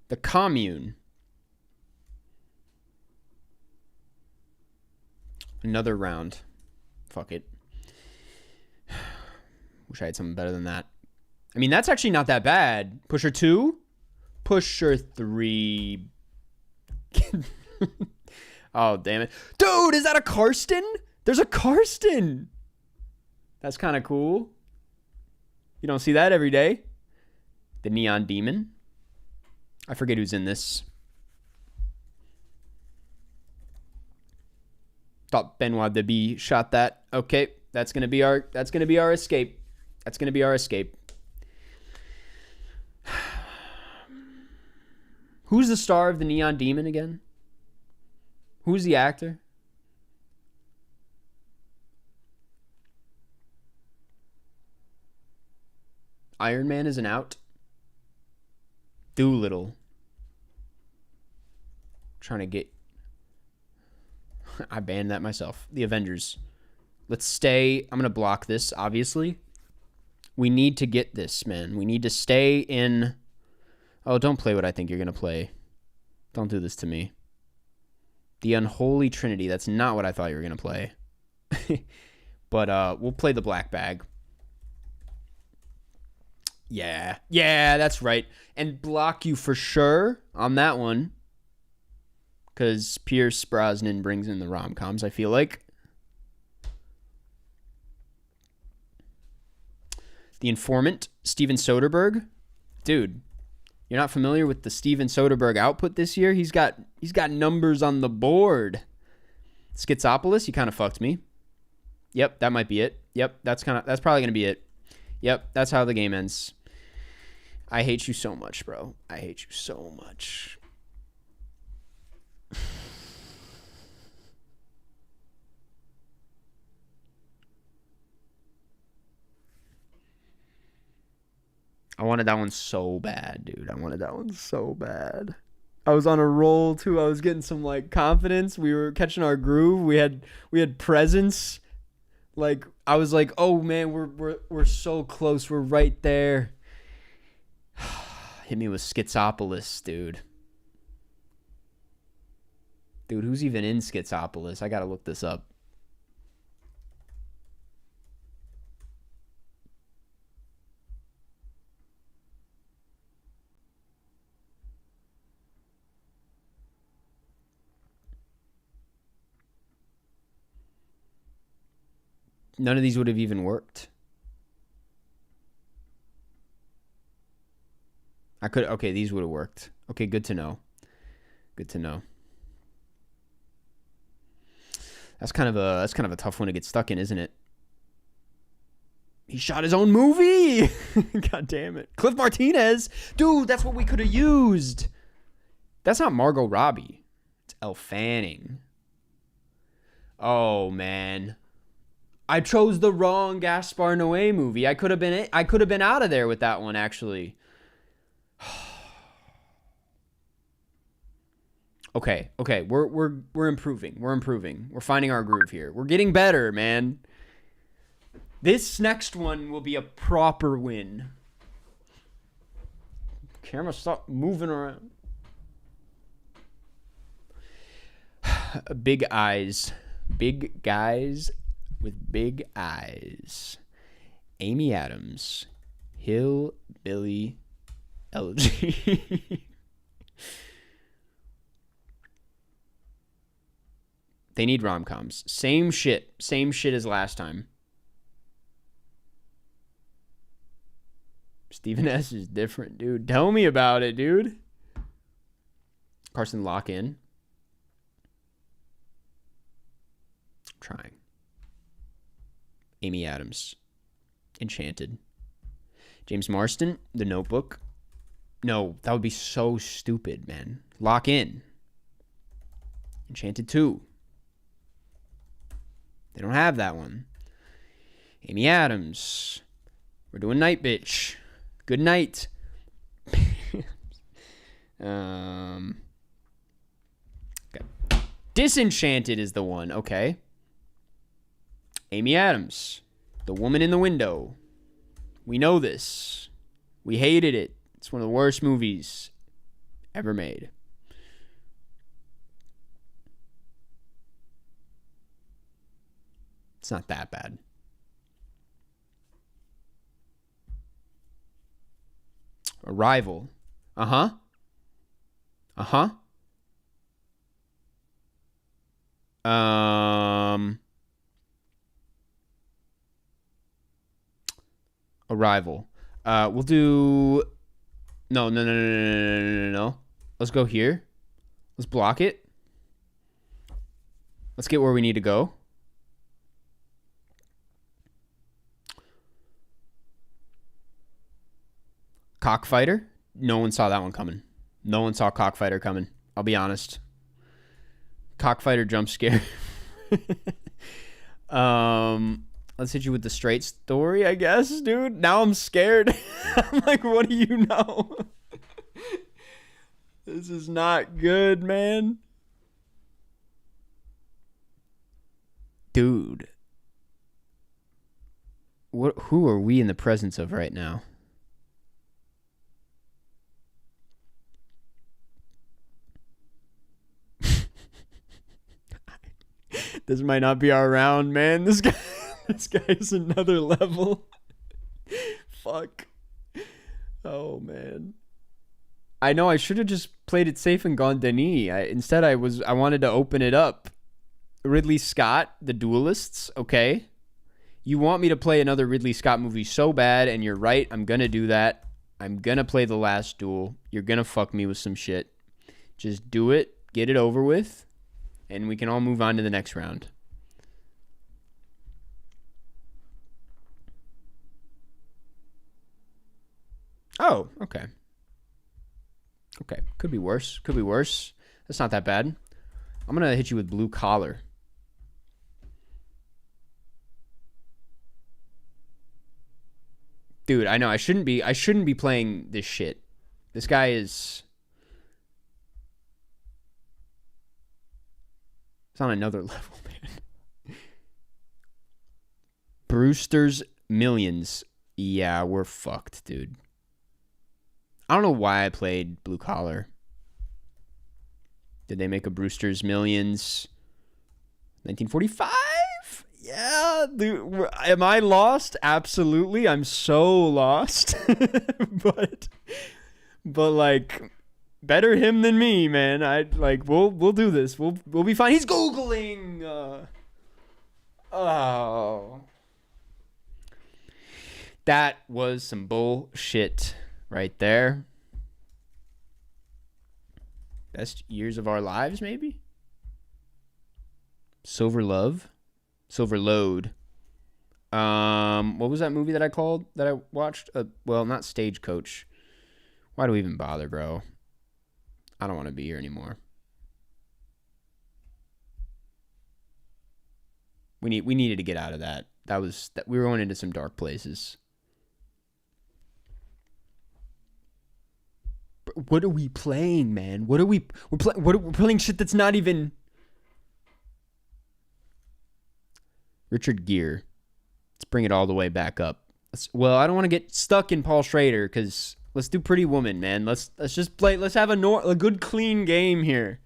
The Commune. Another round. Fuck it. Wish I had something better than that. I mean, that's actually not that bad. Pusher 2. Pusher 3. Oh, damn it. Dude, is that a Karsten? There's a Karsten. That's kind of cool. You don't see that every day. The Neon Demon. I forget who's in this. Thought Benoit de B shot that. Okay, that's gonna be our escape. That's gonna be our escape. Who's the star of the Neon Demon again? Who's the actor? Iron Man is an out. Doolittle. Trying to get... I banned that myself. The Avengers. Let's stay... I'm going to block this, obviously. We need to get this, man. We need to stay in... Oh, don't play what I think you're going to play. Don't do this to me. The Unholy Trinity. That's not what I thought you were going to play. But we'll play the black bag. Yeah. Yeah, that's right. And block you for sure on that one. Because Pierce Brosnan brings in the rom-coms, I feel like. The Informant, Steven Soderbergh. Dude, you're not familiar with the Steven Soderbergh output this year? He's got numbers on the board. Schizopolis, you kind of fucked me. Yep, that might be it. Yep, that's probably going to be it. Yep, that's how the game ends. I hate you so much, bro. I hate you so much. I wanted that one so bad, dude. I wanted that one so bad. I was on a roll too. I was getting some like confidence. We were catching our groove. We had presence. Like I was like, "Oh man, we're so close. We're right there." Hit me with Schizopolis, dude. Dude, who's even in Schizopolis? I gotta look this up. None of these would have even worked. Okay, these would have worked. Okay, good to know. Good to know. That's kind of a tough one to get stuck in, isn't it? He shot his own movie. God damn it. Cliff Martinez. Dude, that's what we could have used. That's not Margot Robbie. It's Elle Fanning. Oh, man. I chose the wrong Gaspar Noé movie. I could have been out of there with that one, actually. Okay. We're improving. We're improving. We're finding our groove here. We're getting better, man. This next one will be a proper win. Camera, stop moving around. Big eyes. Big guys with big eyes. Amy Adams. Hillbilly LG. They need rom-coms. Same shit. Same shit as last time. Stephen S. is different, dude. Tell me about it, dude. Karsten, lock in. I'm trying. Amy Adams. Enchanted. James Marsden. The Notebook. No, that would be so stupid, man. Lock in. Enchanted 2. They don't have that one. Amy Adams. We're doing Night Bitch. Good night. Okay. Disenchanted is the one. Okay. Amy Adams. The Woman in the Window. We know this. We hated it. It's one of the worst movies ever made. It's not that bad. Arrival. Uh-huh. Uh-huh. Arrival. We'll do... No, no, no, no, no, no, no, no, no. Let's go here. Let's block it. Let's get where we need to go. Cockfighter. No one saw that one coming. No one saw Cockfighter coming. I'll be honest. Cockfighter jump scare. Let's hit you with the straight story, I guess, dude. Now I'm scared. I'm like, what do you know? This is not good, man. Dude. Who are we in the presence of right now? This might not be our round, man. This guy is another level. Fuck. Oh, man. I know I should have just played it safe and gone Denis. Instead, I wanted to open it up. Ridley Scott, The Duelists. Okay. You want me to play another Ridley Scott movie so bad, and you're right. I'm going to do that. I'm going to play The Last Duel. You're going to fuck me with some shit. Just do it. Get it over with. And we can all move on to the next round. Oh, okay. Okay. Could be worse. Could be worse. That's not that bad. I'm going to hit you with Blue Collar. Dude, I know. I shouldn't be playing this shit. This guy is... It's on another level, man. Brewster's Millions. Yeah, we're fucked, dude. I don't know why I played Blue Collar. Did they make a Brewster's Millions? 1945? Yeah, dude. Am I lost? Absolutely. I'm so lost. but like... Better him than me, man. We'll do this. We'll be fine. He's Googling. Oh. That was some bullshit right there. Best years of our lives, maybe? Silver Love? Silver Load. What was that movie that I watched? Well, not Stagecoach. Why do we even bother, bro? I don't want to be here anymore. We needed to get out of that. We were going into some dark places. What are we playing, man? We're playing shit that's not even... Richard Gere. Let's bring it all the way back up. I don't want to get stuck in Paul Schrader because... Let's do Pretty Woman, man. Let's just play. Let's have a good, clean game here.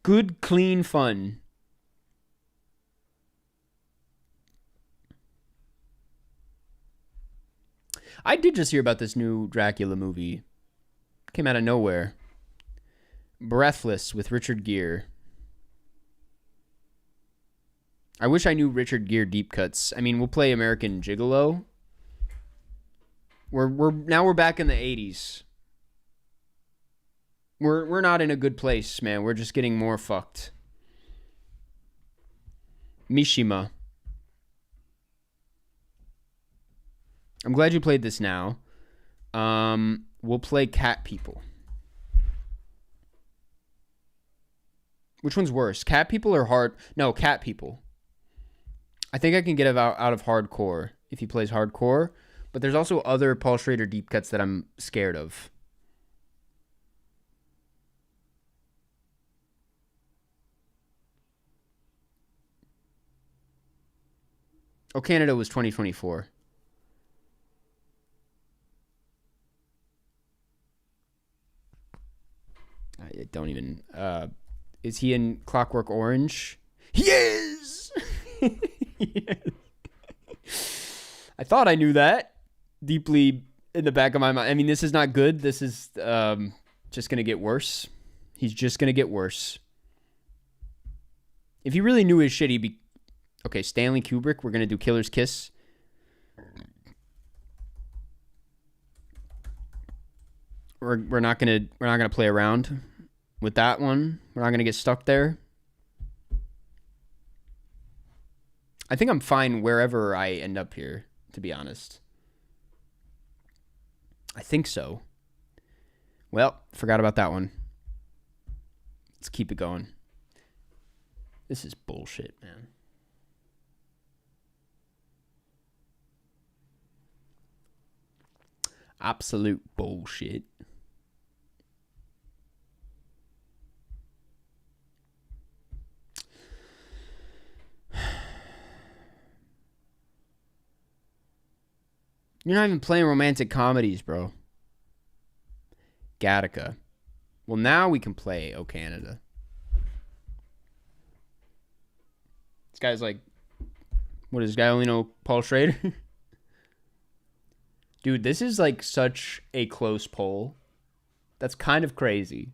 Good, clean fun. I did just hear about this new Dracula movie. Came out of nowhere. Breathless with Richard Gere. I wish I knew Richard Gere deep cuts. I mean, we'll play American Gigolo. We're back in the 80s. We're not in a good place, man. We're just getting more fucked. Mishima. I'm glad you played this now. We'll play Cat People. Which one's worse? Cat People or hard? No, Cat People. I think I can get out of hardcore if he plays hardcore. But there's also other Paul Schrader deep cuts that I'm scared of. Oh, Canada was 2024. I don't even... is he in Clockwork Orange? He is! Yes. I thought I knew that. Deeply in the back of my mind. I mean, this is not good. This is just going to get worse. He's just going to get worse. If he really knew his shit, he'd be... Okay, Stanley Kubrick. We're going to do Killer's Kiss. We're not gonna play around with that one. We're not gonna get stuck there. I think I'm fine wherever I end up here, to be honest. I think so. Well, forgot about that one. Let's keep it going. This is bullshit, man. Absolute bullshit. You're not even playing romantic comedies, bro. Gattaca. Well, now we can play O Canada. This guy's like, what does this guy only know Paul Schrader? Dude, this is like such a close poll. That's kind of crazy.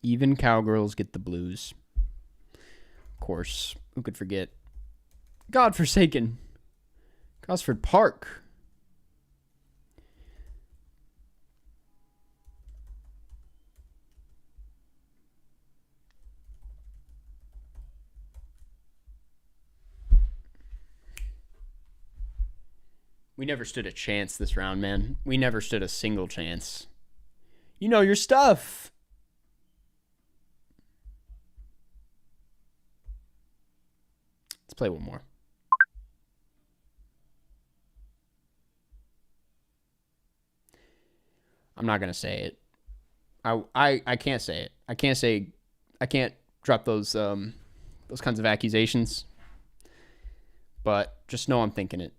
Even cowgirls get the blues. Of course. Who could forget? Godforsaken. Gosford Park. We never stood a chance this round, man. We never stood a single chance. You know your stuff. Let's play one more. I'm not gonna say it. I can't say it. I can't drop those kinds of accusations. But just know I'm thinking it.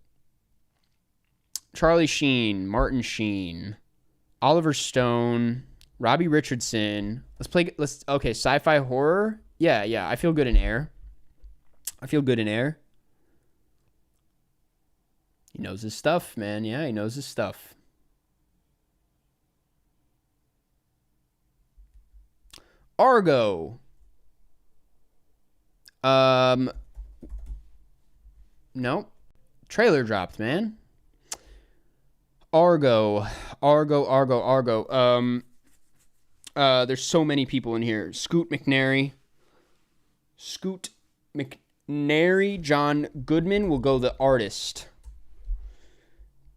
Charlie Sheen, Martin Sheen, Oliver Stone, Robbie Richardson. Okay, sci-fi horror. Yeah. I feel good in Air. He knows his stuff, man. Yeah, he knows his stuff. Argo. No. Trailer dropped, man. Argo. There's so many people in here. Scoot McNairy, John Goodman will go the artist.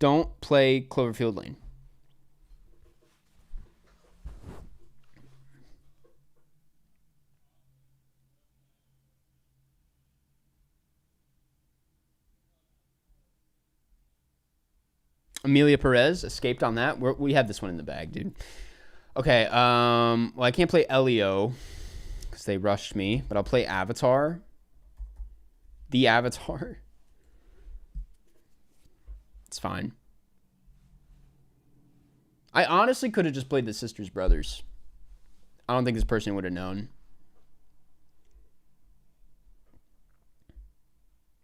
Don't play Cloverfield Lane. Amelia Perez escaped on that. We have this one in the bag, dude. Okay, well, I can't play Elio because they rushed me, but I'll play Avatar. The Avatar. It's fine. I honestly could have just played the Sisters Brothers. I don't think this person would have known.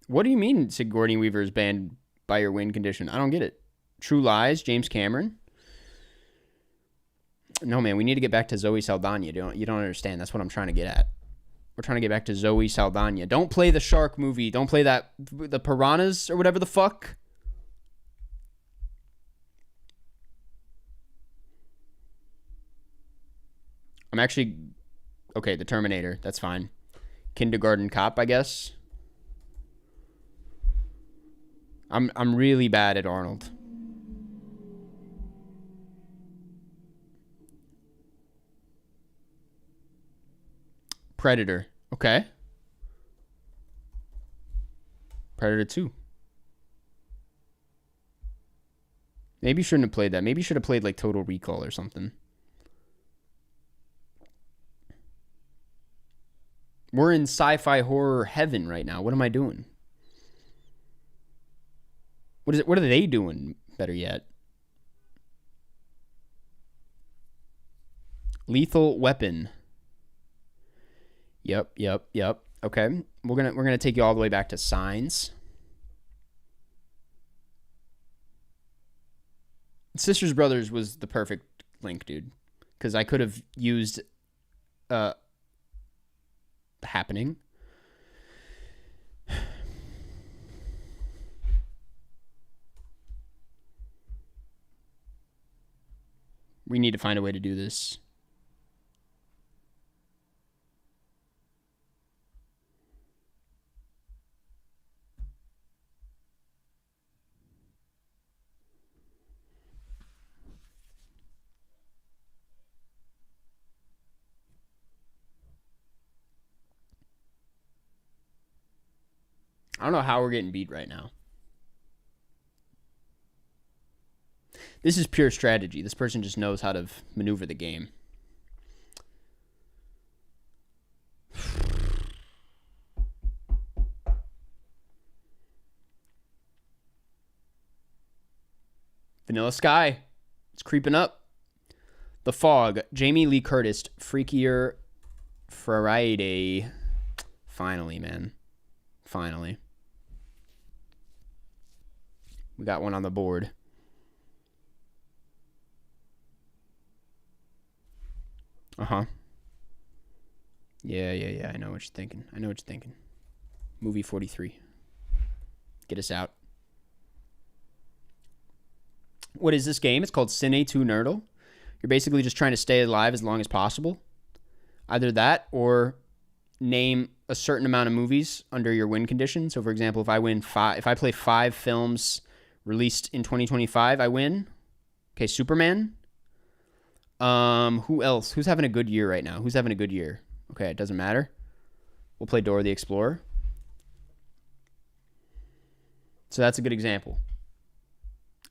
What do you mean Sigourney Weaver is banned by your win condition? I don't get it. True Lies, James Cameron. No, man, we need to get back to Zoe Saldana. You don't understand. That's what I'm trying to get at. We're trying to get back to Zoe Saldana. Don't play the shark movie. Don't play that, the Piranhas or whatever the fuck. I'm actually... Okay, the Terminator. That's fine. Kindergarten Cop, I guess. I'm really bad at Arnold. Predator. Okay. Predator 2. Maybe you shouldn't have played that. Maybe you should have played like Total Recall or something. We're in sci-fi horror heaven right now. What am I doing? What are they doing better yet? Lethal Weapon. Yep. Okay. We're gonna take you all the way back to Signs. Sisters Brothers was the perfect link, dude. Because I could have used Happening. We need to find a way to do this. I don't know how we're getting beat right now. This is pure strategy. This person just knows how to maneuver the game. Vanilla Sky. It's creeping up. The Fog. Jamie Lee Curtis. Freakier Friday. Finally, man. Finally. We got one on the board. Uh-huh. Yeah. I know what you're thinking. Movie 43. Get us out. What is this game? It's called Cine 2 Nerdle. You're basically just trying to stay alive as long as possible. Either that or name a certain amount of movies under your win condition. So, for example, if I play 5 films released in 2025, I win. Okay, Superman. Who else? Who's having a good year right now? Okay, it doesn't matter. We'll play Dora the Explorer. So that's a good example.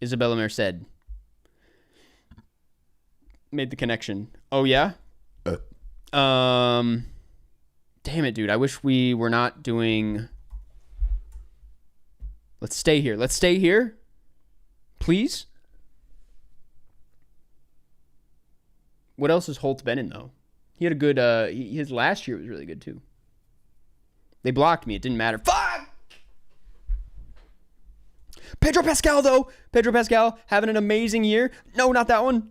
Isabella Merced made the connection. Oh, yeah? Damn it, dude. I wish we were not doing... Let's stay here. Please? What else has Holt been in, though? He had a good... his last year was really good, too. They blocked me. It didn't matter. Fuck! Pedro Pascal, though. Pedro Pascal having an amazing year. No, not that one.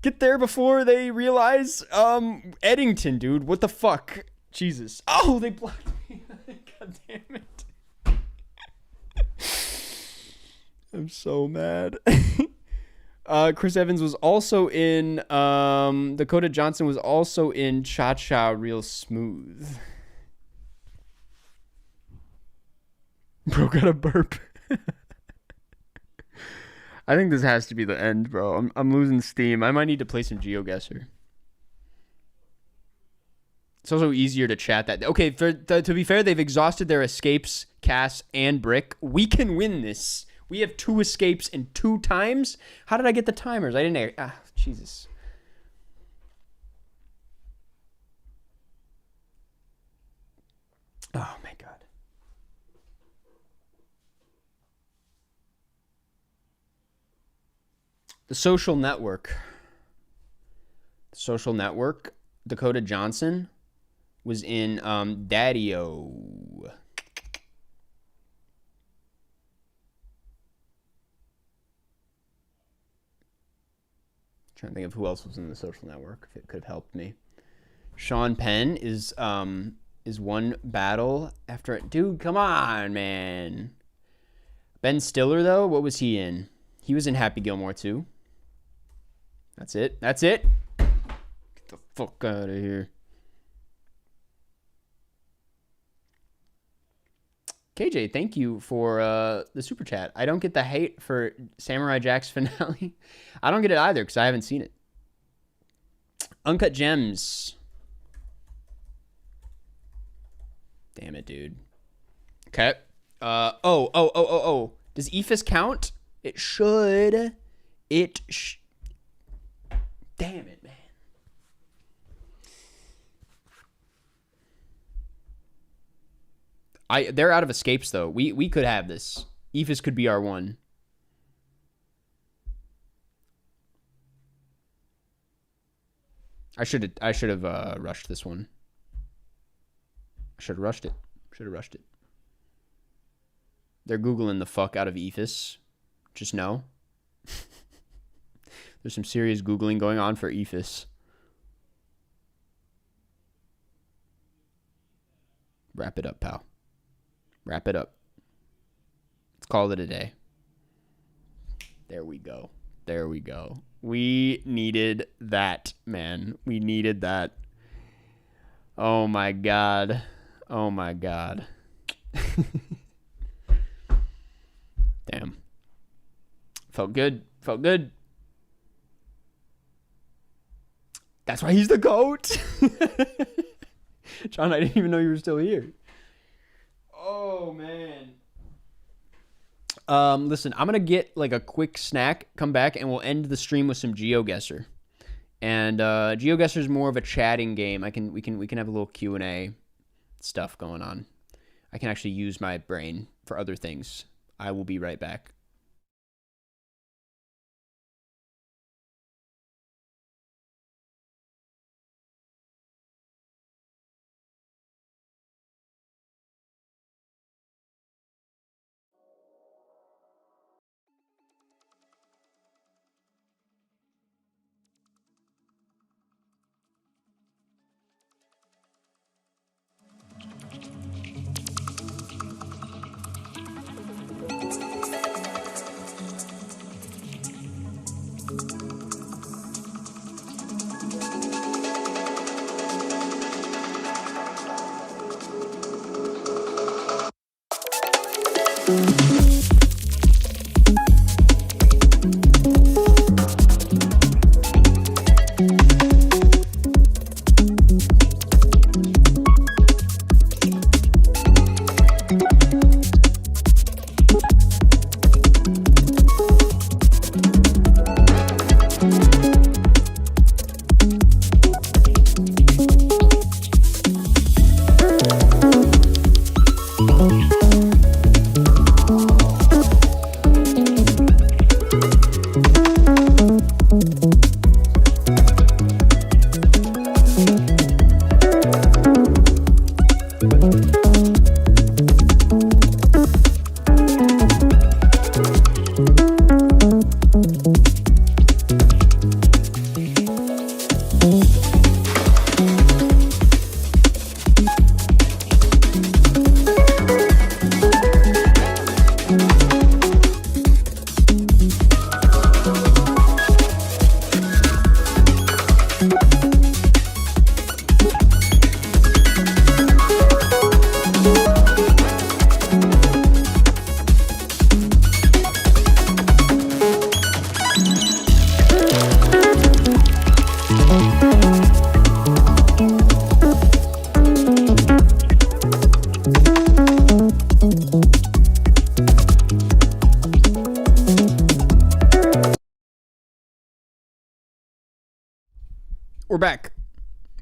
Get there before they realize Eddington, dude. What the fuck? Jesus. Oh, they blocked me. God damn it. I'm so mad. Chris Evans was also in Dakota Johnson was also in Cha-Cha Real Smooth. Bro, got a burp. I think this has to be the end, bro. I'm losing steam. I might need to play some GeoGuessr. It's also easier to chat that. Okay, to be fair, they've exhausted their escapes, Cass, and Brick. We can win this. We have 2 escapes in 2 times. How did I get the timers? I didn't... Jesus. Oh, my God. The Social Network. Dakota Johnson was in Daddy-O. Trying to think of who else was in The Social Network, if it could have helped me. Sean Penn is one battle after it. Dude, come on, man. Ben Stiller, though, what was he in? He was in Happy Gilmore, too. That's it. Get the fuck out of here. KJ, thank you for the super chat. I don't get the hate for Samurai Jack's finale. I don't get it either because I haven't seen it. Uncut Gems. Damn it, dude. Okay. Oh. Does EFIS count? It should. Damn it, man. They're out of escapes, though. We could have this. EFIS could be our one. I should have rushed this one. I should have rushed it. They're Googling the fuck out of Ephus. Just know. There's some serious Googling going on for Ephus. Wrap it up, pal. Wrap it up. Let's call it a day. There we go. There we go. We needed that, man. We needed that. Oh my God. Oh my God. Damn. Felt good. Felt good. That's why he's the GOAT. John, I didn't even know you were still here. Oh, man. Listen, I'm going to get like a quick snack, come back, and we'll end the stream with some GeoGuessr. And GeoGuessr is more of a chatting game. We can have a little Q&A stuff going on. I can actually use my brain for other things. I will be right back.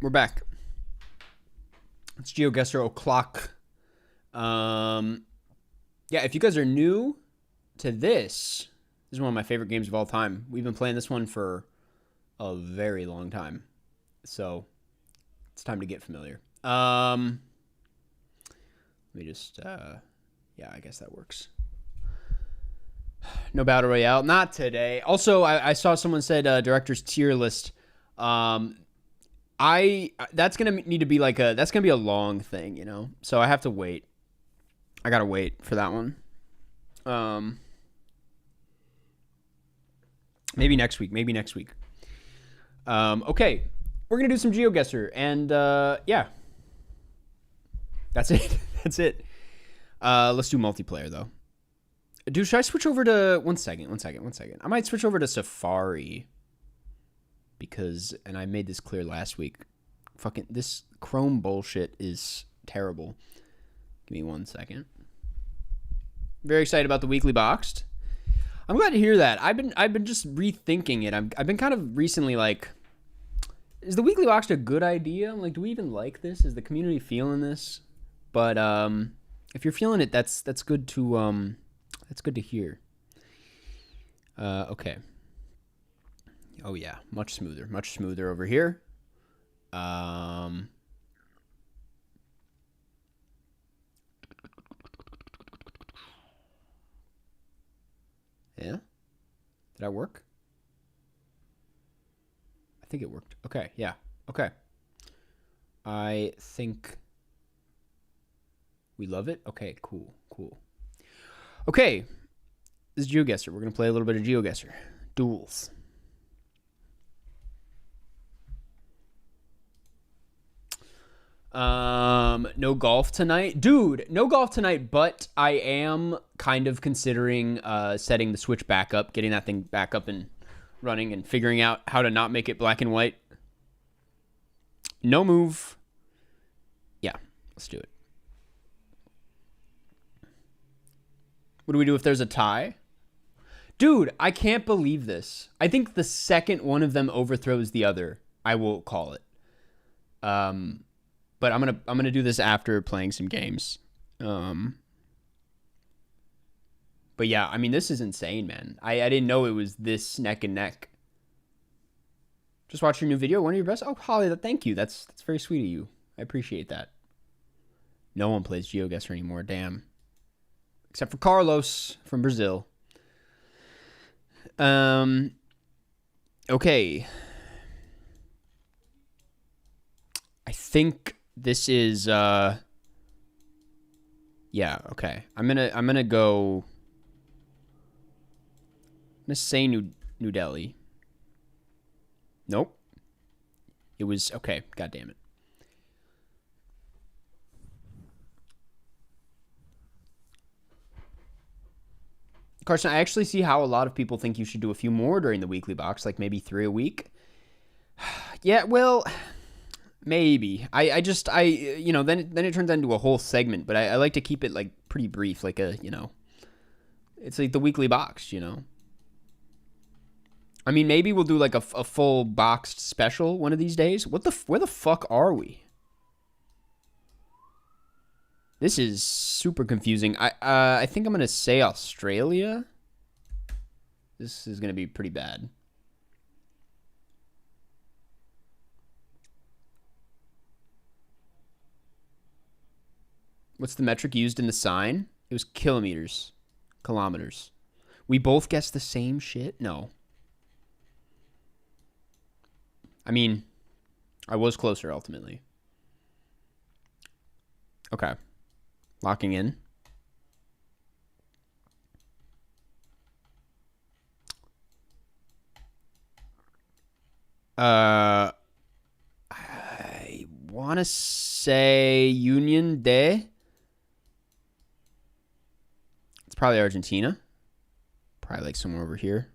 We're back. It's GeoGuessr o'clock. Yeah, if you guys are new to this is one of my favorite games of all time. We've been playing this one for a very long time. So it's time to get familiar. Let me just, yeah, I guess that works. No battle royale, not today. Also, I saw someone said director's tier list. That's gonna need to be like that's gonna be a long thing, you know. So I have to wait. I gotta wait for that one. Maybe next week. Okay, we're gonna do some GeoGuessr, and yeah, that's it. That's it. Let's do multiplayer though. Dude, should I switch over to one second? I might switch over to Safari. Because, and I made this clear last week, fucking this Chrome bullshit is terrible. Give me 1 second. Very excited about the weekly boxed. I'm glad to hear that. I've been just rethinking it. I've been kind of recently like, is the weekly boxed a good idea? I'm like, do we even like this? Is the community feeling this? But if you're feeling it, that's good to hear. Okay. Oh yeah, much smoother over here. Yeah? Did that work? I think it worked. Okay, yeah. Okay. I think we love it. Okay, cool. Okay. This is GeoGuessr. We're going to play a little bit of GeoGuessr. Duels. No golf tonight. Dude, no golf tonight, but I am kind of considering setting the Switch back up, getting that thing back up and running and figuring out how to not make it black and white. No move. Yeah, let's do it. What do we do if there's a tie? Dude, I can't believe this. I think the second one of them overthrows the other, I will call it. But I'm gonna do this after playing some games. But yeah, I mean, this is insane, man. I didn't know it was this neck and neck. Just watched your new video. One of your best. Oh, Holly, thank you. That's very sweet of you. I appreciate that. No one plays GeoGuessr anymore. Damn. Except for Carlos from Brazil. Okay. I think this is yeah, okay. I'm gonna go. I'm gonna say New Delhi. Nope. It was okay. God damn it. Karsten, I actually see how a lot of people think you should do a few more during the weekly box, like maybe 3 a week. Yeah, well, maybe. I you know, then it turns into a whole segment, but I like to keep it like pretty brief, like a, you know, it's like the weekly box, you know. I mean, maybe we'll do like a full boxed special one of these days. Where the fuck are we? This is super confusing. I think I'm gonna say Australia. This is gonna be pretty bad. What's the metric used in the sign? It was kilometers. Kilometers. We both guessed the same shit? No. I mean, I was closer ultimately. Okay. Locking in. I want to say Union de. It's probably Argentina. Probably like somewhere over here.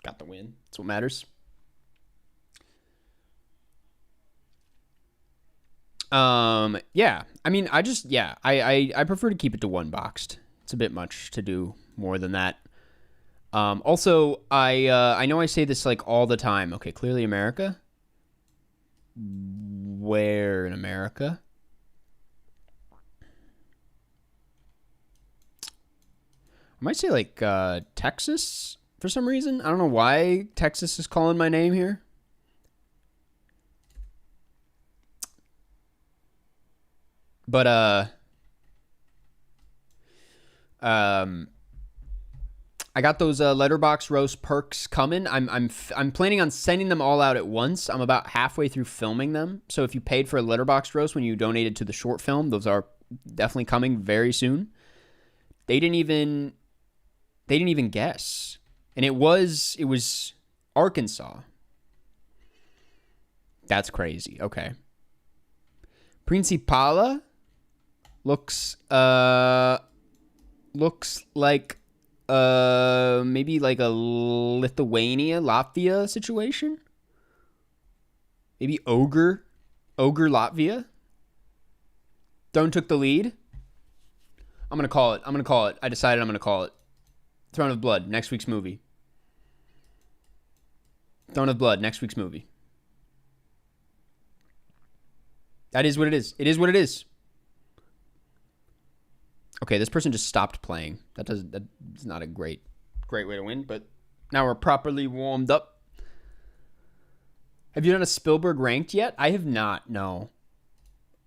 Got the win. That's what matters. Yeah. I mean, I prefer to keep it to one boxed. It's a bit much to do more than that. Also, I know I say this like all the time. Okay, clearly America. Where in America? I might say like Texas for some reason. I don't know why Texas is calling my name here. But I got those letterbox roast perks coming. I'm planning on sending them all out at once. I'm about halfway through filming them. So if you paid for a letterbox roast when you donated to the short film, those are definitely coming very soon. They didn't even guess. And it was Arkansas. That's crazy. Okay. Principala looks like maybe like a Latvia situation. Maybe Ogre Latvia. Don't took the lead. I'm gonna call it. I decided I'm gonna call it. Throne of Blood, next week's movie. Throne of Blood, next week's movie. That is what it is. It is what it is. Okay, this person just stopped playing. That's not a great way to win, but now we're properly warmed up. Have you done a Spielberg ranked yet? I have not, no.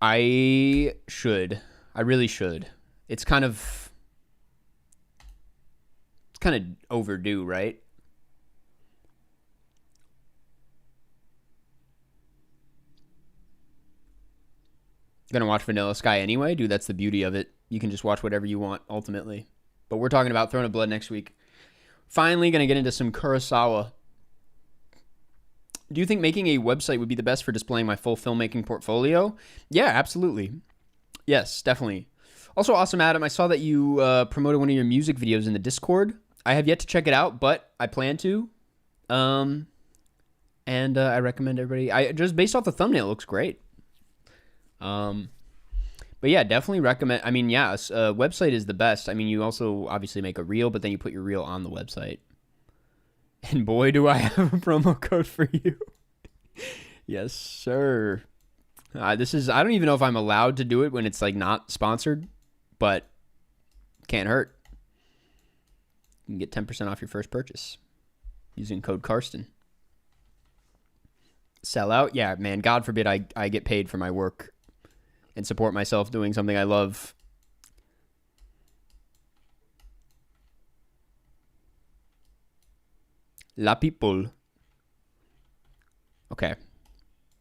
I should. I really should. It's kind of overdue, right? Gonna watch Vanilla Sky anyway? Dude, that's the beauty of it. You can just watch whatever you want, ultimately. But we're talking about Throne of Blood next week. Finally gonna get into some Kurosawa. Do you think making a website would be the best for displaying my full filmmaking portfolio? Yeah, absolutely. Yes, definitely. Also, awesome, Adam. I saw that you promoted one of your music videos in the Discord. I have yet to check it out, but I plan to. And I recommend everybody. Just based off the thumbnail, it looks great. But yeah, definitely recommend. I mean, yeah, a website is the best. I mean, you also obviously make a reel, but then you put your reel on the website. And boy, do I have a promo code for you. Yes, sir. I don't even know if I'm allowed to do it when it's like not sponsored, but can't hurt. You can get 10% off your first purchase using code Karsten. Sell out? Yeah, man, God forbid I get paid for my work and support myself doing something I love. La people. Okay.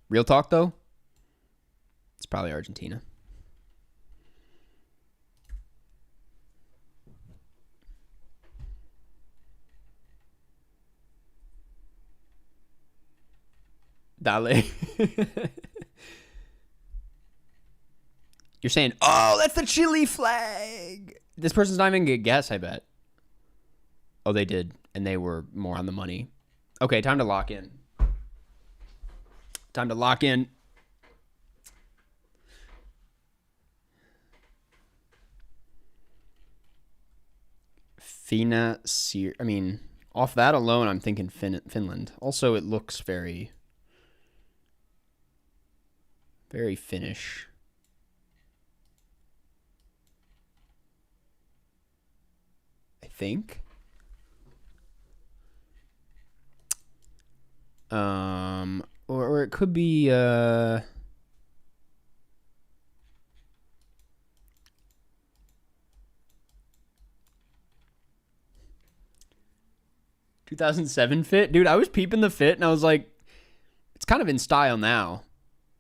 Real talk, though? It's probably Argentina. Dale. You're saying, oh, that's the Chile flag. This person's not even going to guess, I bet. Oh, they did. And they were more on the money. Okay, time to lock in. Time to lock in. I mean, off that alone, I'm thinking Finland. Also, it looks very, very Finnish. I think. Or it could be 2007 fit. Dude, I was peeping the fit and I was like, it's kind of in style now.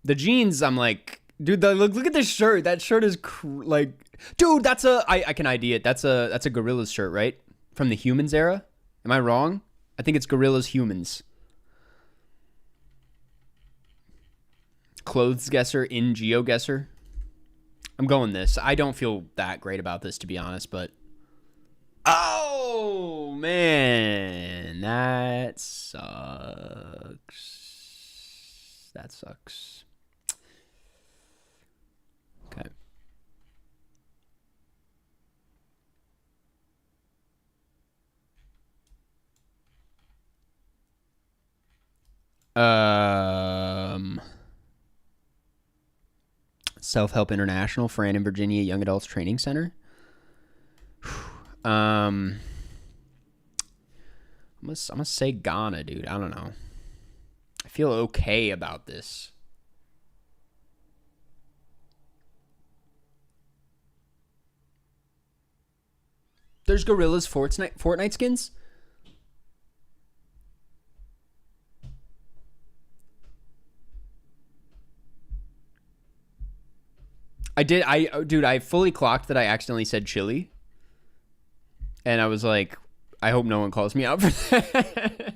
The jeans, I'm like, dude, look at this shirt. That shirt is like, dude, I can ID it. That's a Gorillaz shirt, right? From the Humans era. Am I wrong? I think it's Gorillaz Humans. Clothes guesser in GeoGuessr. I'm going this. I don't feel that great about this, to be honest, but oh man, that sucks. That sucks. Okay. Self-Help International, Fran and Virginia Young Adults Training Center. I'm gonna say Ghana, dude. I don't know. I feel okay about this. There's Gorillaz Fortnite skins. Dude, I fully clocked that I accidentally said Chile. And I was like, I hope no one calls me out for that.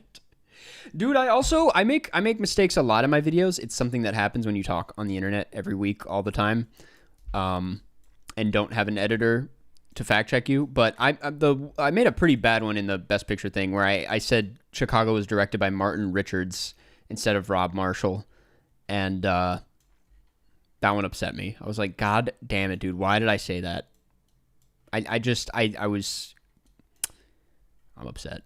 Dude, I make mistakes a lot in my videos. It's something that happens when you talk on the internet every week, all the time, and don't have an editor to fact check you. But I made a pretty bad one in the Best Picture thing where I said Chicago was directed by Martin Richards instead of Rob Marshall, and that one upset me. I was like, God damn it, dude. Why did I say that? I'm upset.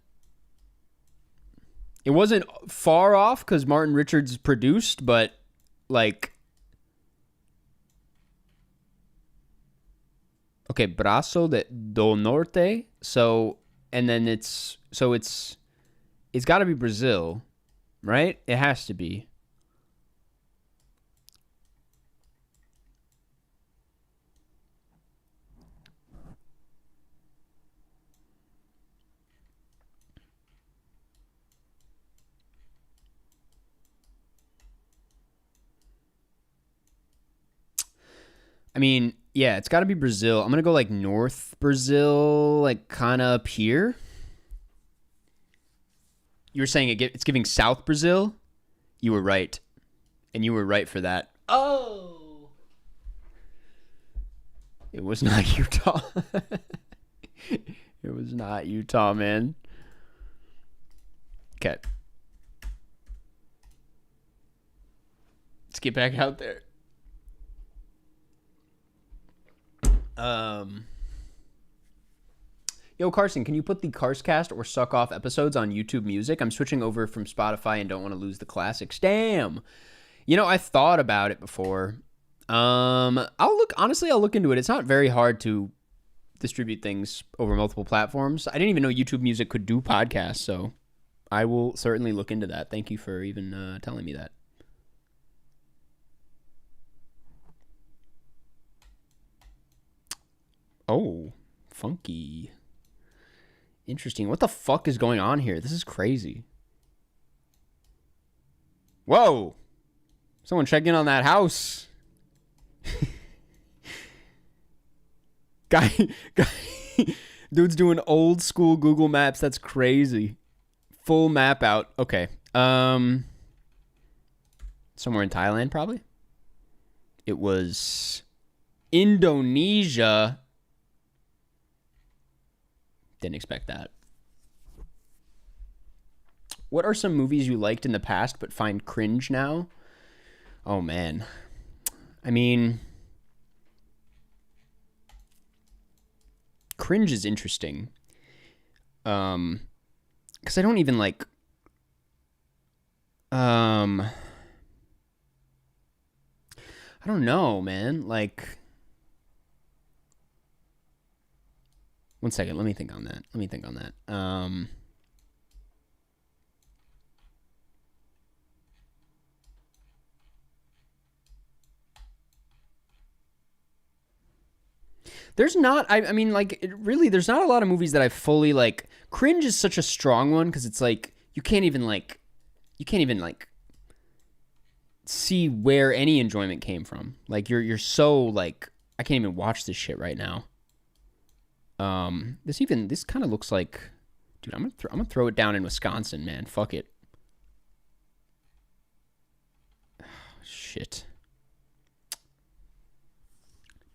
It wasn't far off because Martin Richards produced, but like, okay, Brazo do Norte. So, and then it's got to be Brazil, right? It has to be. I mean, yeah, it's got to be Brazil. I'm going to go like North Brazil, like kind of up here. You were saying it's giving South Brazil? You were right. And you were right for that. Oh! It was not Utah. It was not Utah, man. Okay. Let's get back out there. Yo, Karsten, can you put the Karstcast or Suck Off episodes on YouTube Music? I'm switching over from Spotify and don't want to lose the classics. Damn. I thought about it before. I'll look into it. It's not very hard to distribute things over multiple platforms. I didn't even know YouTube Music could do podcasts, so I will certainly look into that. Thank you for even telling me that. Oh, funky. Interesting. What the fuck is going on here? This is crazy. Whoa. Someone check in on that house. Guy, dude's doing old school Google Maps. That's crazy. Full map out. Okay. Somewhere in Thailand, probably. It was Indonesia. Didn't expect that. What are some movies you liked in the past but find cringe now? Oh, man. I mean, cringe is interesting. Because I don't even like... I don't know, man. Like... One second, let me think on that. There's not, I mean, like, really, there's not a lot of movies that I fully, like, cringe is such a strong one, because it's, like, you can't even, like, see where any enjoyment came from. Like, you're so, like, I can't even watch this shit right now. This kind of looks like, dude, I'm gonna throw it down in Wisconsin, man. Fuck it. Shit.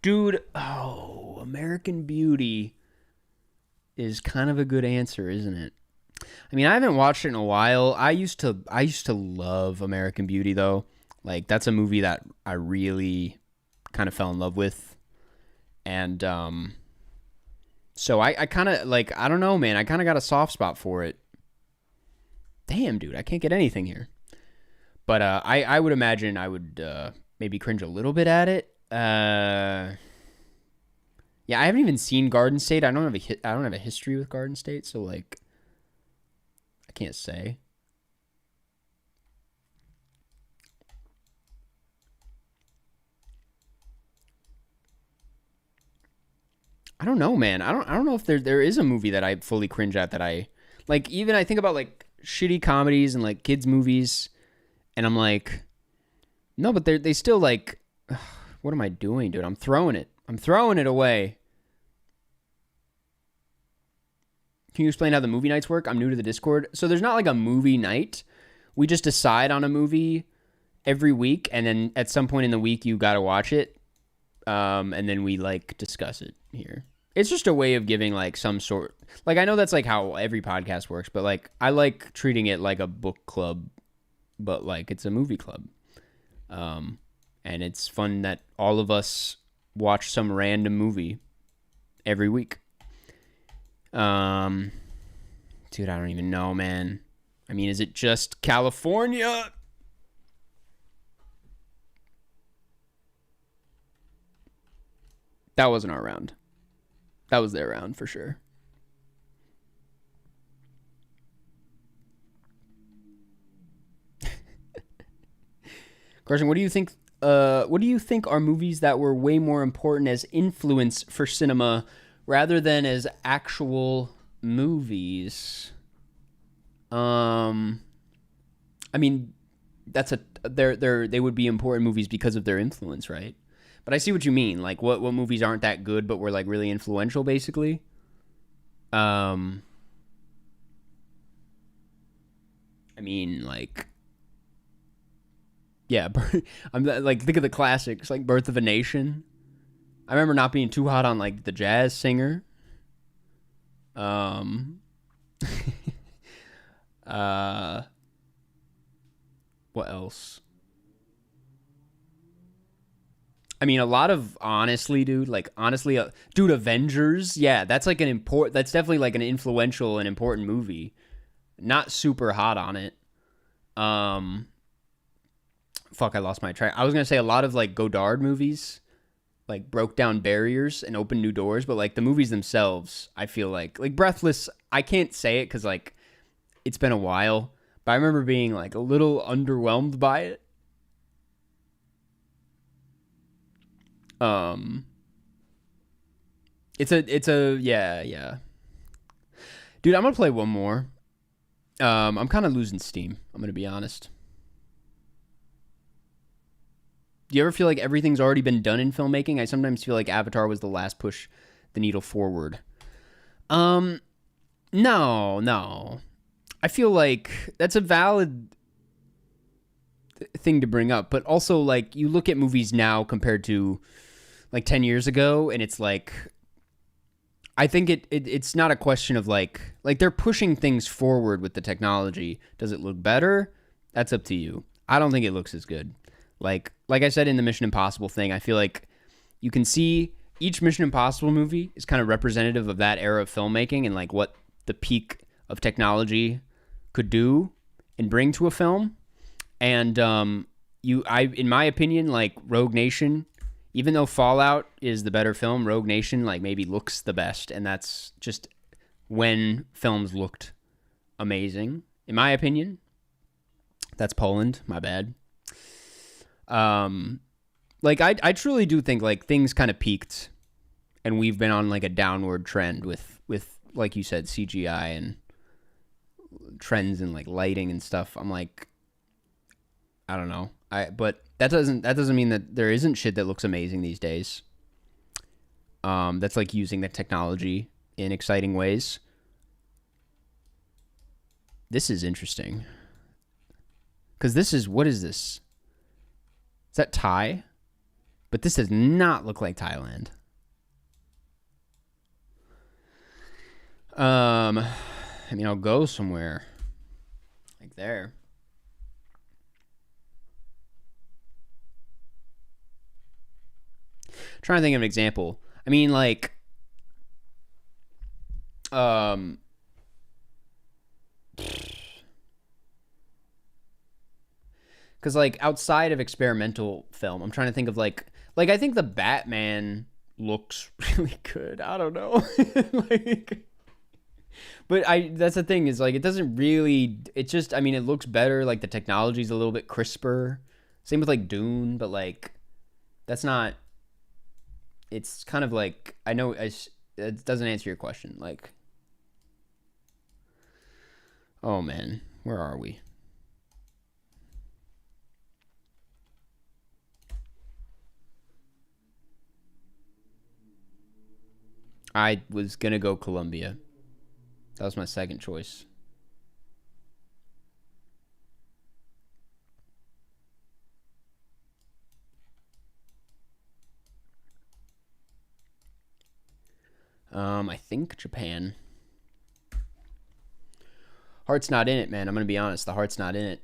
Dude, American Beauty is kind of a good answer, isn't it? I mean, I haven't watched it in a while. I used to love American Beauty, though. Like, that's a movie that I really kind of fell in love with. And, so I kind of, like, I don't know, man. I kind of got a soft spot for it. Damn, dude, I can't get anything here. But I would imagine I would maybe cringe a little bit at it. Yeah, I haven't even seen Garden State. I don't have a history with Garden State, so, like, I can't say. I don't know, man. I don't know if there is a movie that I fully cringe at that I like. Even I think about, like, shitty comedies and, like, kids movies, and I'm like, no, but they still, like, ugh, what am I doing, dude? I'm throwing it away. Can you explain how the movie nights work? I'm new to the Discord. So there's not like a movie night. We just decide on a movie every week, and then at some point in the week you got to watch it. And then we, like, discuss it here. It's just a way of giving, like, some sort, like, I know that's, like, how every podcast works, but, like, I like treating it like a book club, but, like, it's a movie club. And it's fun that all of us watch some random movie every week. Dude, I don't even know, man. I mean, is it just California? That wasn't our round. That was their round for sure. Karsten, what do you think? What do you think are movies that were way more important as influence for cinema rather than as actual movies? I mean, they would be important movies because of their influence, right? But I see what you mean. Like, what movies aren't that good, but were like really influential, basically. I mean, like, yeah. I'm like, think of the classics, like Birth of a Nation. I remember not being too hot on like the jazz singer. Uh, what else? I mean, a lot of honestly, dude. Like honestly, dude, Avengers. Yeah, that's like an important. That's definitely like an influential and important movie. Not super hot on it. Um, fuck, I lost my track. I was gonna say a lot of like Godard movies, like broke down barriers and opened new doors. But like the movies themselves, I feel like Breathless. I can't say it because like it's been a while, but I remember being like a little underwhelmed by it. Um, it's a yeah. Dude, I'm gonna play one more. I'm kind of losing steam. I'm gonna be honest. Do you ever feel like everything's already been done in filmmaking? I sometimes feel like Avatar was the last push the needle forward. Um, no. I feel like that's a valid thing to bring up, but also like you look at movies now compared to like 10 years ago, and it's like I think it's not a question of like they're pushing things forward with the technology. Does it look better? That's up to you. I don't think it looks as good. Like I said in the Mission Impossible thing, I feel like you can see each Mission Impossible movie is kind of representative of that era of filmmaking and like what the peak of technology could do and bring to a film. And in my opinion, like Rogue Nation, even though Fallout is the better film, Rogue Nation like maybe looks the best, and that's just when films looked amazing, in my opinion. That's Poland, my bad. Like I truly do think like things kind of peaked, and we've been on like a downward trend with like you said CGI and trends and like lighting and stuff. I'm like, I don't know. But that doesn't mean that there isn't shit that looks amazing these days. That's like using the technology in exciting ways. This is interesting. Cause what is this? Is that Thai? But this does not look like Thailand. I mean, I'll go somewhere like there. Trying to think of an example. I mean, like, because like outside of experimental film, I'm trying to think of like I think the Batman looks really good. I don't know, like, but that's the thing is like it doesn't really. It just I mean it looks better. Like the technology's a little bit crisper. Same with like Dune, but like that's not. It's kind of like I know it doesn't answer your question. Like, oh man, where are we? I was gonna go Colombia. That was my second choice. I think Japan. Heart's not in it, man. I'm gonna be honest. The heart's not in it.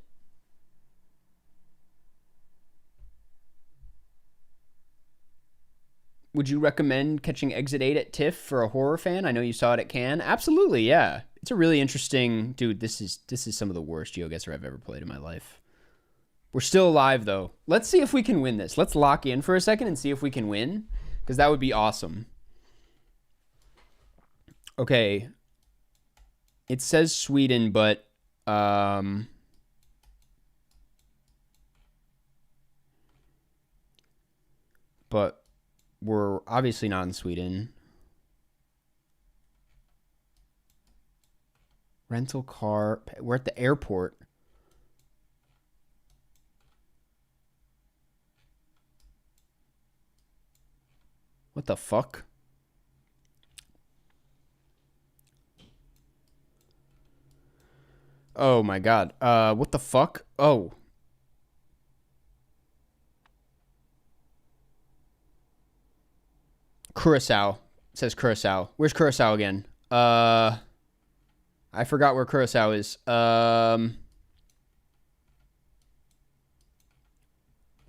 Would you recommend catching Exit 8 at TIFF for a horror fan? I know you saw it at Cannes. Absolutely, yeah. It's a really interesting dude. This is some of the worst GeoGuessr I've ever played in my life. We're still alive though. Let's see if we can win this. Let's lock in for a second and see if we can win, because that would be awesome. Okay. It says Sweden, but we're obviously not in Sweden. Rental car. We're at the airport. the fuck? Oh my god. What the fuck? Oh. Curacao. It says Curacao. Where's Curacao again? I forgot where Curacao is. Right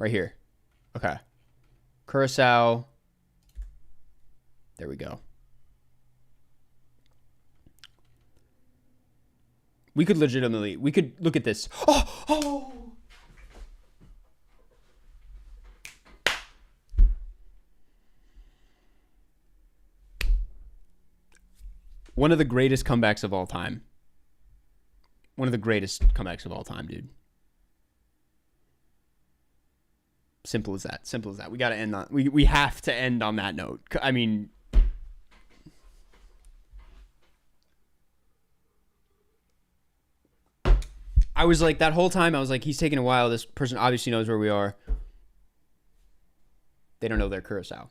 here. Okay. Curacao. There we go. We could legitimately, we could look at this. Oh! One of the greatest comebacks of all time. One of the greatest comebacks of all time, dude. Simple as that. Simple as that. We got to end on, we have to end on that note. I mean, I was like, that whole time, I was like, he's taking a while. This person obviously knows where we are. They don't know their Curacao.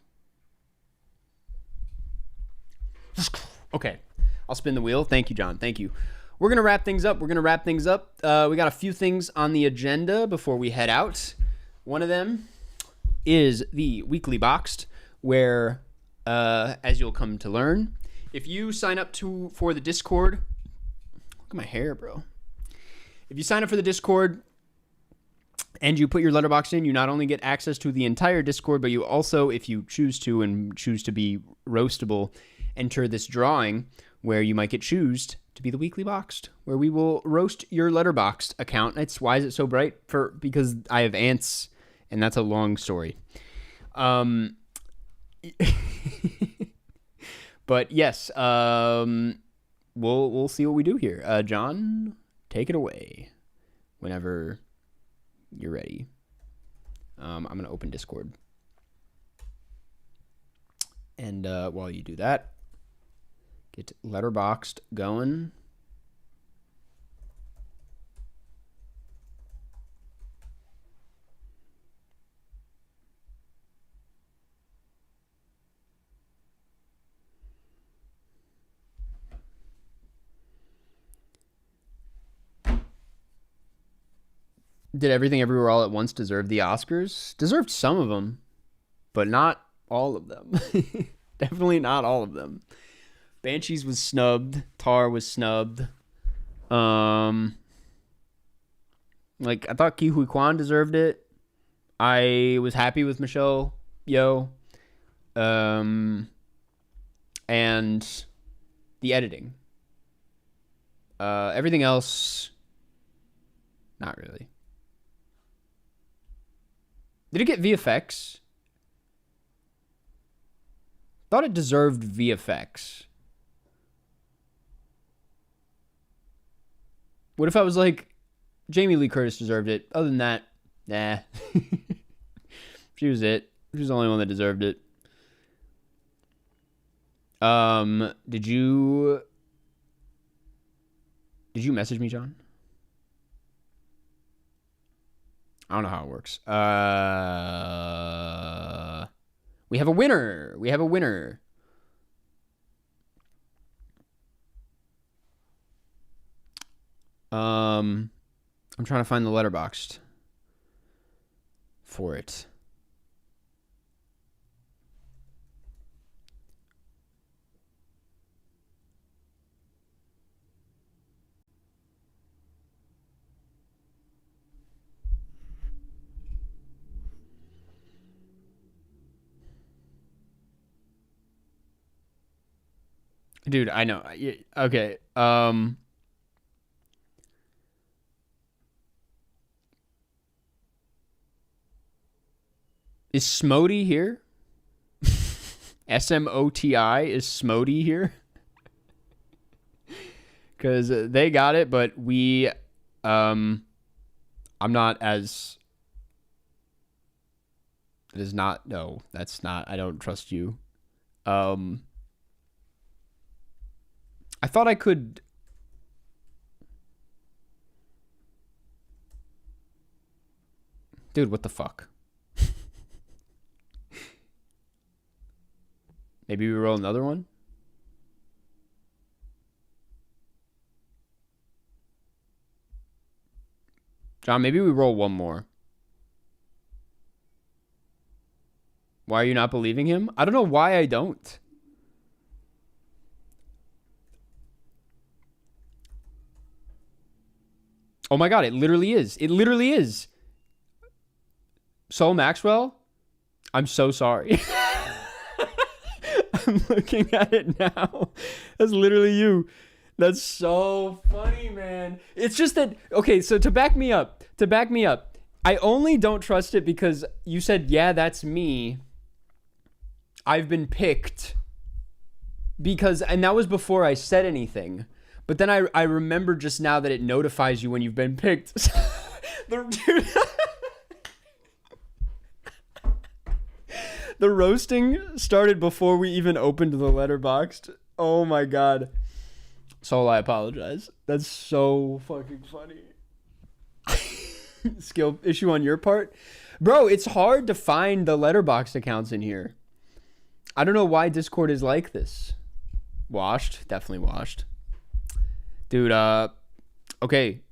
Okay. I'll spin the wheel. Thank you, John. Thank you. We're going to wrap things up. We got a few things on the agenda before we head out. One of them is the weekly boxed, where, as you'll come to learn, if you sign up for the Discord, look at my hair, bro. If you sign up for the Discord and you put your letterbox in, you not only get access to the entire Discord, but you also, if you choose to and choose to be roastable, enter this drawing where you might get choosed to be the weekly boxed, where we will roast your letterboxed account. Why is it so bright? Because I have ants, and that's a long story. But yes, we'll see what we do here. John, take it away whenever you're ready. I'm gonna open Discord, and while you do that, get letterboxed going. Did Everything Everywhere All at Once deserve the Oscars? Deserved some of them, but not all of them. Definitely not all of them. Banshees was snubbed. Tar was snubbed. Like, I thought Ke Huy Quan deserved it. I was happy with Michelle Yeoh. And the editing. Everything else, not really. Did it get VFX? Thought it deserved VFX. What if I was like, Jamie Lee Curtis deserved it? Other than that, nah. She was it. She was the only one that deserved it. Did you message me, John? I don't know how it works. We have a winner. I'm trying to find the letterboxed for it. Dude, I know. Okay. Is Smody here? SMOTI, is Smody here? Because they got it, but I'm not as... It is not... No, that's not... I don't trust you. I thought I could... Dude, what the fuck? Maybe we roll another one. John, maybe we roll one more. Why are you not believing him? I don't know why I don't. Oh my God, it literally is. It literally is. Sol Maxwell, I'm so sorry. I'm looking at it now. That's literally you. That's so funny, man. It's just that, okay, so to back me up, I only don't trust it because you said, yeah, that's me. I've been picked. Because, and that was before I said anything. But then I remember just now that it notifies you when you've been picked. Dude, the roasting started before we even opened the letterboxd. Oh my God. Sol, I apologize. That's so fucking funny. Skill issue on your part. Bro, it's hard to find the letterboxd accounts in here. I don't know why Discord is like this. Washed. Definitely washed. Dude, okay.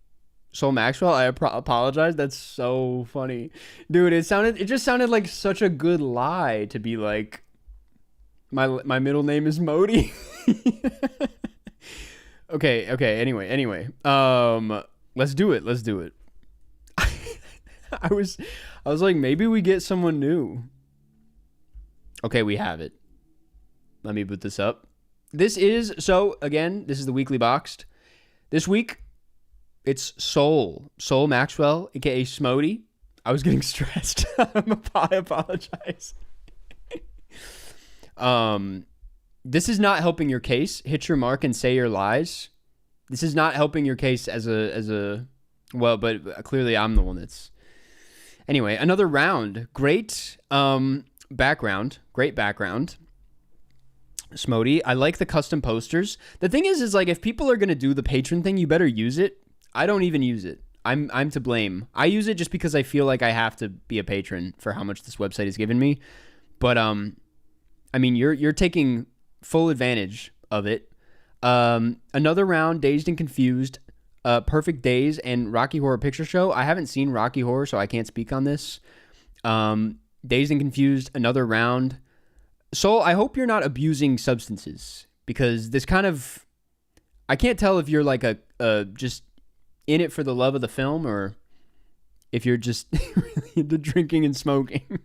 Sol Maxwell, I apologize. That's so funny. Dude, it just sounded like such a good lie to be like, my middle name is Modi. Okay, anyway. Let's do it. I was like, maybe we get someone new. Okay, we have it. Let me boot this up. This is the weekly boxed. This week, it's Sol Maxwell, aka Smody. I was getting stressed. I apologize. This is not helping your case. Hit your mark and say your lies. This is not helping your case as a well, but clearly I'm the one that's. Anyway, another round. Great background. Great background. Smody, I like the custom posters. The thing is like if people are gonna do the patron thing, you better use it. I don't even use it. I'm to blame. I use it just because I feel like I have to be a patron for how much this website has given me. But I mean, you're taking full advantage of it. Another round, Dazed and Confused, Perfect Days, and Rocky Horror Picture Show. I haven't seen Rocky Horror, so I can't speak on this. Dazed and Confused, another round. Sol, I hope you're not abusing substances, because this kind of, I can't tell if you're like a just in it for the love of the film, or if you're just really into drinking and smoking.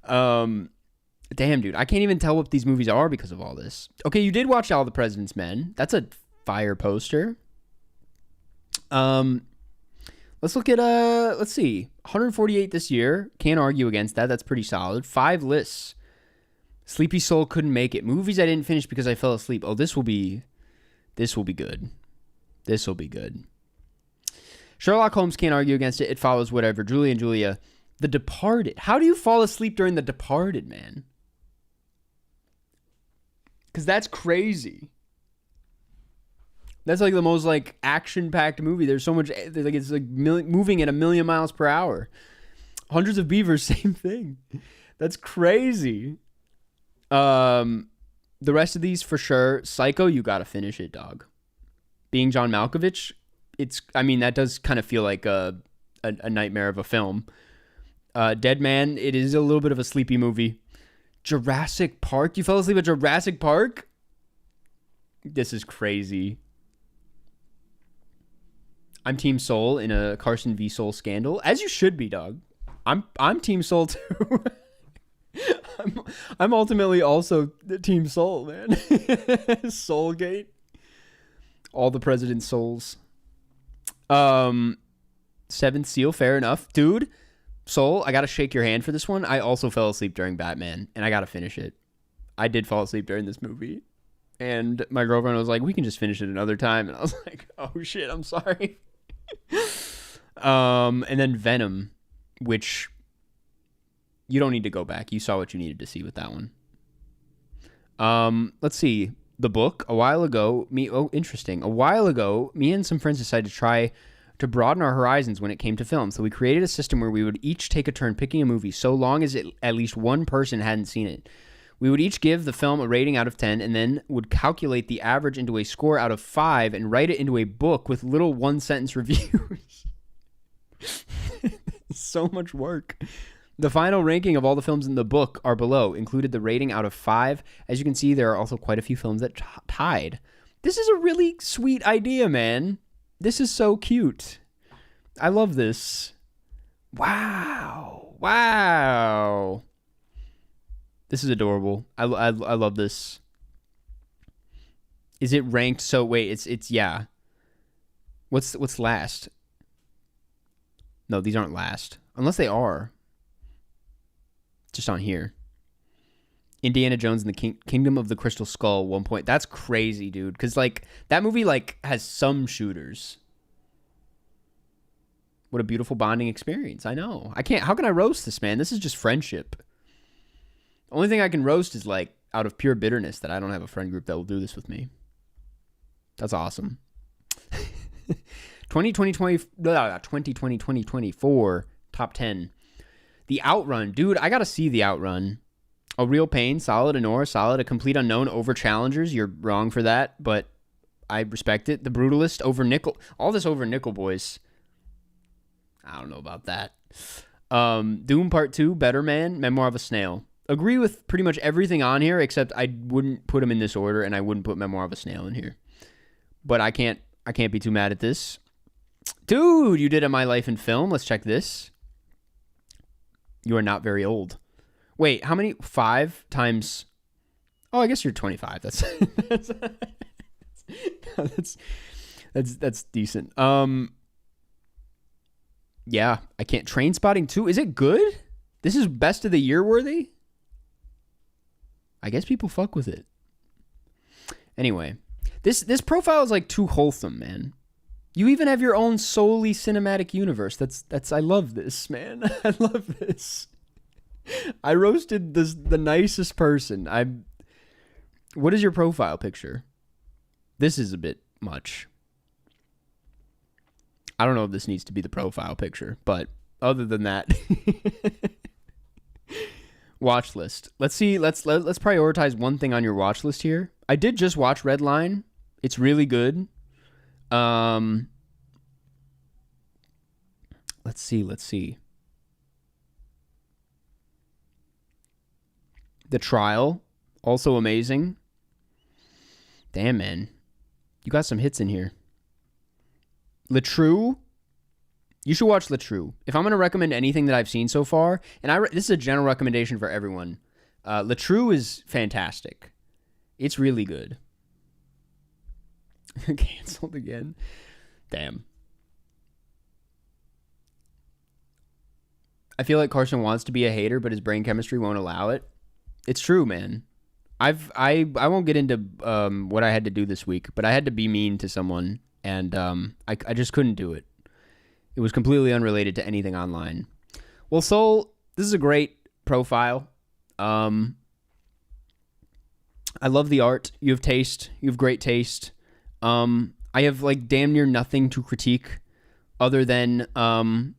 Damn, dude, I can't even tell what these movies are because of all this. Okay, you did watch All the President's Men. That's a fire poster. Let's look at let's see, 148 this year. Can't argue against that. That's pretty solid. 5 lists. Sleepy Soul couldn't make it. Movies I didn't finish because I fell asleep. Oh, this will be good. This will be good. Sherlock Holmes, can't argue against it. It Follows, whatever. Julie and Julia. The Departed. How do you fall asleep during The Departed, man? Because that's crazy. That's like the most like action-packed movie. There's so much, like it's like moving at 1,000,000 miles per hour. Hundreds of Beavers, same thing. That's crazy. The rest of these for sure. Psycho, you gotta finish it, dog. Being John Malkovich, that does kind of feel like a nightmare of a film. Dead Man, it is a little bit of a sleepy movie. Jurassic Park, you fell asleep at Jurassic Park? This is crazy. I'm Team Soul in a Karsten v. Soul scandal, as you should be, dog. I'm Team Soul too. I'm ultimately also Team Soul, man. Soulgate. All the President's Souls. Seventh Seal, fair enough. Dude, Soul, I gotta shake your hand for this one. I also fell asleep during Batman, and I gotta finish it. I did fall asleep during this movie. And my girlfriend was like, we can just finish it another time. And I was like, oh shit, I'm sorry. And then Venom, which you don't need to go back. You saw what you needed to see with that one. Let's see. The Book. A while ago, me and some friends decided to try to broaden our horizons when it came to film. So we created a system where we would each take a turn picking a movie so long as at least one person hadn't seen it. We would each give the film a rating out of 10 and then would calculate the average into a score out of 5 and write it into a book with little one-sentence reviews. So much work. The final ranking of all the films in the book are below, included the rating out of 5. As you can see, there are also quite a few films that tied. This is a really sweet idea, man. This is so cute. I love this. Wow. Wow. This is adorable. I love this. Is it ranked? So wait, it's yeah. What's last? No, these aren't last. Unless they are. Just on here. Indiana Jones and the Kingdom of the Crystal Skull, 1 point. That's crazy, dude. Because, like, that movie, like, has some shooters. What a beautiful bonding experience. I know. I can't. How can I roast this, man? This is just friendship. The only thing I can roast is, like, out of pure bitterness that I don't have a friend group that will do this with me. That's awesome. 2024 top 10. The Outrun. Dude, I got to see The Outrun. A Real Pain, solid. Honor, solid. A Complete Unknown over Challengers. You're wrong for that, but I respect it. The Brutalist over Nickel. All this over Nickel, boys. I don't know about that. Doom Part 2, Better Man, Memoir of a Snail. Agree with pretty much everything on here, except I wouldn't put them in this order, and I wouldn't put Memoir of a Snail in here. But I can't be too mad at this. Dude, you did a My Life in Film. Let's check this. You are not very old. Wait, how many? 5 times... Oh, I guess you're 25. That's decent. Yeah, I can't. Trainspotting 2. Is it good? This is best of the year worthy? I guess people fuck with it. Anyway, this profile is like too wholesome, man. You even have your own solely cinematic universe. That's I love this, man. I love this. I roasted the nicest person. What is your profile picture? This is a bit much. I don't know if this needs to be the profile picture, but other than that, watch list. Let's see. Let's prioritize one thing on your watch list here. I did just watch Red Line. It's really good. Let's see. The Trial, also amazing. Damn, man. You got some hits in here. Le True. You should watch Le True. If I'm going to recommend anything that I've seen so far, and this is a general recommendation for everyone, Le True is fantastic. It's really good. Canceled again. Damn. I feel like Karsten wants to be a hater, but his brain chemistry won't allow it. It's true, man. I won't get into what I had to do this week, but I had to be mean to someone, and I just couldn't do it. It was completely unrelated to anything online. Well, Soul, this is a great profile. I love the art. You have taste. You have great taste. I have like damn near nothing to critique other than I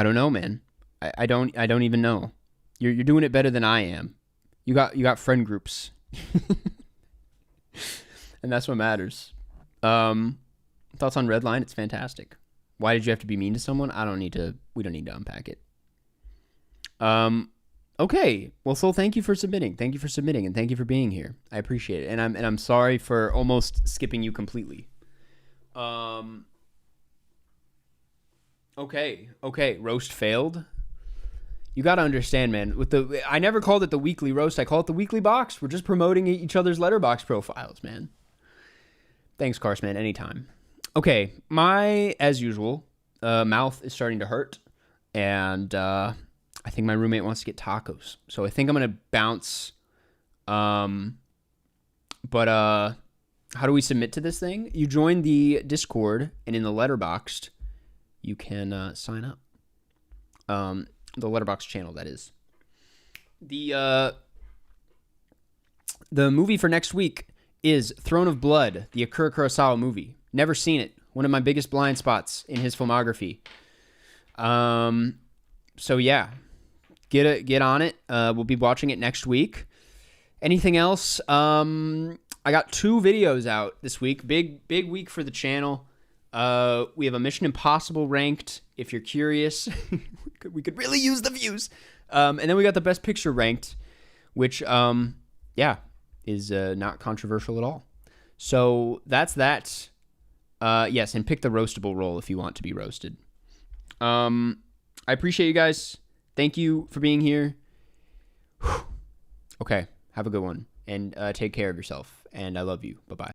don't know, man. I don't even know. You're doing it better than I am. You got friend groups. And that's what matters. Thoughts on Red Line? It's fantastic. Why did you have to be mean to someone? We don't need to unpack it. Okay. Well, Soul, thank you for submitting. Thank you for submitting, and thank you for being here. I appreciate it. And I'm sorry for almost skipping you completely. Okay. Roast failed. You got to understand, man. I never called it the weekly roast. I call it the weekly box. We're just promoting each other's letterbox profiles, man. Thanks, Karsten, man. Anytime. Okay, as usual, mouth is starting to hurt, and I think my roommate wants to get tacos. So I think I'm gonna bounce. But how do we submit to this thing? You join the Discord, and in the Letterboxd, you can sign up. The Letterboxd channel, that is. The movie for next week is Throne of Blood, the Akira Kurosawa movie. Never seen it. One of my biggest blind spots in his filmography. So yeah, get on it. We'll be watching it next week. Anything else? I got 2 videos out this week. Big week for the channel. We have a Mission Impossible ranked, if you're curious. we could really use the views. And then we got the Best Picture ranked, which, is not controversial at all. So that's that. Yes, and pick the roastable role if you want to be roasted. I appreciate you guys. Thank you for being here. Okay, have a good one. And take care of yourself. And I love you. Bye-bye.